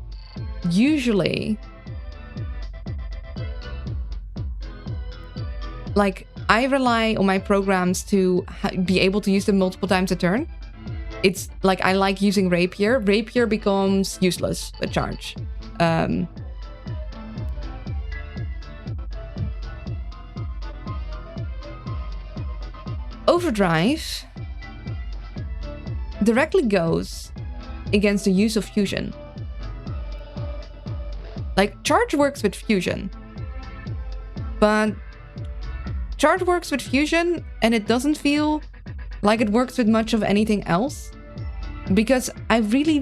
usually like I rely on my programs to be able to use them multiple times a turn. It's like I like using rapier. Rapier becomes useless with charge. Overdrive directly goes against the use of fusion. Like, charge works with fusion, but charge works with fusion and it doesn't feel like it works with much of anything else, because I really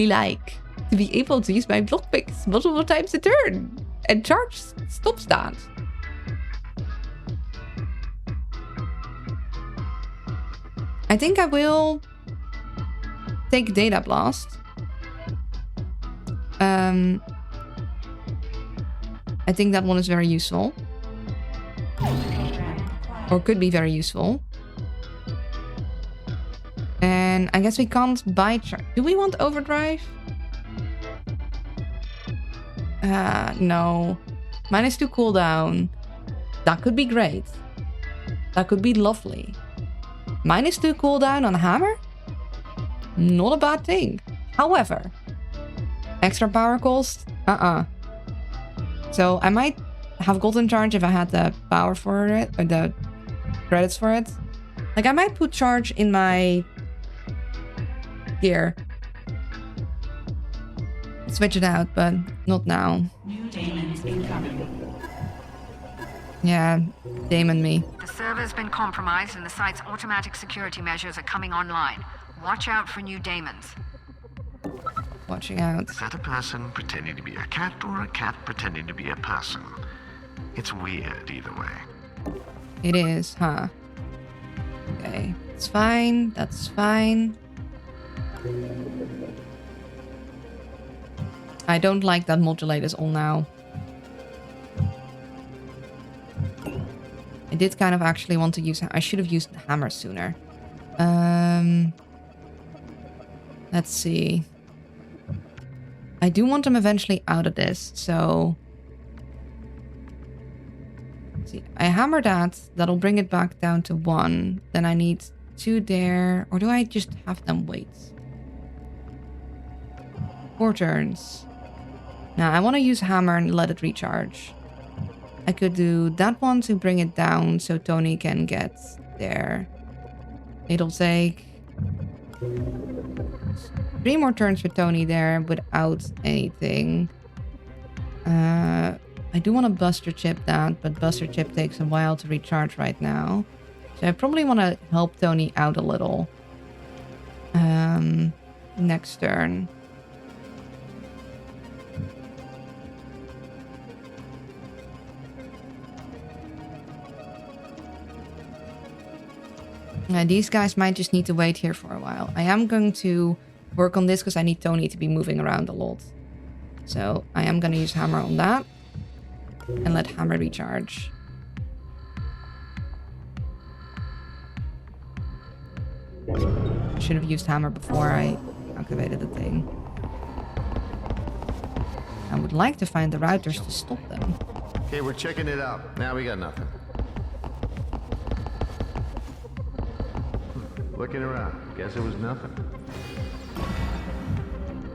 like to be able to use my block picks multiple times a turn, and charge stops that. I think I will take Data Blast. I think that one is very useful. Or could be very useful. And I guess we can't buy charge. Do we want overdrive? No. -2 cooldown. That could be great. That could be lovely. -2 cooldown on hammer? Not a bad thing. However, extra power cost? So I might have gotten charge if I had the power for it, or the credits for it. Like, I might put charge in my gear. Switch it out, but not now. New demons incoming. Yeah, Damon me. The server's been compromised and the site's automatic security measures are coming online. Watch out for new daemons. Watching out. Is that a person pretending to be a cat or a cat pretending to be a person? It's weird either way. It is, huh? Okay, it's fine. That's fine. I don't like that modulate is all now. I did kind of actually want to use... I should have used the hammer sooner. Let's see. I do want them eventually out of this, so... Let's see. I hammer that. That'll bring it back down to 1. Then I need 2 there. Or do I just have them wait? 4 turns. Now, I want to use hammer and let it recharge. I could do that one to bring it down so Tony can get there. It'll take 3 more turns for Tony there without anything. I do want to Buster Chip that, but Buster Chip takes a while to recharge right now. So I probably want to help Tony out a little. Next turn. These guys might just need to wait here for a while. I am going to work on this because I need Tony to be moving around a lot. So I am going to use hammer on that. And let hammer recharge. Should have used hammer before I activated the thing. I would like to find the routers to stop them. Okay, we're checking it out. Now we got nothing. Looking around. Guess it was nothing.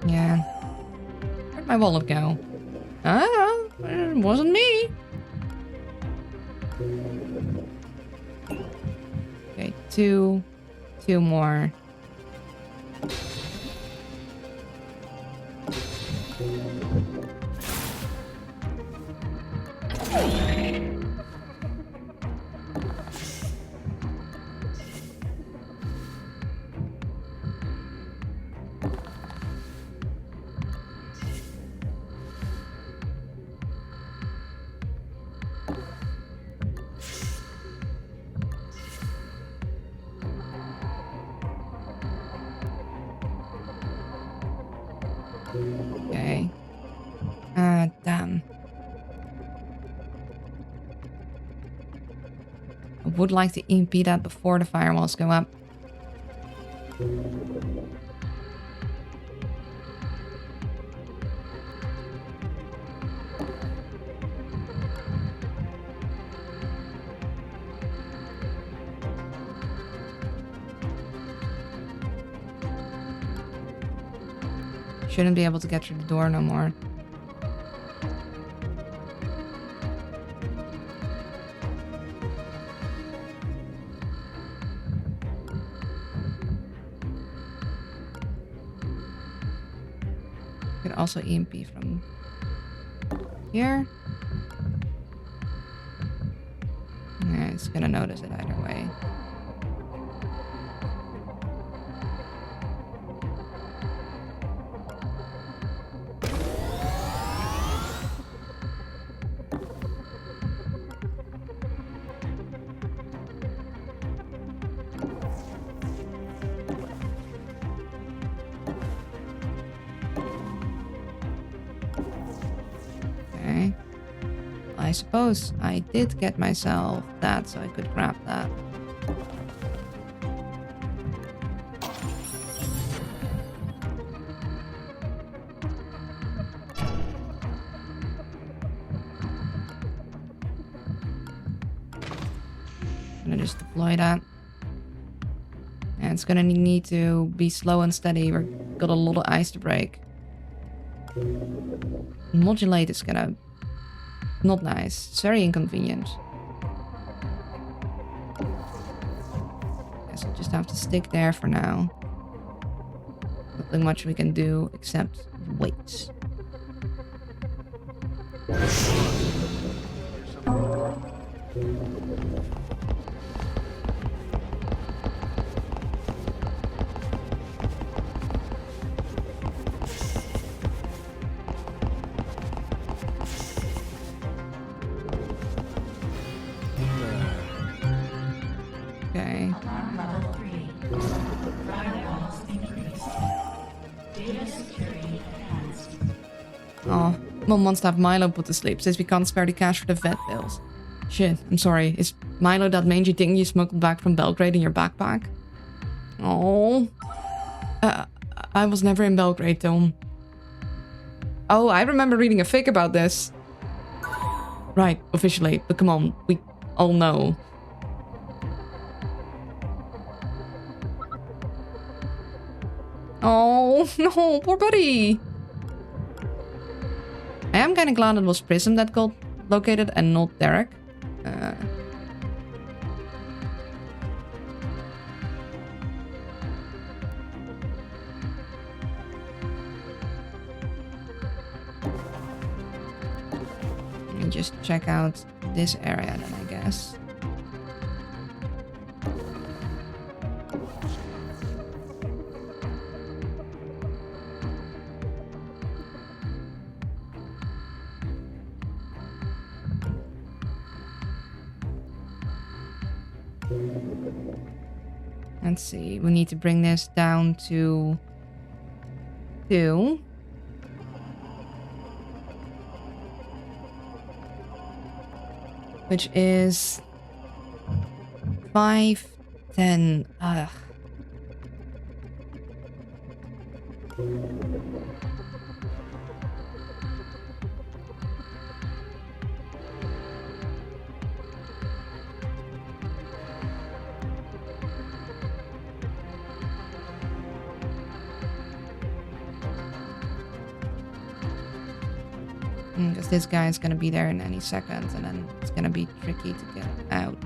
Yeah. Where'd my wallet go? Ah, it wasn't me. Okay, two more. Okay. Damn. I would like to EMP that before the firewalls go up. Shouldn't be able to get through the door no more. Could also EMP from here. Yeah, it's gonna notice it either way. Okay. I suppose I did get myself that, so I could grab that. Gonna just deploy that. And it's gonna need to be slow and steady. We've got a lot of ice to break. Modulate is gonna... not nice. It's very inconvenient. Guess I'll just have to stick there for now. Nothing much we can do except wait. Okay. Alarm level 3. Firewalls increased. Data security enhanced. Oh, Mom wants to have Milo put to sleep since we can't spare the cash for the vet bills. Shit, I'm sorry. Is Milo that mangy thing you smuggled back from Belgrade in your backpack? Oh. I was never in Belgrade, Tom. Oh, I remember reading a fic about this. Right, officially. But come on, we all know. Oh, no, poor buddy. I am kind of glad it was Prism that got located and not Derek. Let me just check out this area then, I guess. Let's see, we need to bring this down to 2. Which is 5, 10. Ugh. Because this guy is gonna be there in any second, and then it's gonna be tricky to get out.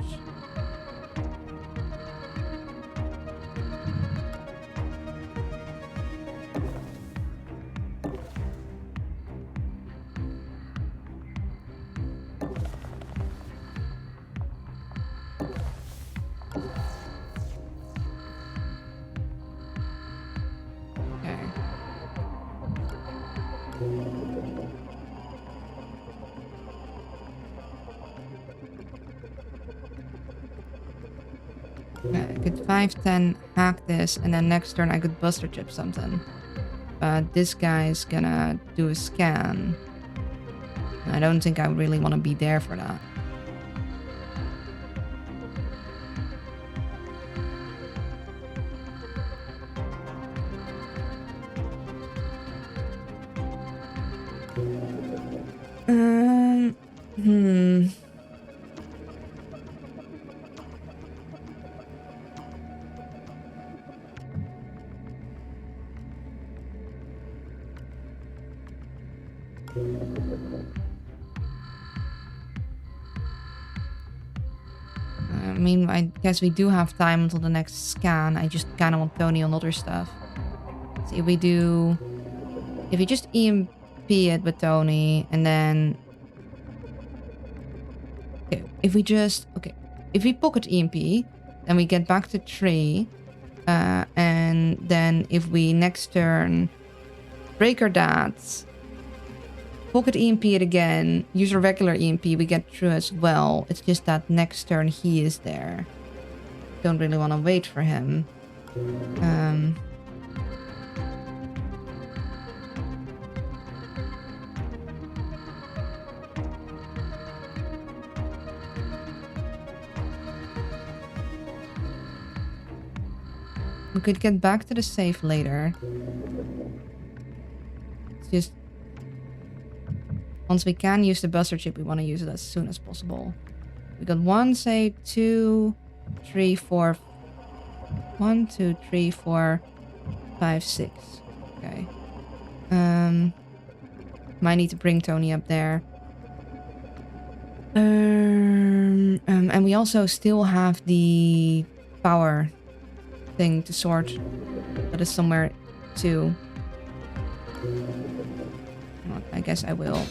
I could 5, 10 hack this, and then next turn I could buster chip something. But this guy's gonna do a scan. I don't think I really want to be there for that. Hmm. I mean, I guess we do have time until the next scan. I just kind of want Tony on other stuff. See, if we do... If we just EMP it with Tony, and then... Okay, if we just... Okay, if we pocket EMP, then we get back to 3. And then if we next turn break our DATs, pocket EMP it again, use a regular EMP, we get through as well. It's just that next turn he is there. Don't really want to wait for him. We could get back to the safe later. It's just... Once we can use the buster chip, we want to use it as soon as possible. We got 1 save, 2, 3, 4... 1, 2, 3, 4, 5, 6. Okay. Might need to bring Tony up there. And we also still have the power thing to sort. That is somewhere too. Well, I guess I will.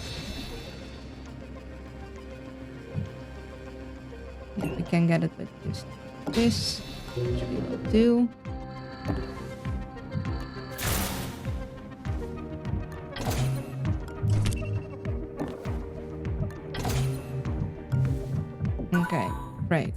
Yeah, we can get it with just this. Which we will do. Okay, right.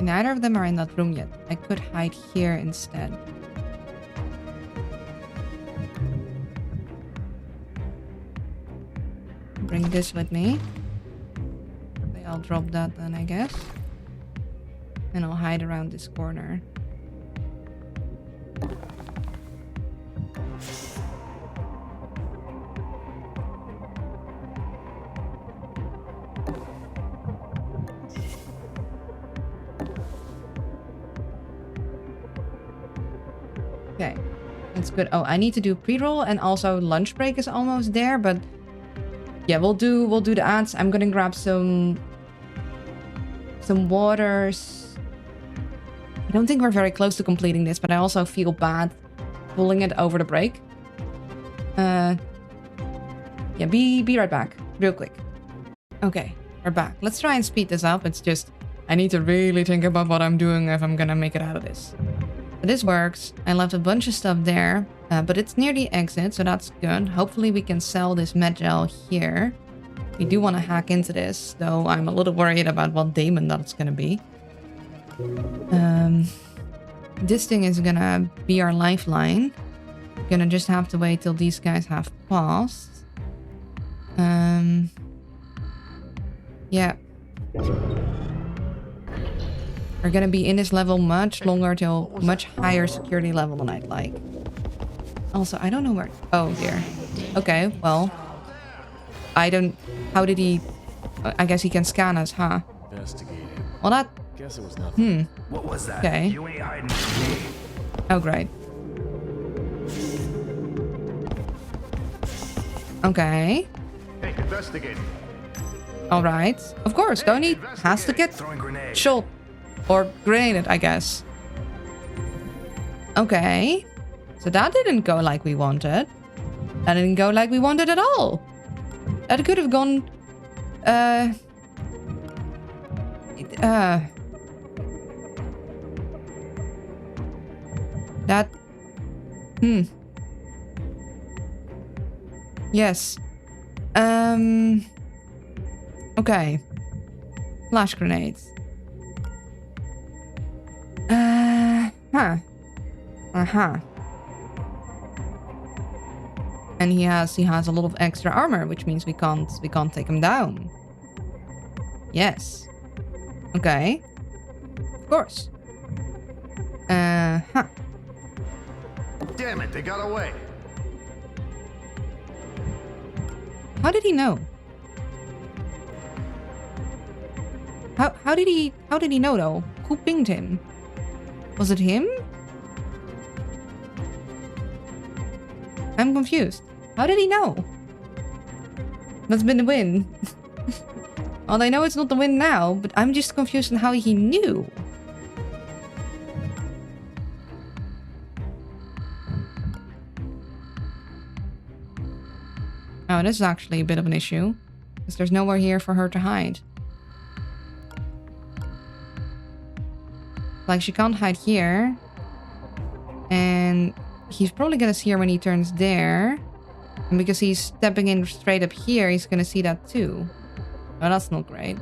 Neither of them are in that room yet. I could hide here instead. Bring this with me. Okay, I'll drop that then, I guess. And I'll hide around this corner. Okay, that's good. Oh, I need to do pre-roll and also lunch break is almost there, but yeah, we'll do the ads. I'm gonna grab some waters. I don't think we're very close to completing this, but I also feel bad pulling it over the break. Yeah, be right back, real quick. Okay, we're back. Let's try and speed this up. It's just I need to really think about what I'm doing if I'm gonna make it out of this. But this works. I left a bunch of stuff there, but it's near the exit, so that's good. Hopefully we can sell this med gel here. We do want to hack into this, though I'm a little worried about what Damon that's gonna be. This thing is gonna be our lifeline. Gonna just have to wait till these guys have passed. Yeah. We're gonna be in this level much longer till much higher security level than I'd like. Also, I don't know where... Oh, dear. Okay, well... I don't... How did he... I guess he can scan us, huh? Well, Guess it was nothing. What was that? Okay. You ain't hiding from me. Oh, great. Okay. Hey, investigate. All right. Of course, Tony has to get Throwing grenade. shot. Or grenaded, I guess. Okay. So that didn't go like we wanted. That didn't go like we wanted at all. That could have gone... That... Yes. Okay. Flash grenades. Uh-huh. And he has a lot of extra armor, which means we can't take him down. Yes. Okay. Of course. Uh-huh. Damn it, they got away. How did he know? How did he know though? Who pinged him? Was it him? I'm confused. How did he know? That's been the win. Well, I know it's not the win now, but I'm just confused on how he knew. Oh, this is actually a bit of an issue. Because there's nowhere here for her to hide. Like, she can't hide here. And he's probably gonna see her when he turns there. And because he's stepping in straight up here, he's gonna see that too. Oh, that's not great.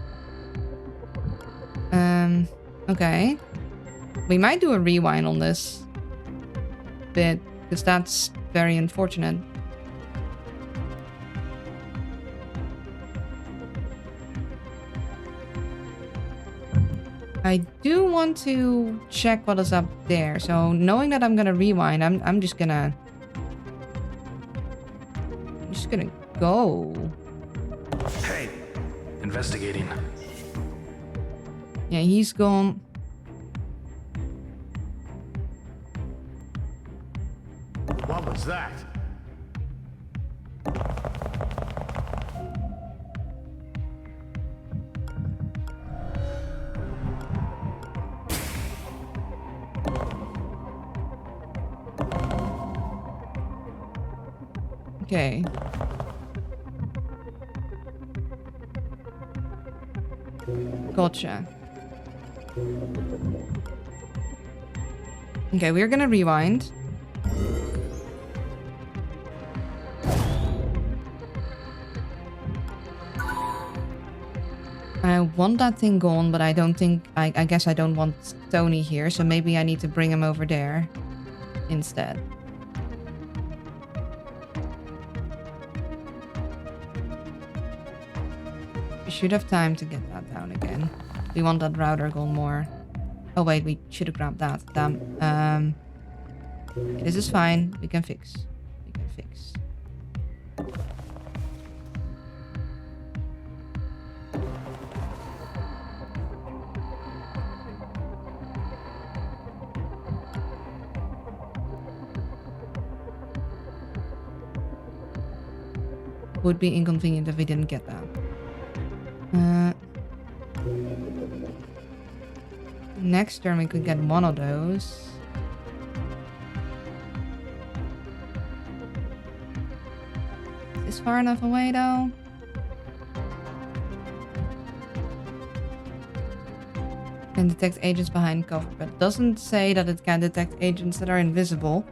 Okay. We might do a rewind on this bit, because that's very unfortunate. I do want to check what is up there. So knowing that I'm gonna rewind, I'm just gonna go. Hey, investigating. Yeah, he's gone. What was that? Okay. Gotcha. Okay, we're gonna rewind. I want that thing gone, but I don't think... I guess I don't want Tony here, so maybe I need to bring him over there instead. We should have time to get that down again. We want that router gone more. Oh wait, we should have grabbed that. Damn. This is fine. We can fix. We can fix. Would be inconvenient if we didn't get that. Next turn we could get one of those. Is this far enough away though? Can detect agents behind cover, but it doesn't say that it can detect agents that are invisible.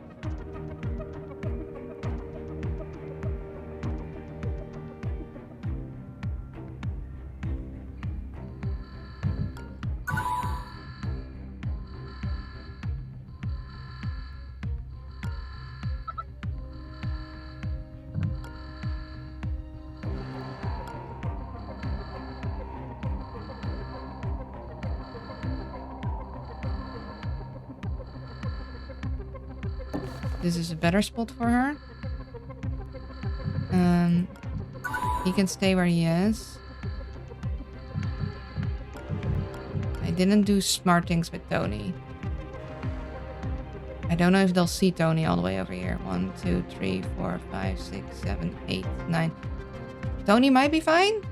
This is a better spot for her. He can stay where he is. I didn't do smart things with Tony. I don't know if they'll see Tony all the way over here. 1, 2, 3, 4, 5, 6, 7, 8, 9. Tony might be fine.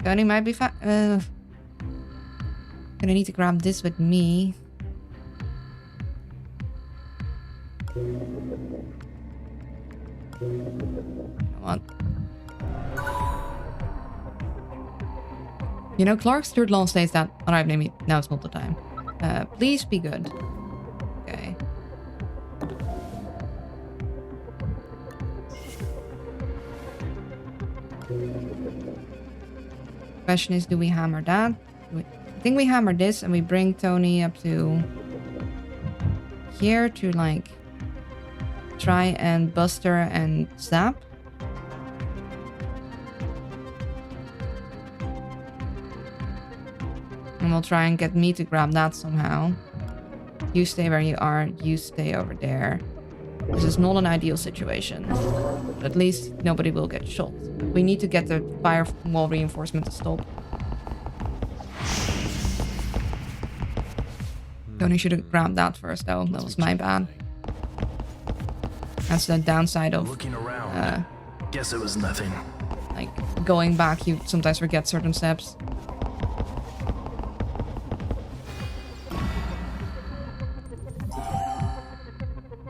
Tony might be fine. Gonna need to grab this with me. Come on. You know, Clark's third law states that arrive near me. Now it's not the time. Please be good. Okay. Question is, do we hammer that? I think we hammer this and we bring Tony up to here to like try and buster and zap. And we'll try and get me to grab that somehow. You stay where you are, you stay over there. This is not an ideal situation. But at least nobody will get shot. We need to get the firewall reinforcement to stop. Tony should have grabbed that first though. That was my bad. That's the downside of Looking around. Guess it was nothing. like going back, you sometimes forget certain steps.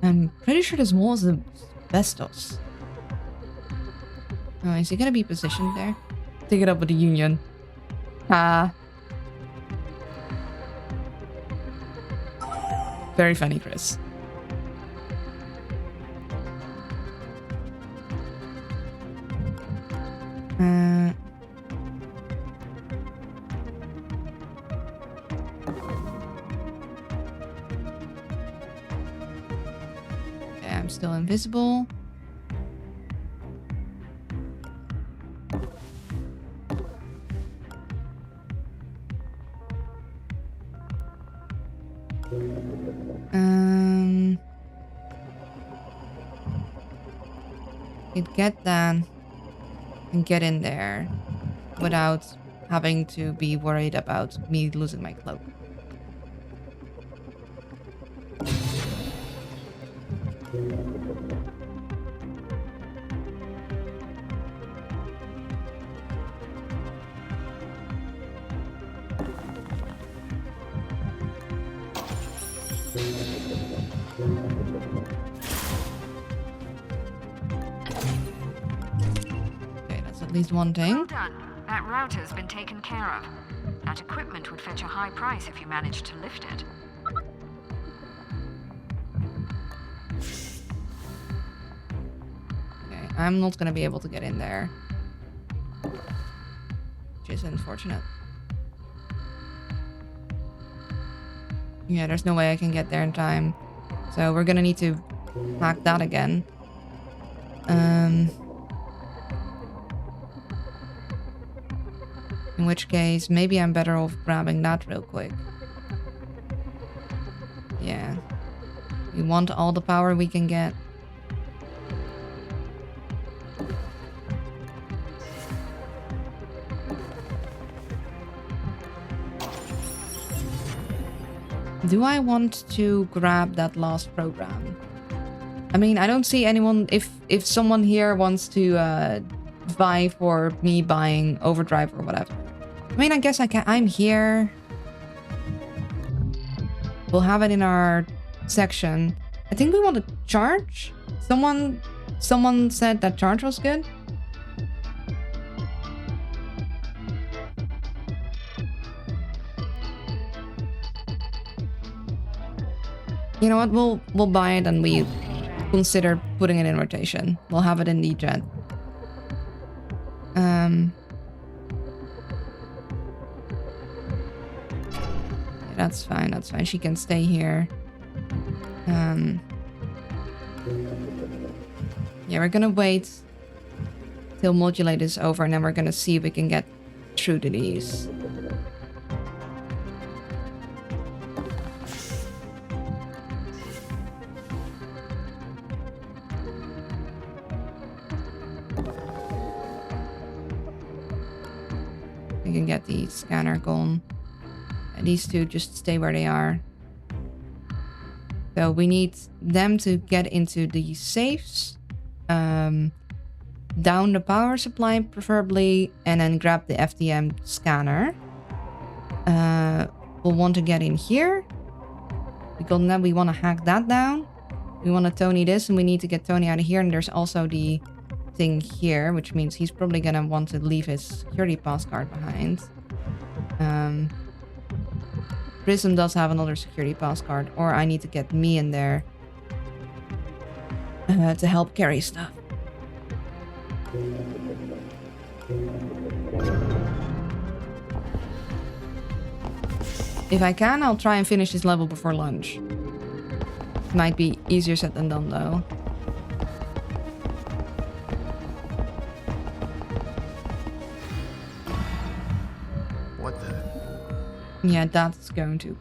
I'm pretty sure this wall is asbestos. Oh, is he gonna be positioned there? Take it up with the Union. Very funny, Chris. Okay, I'm still invisible. Could get that and get in there without having to be worried about me losing my cloak. At least one thing. Well done. That router's been taken care of. That equipment would fetch a high price if you managed to lift it. Okay, I'm not gonna be able to get in there. Which is unfortunate. Yeah, there's no way I can get there in time. So we're gonna need to hack that again. In which case, maybe I'm better off grabbing that real quick. Yeah. We want all the power we can get. Do I want to grab that last program? I mean, I don't see anyone... If someone here wants to vie for me buying Overdrive or whatever. I mean, I guess I can. I'm here. We'll have it in our section. I think we want to charge. Someone said that charge was good. You know what? We'll buy it and we consider putting it in rotation. We'll have it in the jet. That's fine, that's fine. She can stay here. Yeah, we're gonna wait till modulate is over and then we're gonna see if we can get through to these. We can get the scanner gone. And these two just stay where they are. So we need them to get into the safes. Down the power supply preferably. And then grab the FDM scanner. We'll want to get in here. Because then we want to hack that down. We want to Tony this and we need to get Tony out of here. And there's also the thing here, which means he's probably going to want to leave his security pass card behind. Prism does have another security pass card, or I need to get me in there to help carry stuff. If I can, I'll try and finish this level before lunch. Might be easier said than done, though. What the? Yeah, that's going to.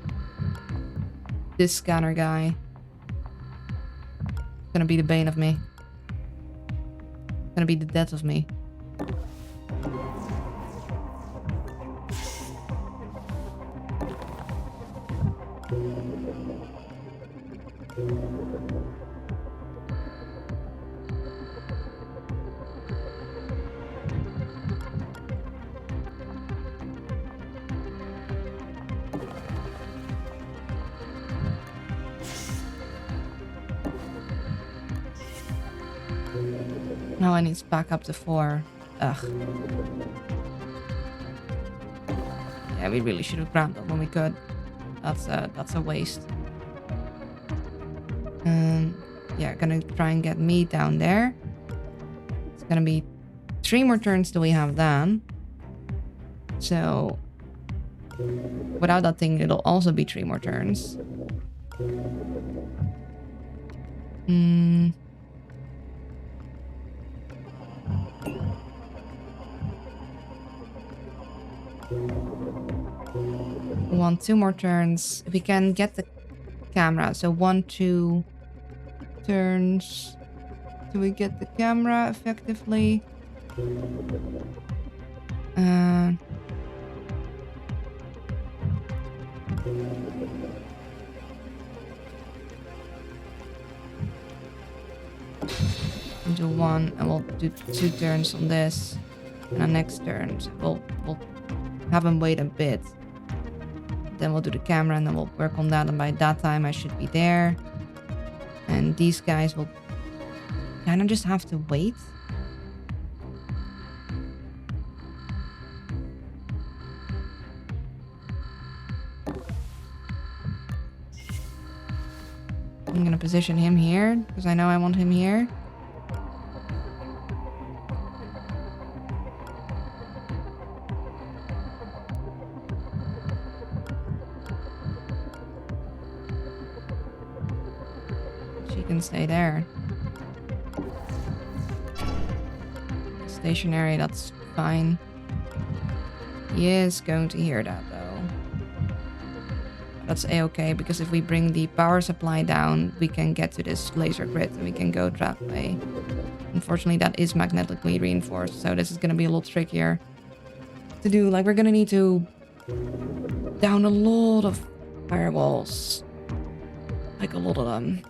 This scanner guy. Gonna be the bane of me. Gonna be the death of me. Now I need to back up to 4. Ugh. Yeah, we really should have grabbed that when we could. That's a waste. Yeah, gonna try and get me down there. It's gonna be 3 more turns till we have that. So without that thing, it'll also be 3 more turns. We want 2 more turns. If we can get the camera. So 1, 2 turns. Do we get the camera effectively? We'll do 1 and we'll do 2 turns on this. And our next turn, we'll have him wait a bit. Then we'll do the camera and then we'll work on that. And by that time, I should be there. And these guys will kind of just have to wait. I'm going to position him here because I know I want him here. Stay there. Stationary, that's fine. He is going to hear that though. That's a-okay because if we bring the power supply down, we can get to this laser grid and we can go that way. Unfortunately, that is magnetically reinforced, so this is going to be a lot trickier to do. Like, we're going to need to down a lot of firewalls. Like a lot of them.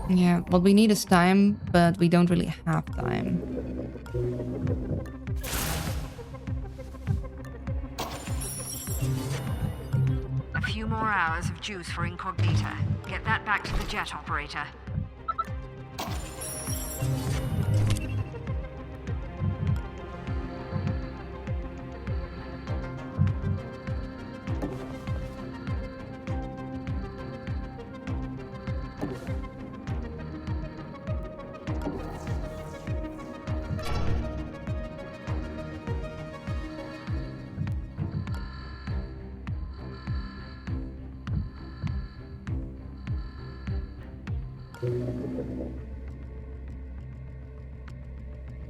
Yeah, what we need is time, but we don't really have time. A few more hours of juice for Incognita. Get that back to the jet operator.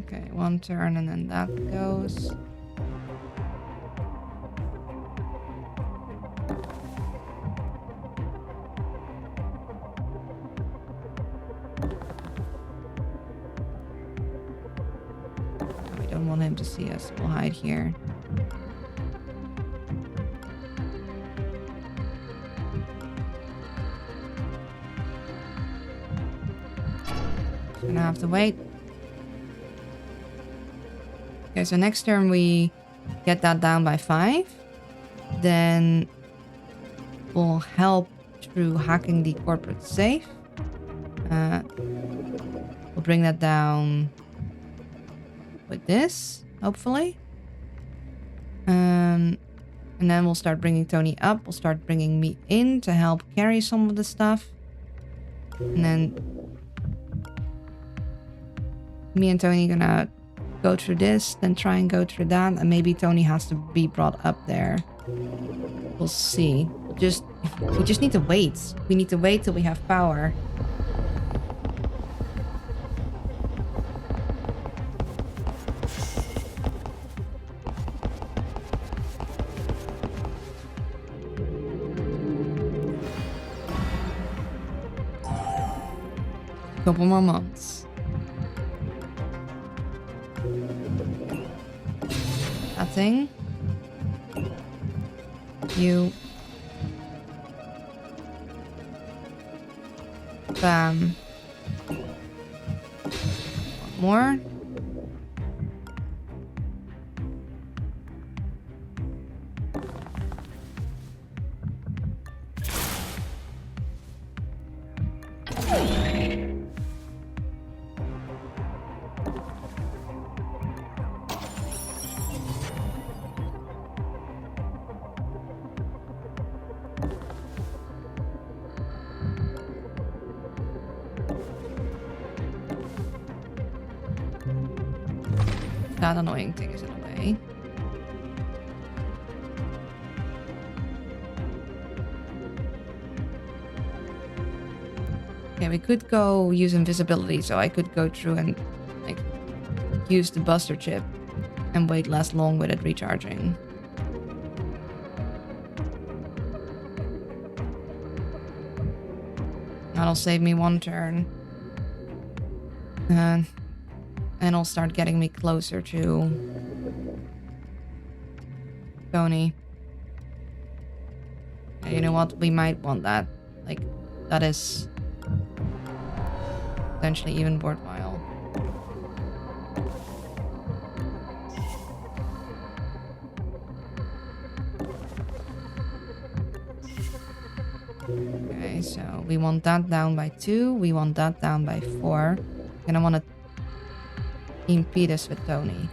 Okay, 1 turn and then that goes. We don't want him to see us. We'll hide here. Gonna have to wait. Okay, so next turn we get that down by 5. Then we'll help through hacking the corporate safe. We'll bring that down with this, hopefully. And then we'll start bringing Tony up. We'll start bringing me in to help carry some of the stuff. And then me and Tony gonna go through this, then try and go through that, and maybe Tony has to be brought up there. We'll see. We just need to wait. We need to wait till we have power. Couple more months. That thing. You. Bam. One more. That annoying thing is in the way. Okay, we could go use invisibility, so I could go through and like use the buster chip and wait less long with it recharging. That'll save me 1 turn. And it'll start getting me closer to Tony. Yeah, you know what? We might want that. Like, that is potentially even worthwhile. Okay, so we want that down by 2. We want that down by 4. And I want to impede us with Tony.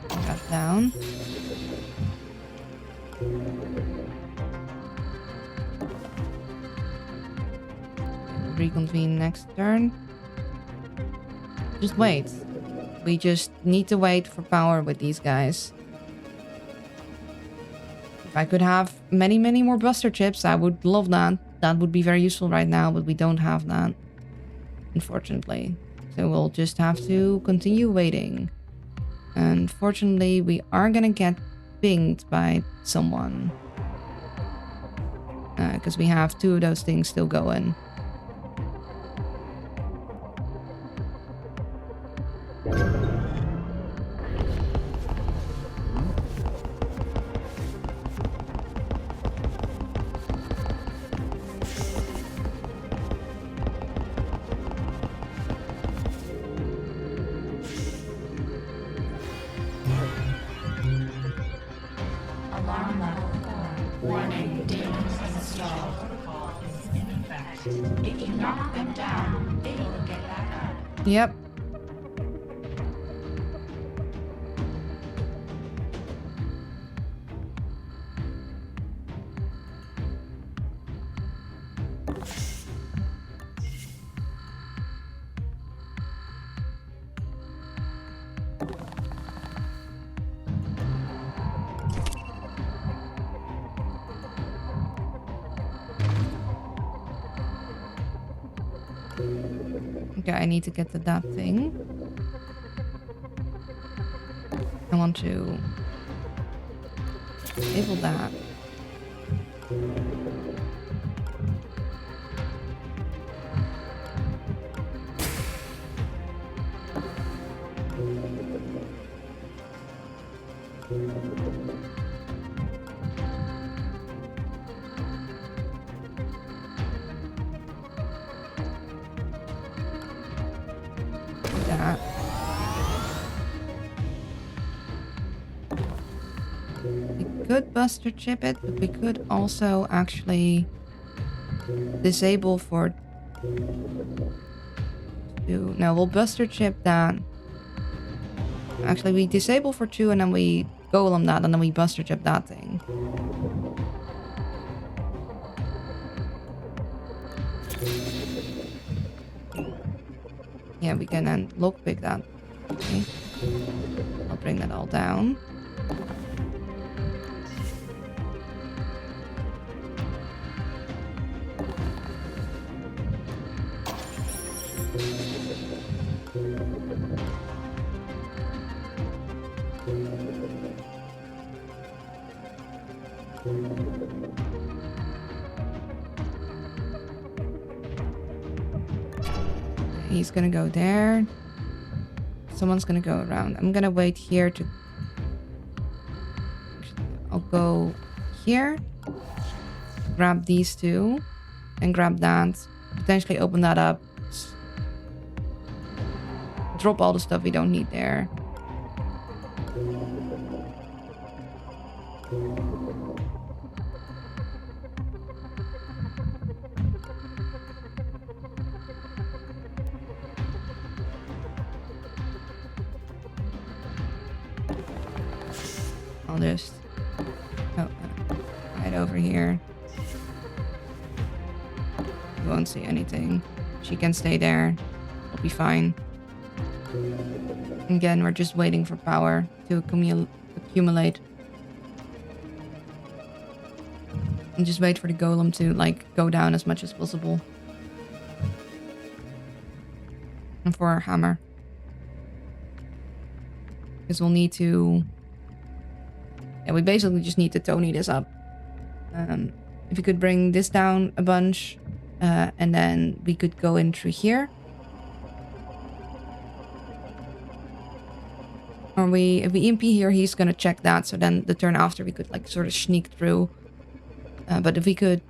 That down. Reconvene next turn. Just wait. We just need to wait for power with these guys. If I could have many more buster chips, I would love that. That would be very useful right now, but we don't have that, unfortunately. So we'll just have to continue waiting. Unfortunately, we are gonna get pinged by someone. Because we have 2 of those things still going. Alarm level 4. Warning, demons installed. Protocol is in effect. If you knock them down, they will get back up. Yep. Okay, I need to get to that thing. I want to disable that. That. We could buster chip it, but we could also actually disable for two. No, we'll buster chip that. Actually, we disable for 2 and then we golem that and then we buster chip that thing. Yeah, we can then lockpick that. Okay. I'll bring that all down. He's gonna go there. Someone's gonna go around. I'm gonna wait here to... I'll go here. Grab these two. And grab that. Potentially open that up. Drop all the stuff we don't need there. I'll just right over here. You won't see anything. She can stay there. It'll be fine. Again, we're just waiting for power to accumulate. And just wait for the golem to like go down as much as possible. And for our hammer. Because we'll need to... Yeah, we basically just need to Tony this up. If we could bring this down a bunch, and then we could go in through here. Or if we EMP here, he's gonna check that. So then the turn after we could like sort of sneak through. But if we could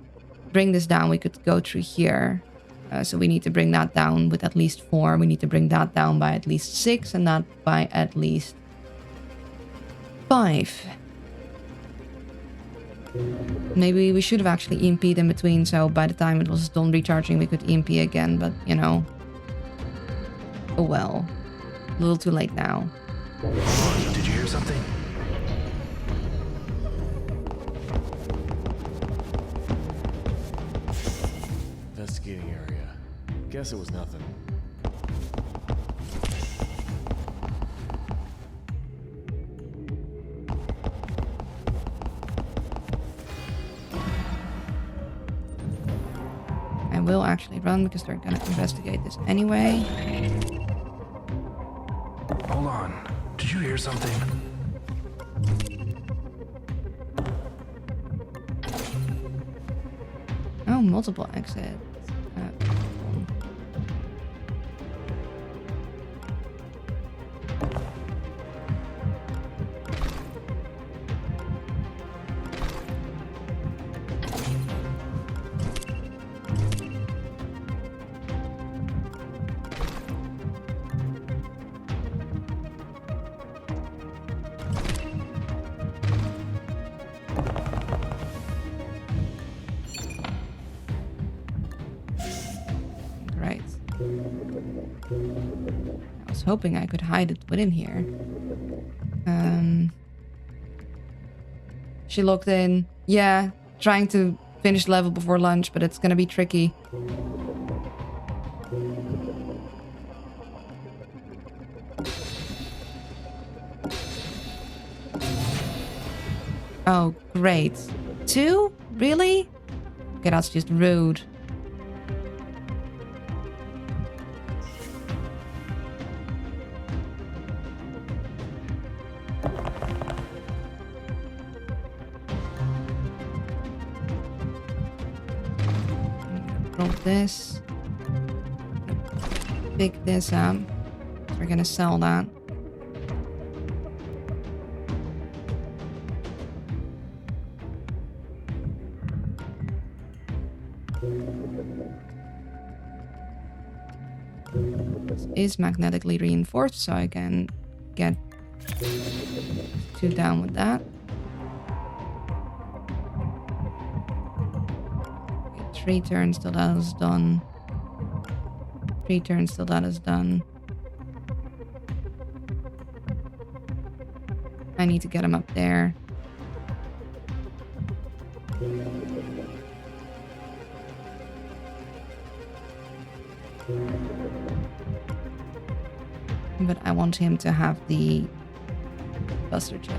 bring this down, we could go through here. So we need to bring that down with at least 4. We need to bring that down by at least 6 and that by at least 5. Maybe we should have actually EMP'd in between, so by the time it was done recharging, we could EMP again, but, you know. Oh well. A little too late now. Did you hear something? Investigating area. Guess it was nothing. I will actually run because they're gonna investigate this anyway. Hold on. Did you hear something? Oh, multiple exits. Right. I was hoping I could hide it within here. She logged in. Yeah, trying to finish level before lunch, but it's gonna be tricky. Oh, great. 2? Really? Okay, that's just rude. Drop this. Pick this up. We're gonna sell that. This is magnetically reinforced, so I can get 2 down with that. 3 turns till that is done. 3 turns till that is done. I need to get him up there. But I want him to have the buster chip.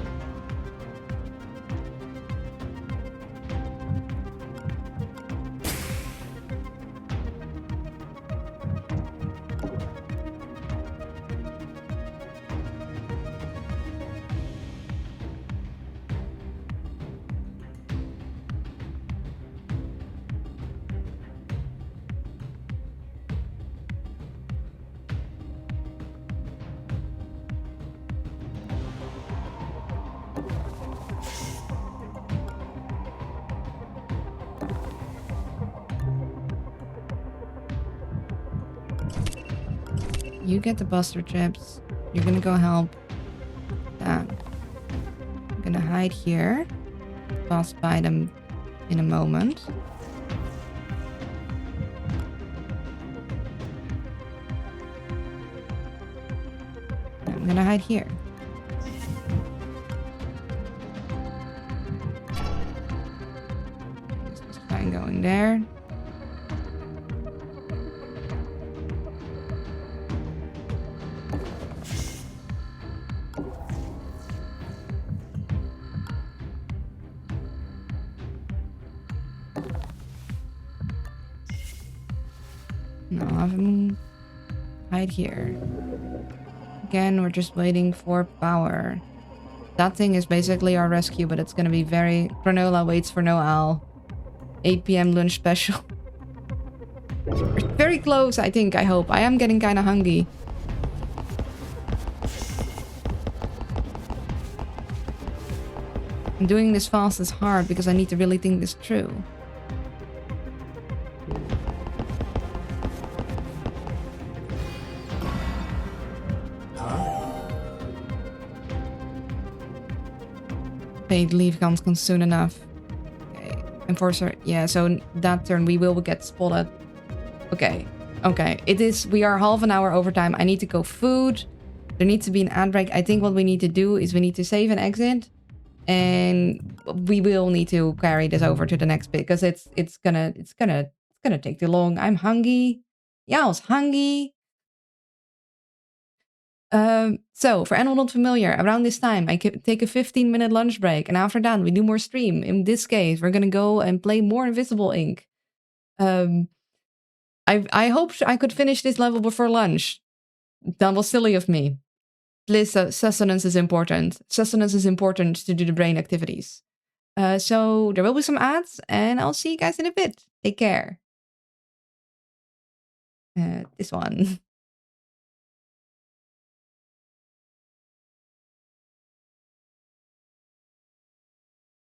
You get the buster chips. You're gonna go help that. I'm gonna hide here. Pass by them in a moment. I'm gonna hide here. Just fine going there. No, have him hide here. Again, we're just waiting for power. That thing is basically our rescue, but it's gonna be very... Granola waits for Noel. 8 p.m. lunch special. We're very close, I think, I hope. I am getting kinda hungry. And doing this fast is hard because I need to really think this through. Paid leave comes soon enough. Okay. Enforcer. Yeah, so that turn we will get spotted. Okay. Okay. It is... We are half an hour overtime. I need to go food. There needs to be an ad break. I think what we need to do is we need to save and exit. And we will need to carry this over to the next bit because it's gonna take too long. I'm hungry. Yeah, I was hungry. So for anyone not familiar, around this time I could take a 15-minute lunch break, and after that we do more stream. In this case, we're gonna go and play more Invisible Ink. I hoped I could finish this level before lunch. That was silly of me. Please, sustenance is important. Sustenance is important to do the brain activities. So there will be some ads, and I'll see you guys in a bit. Take care. This one.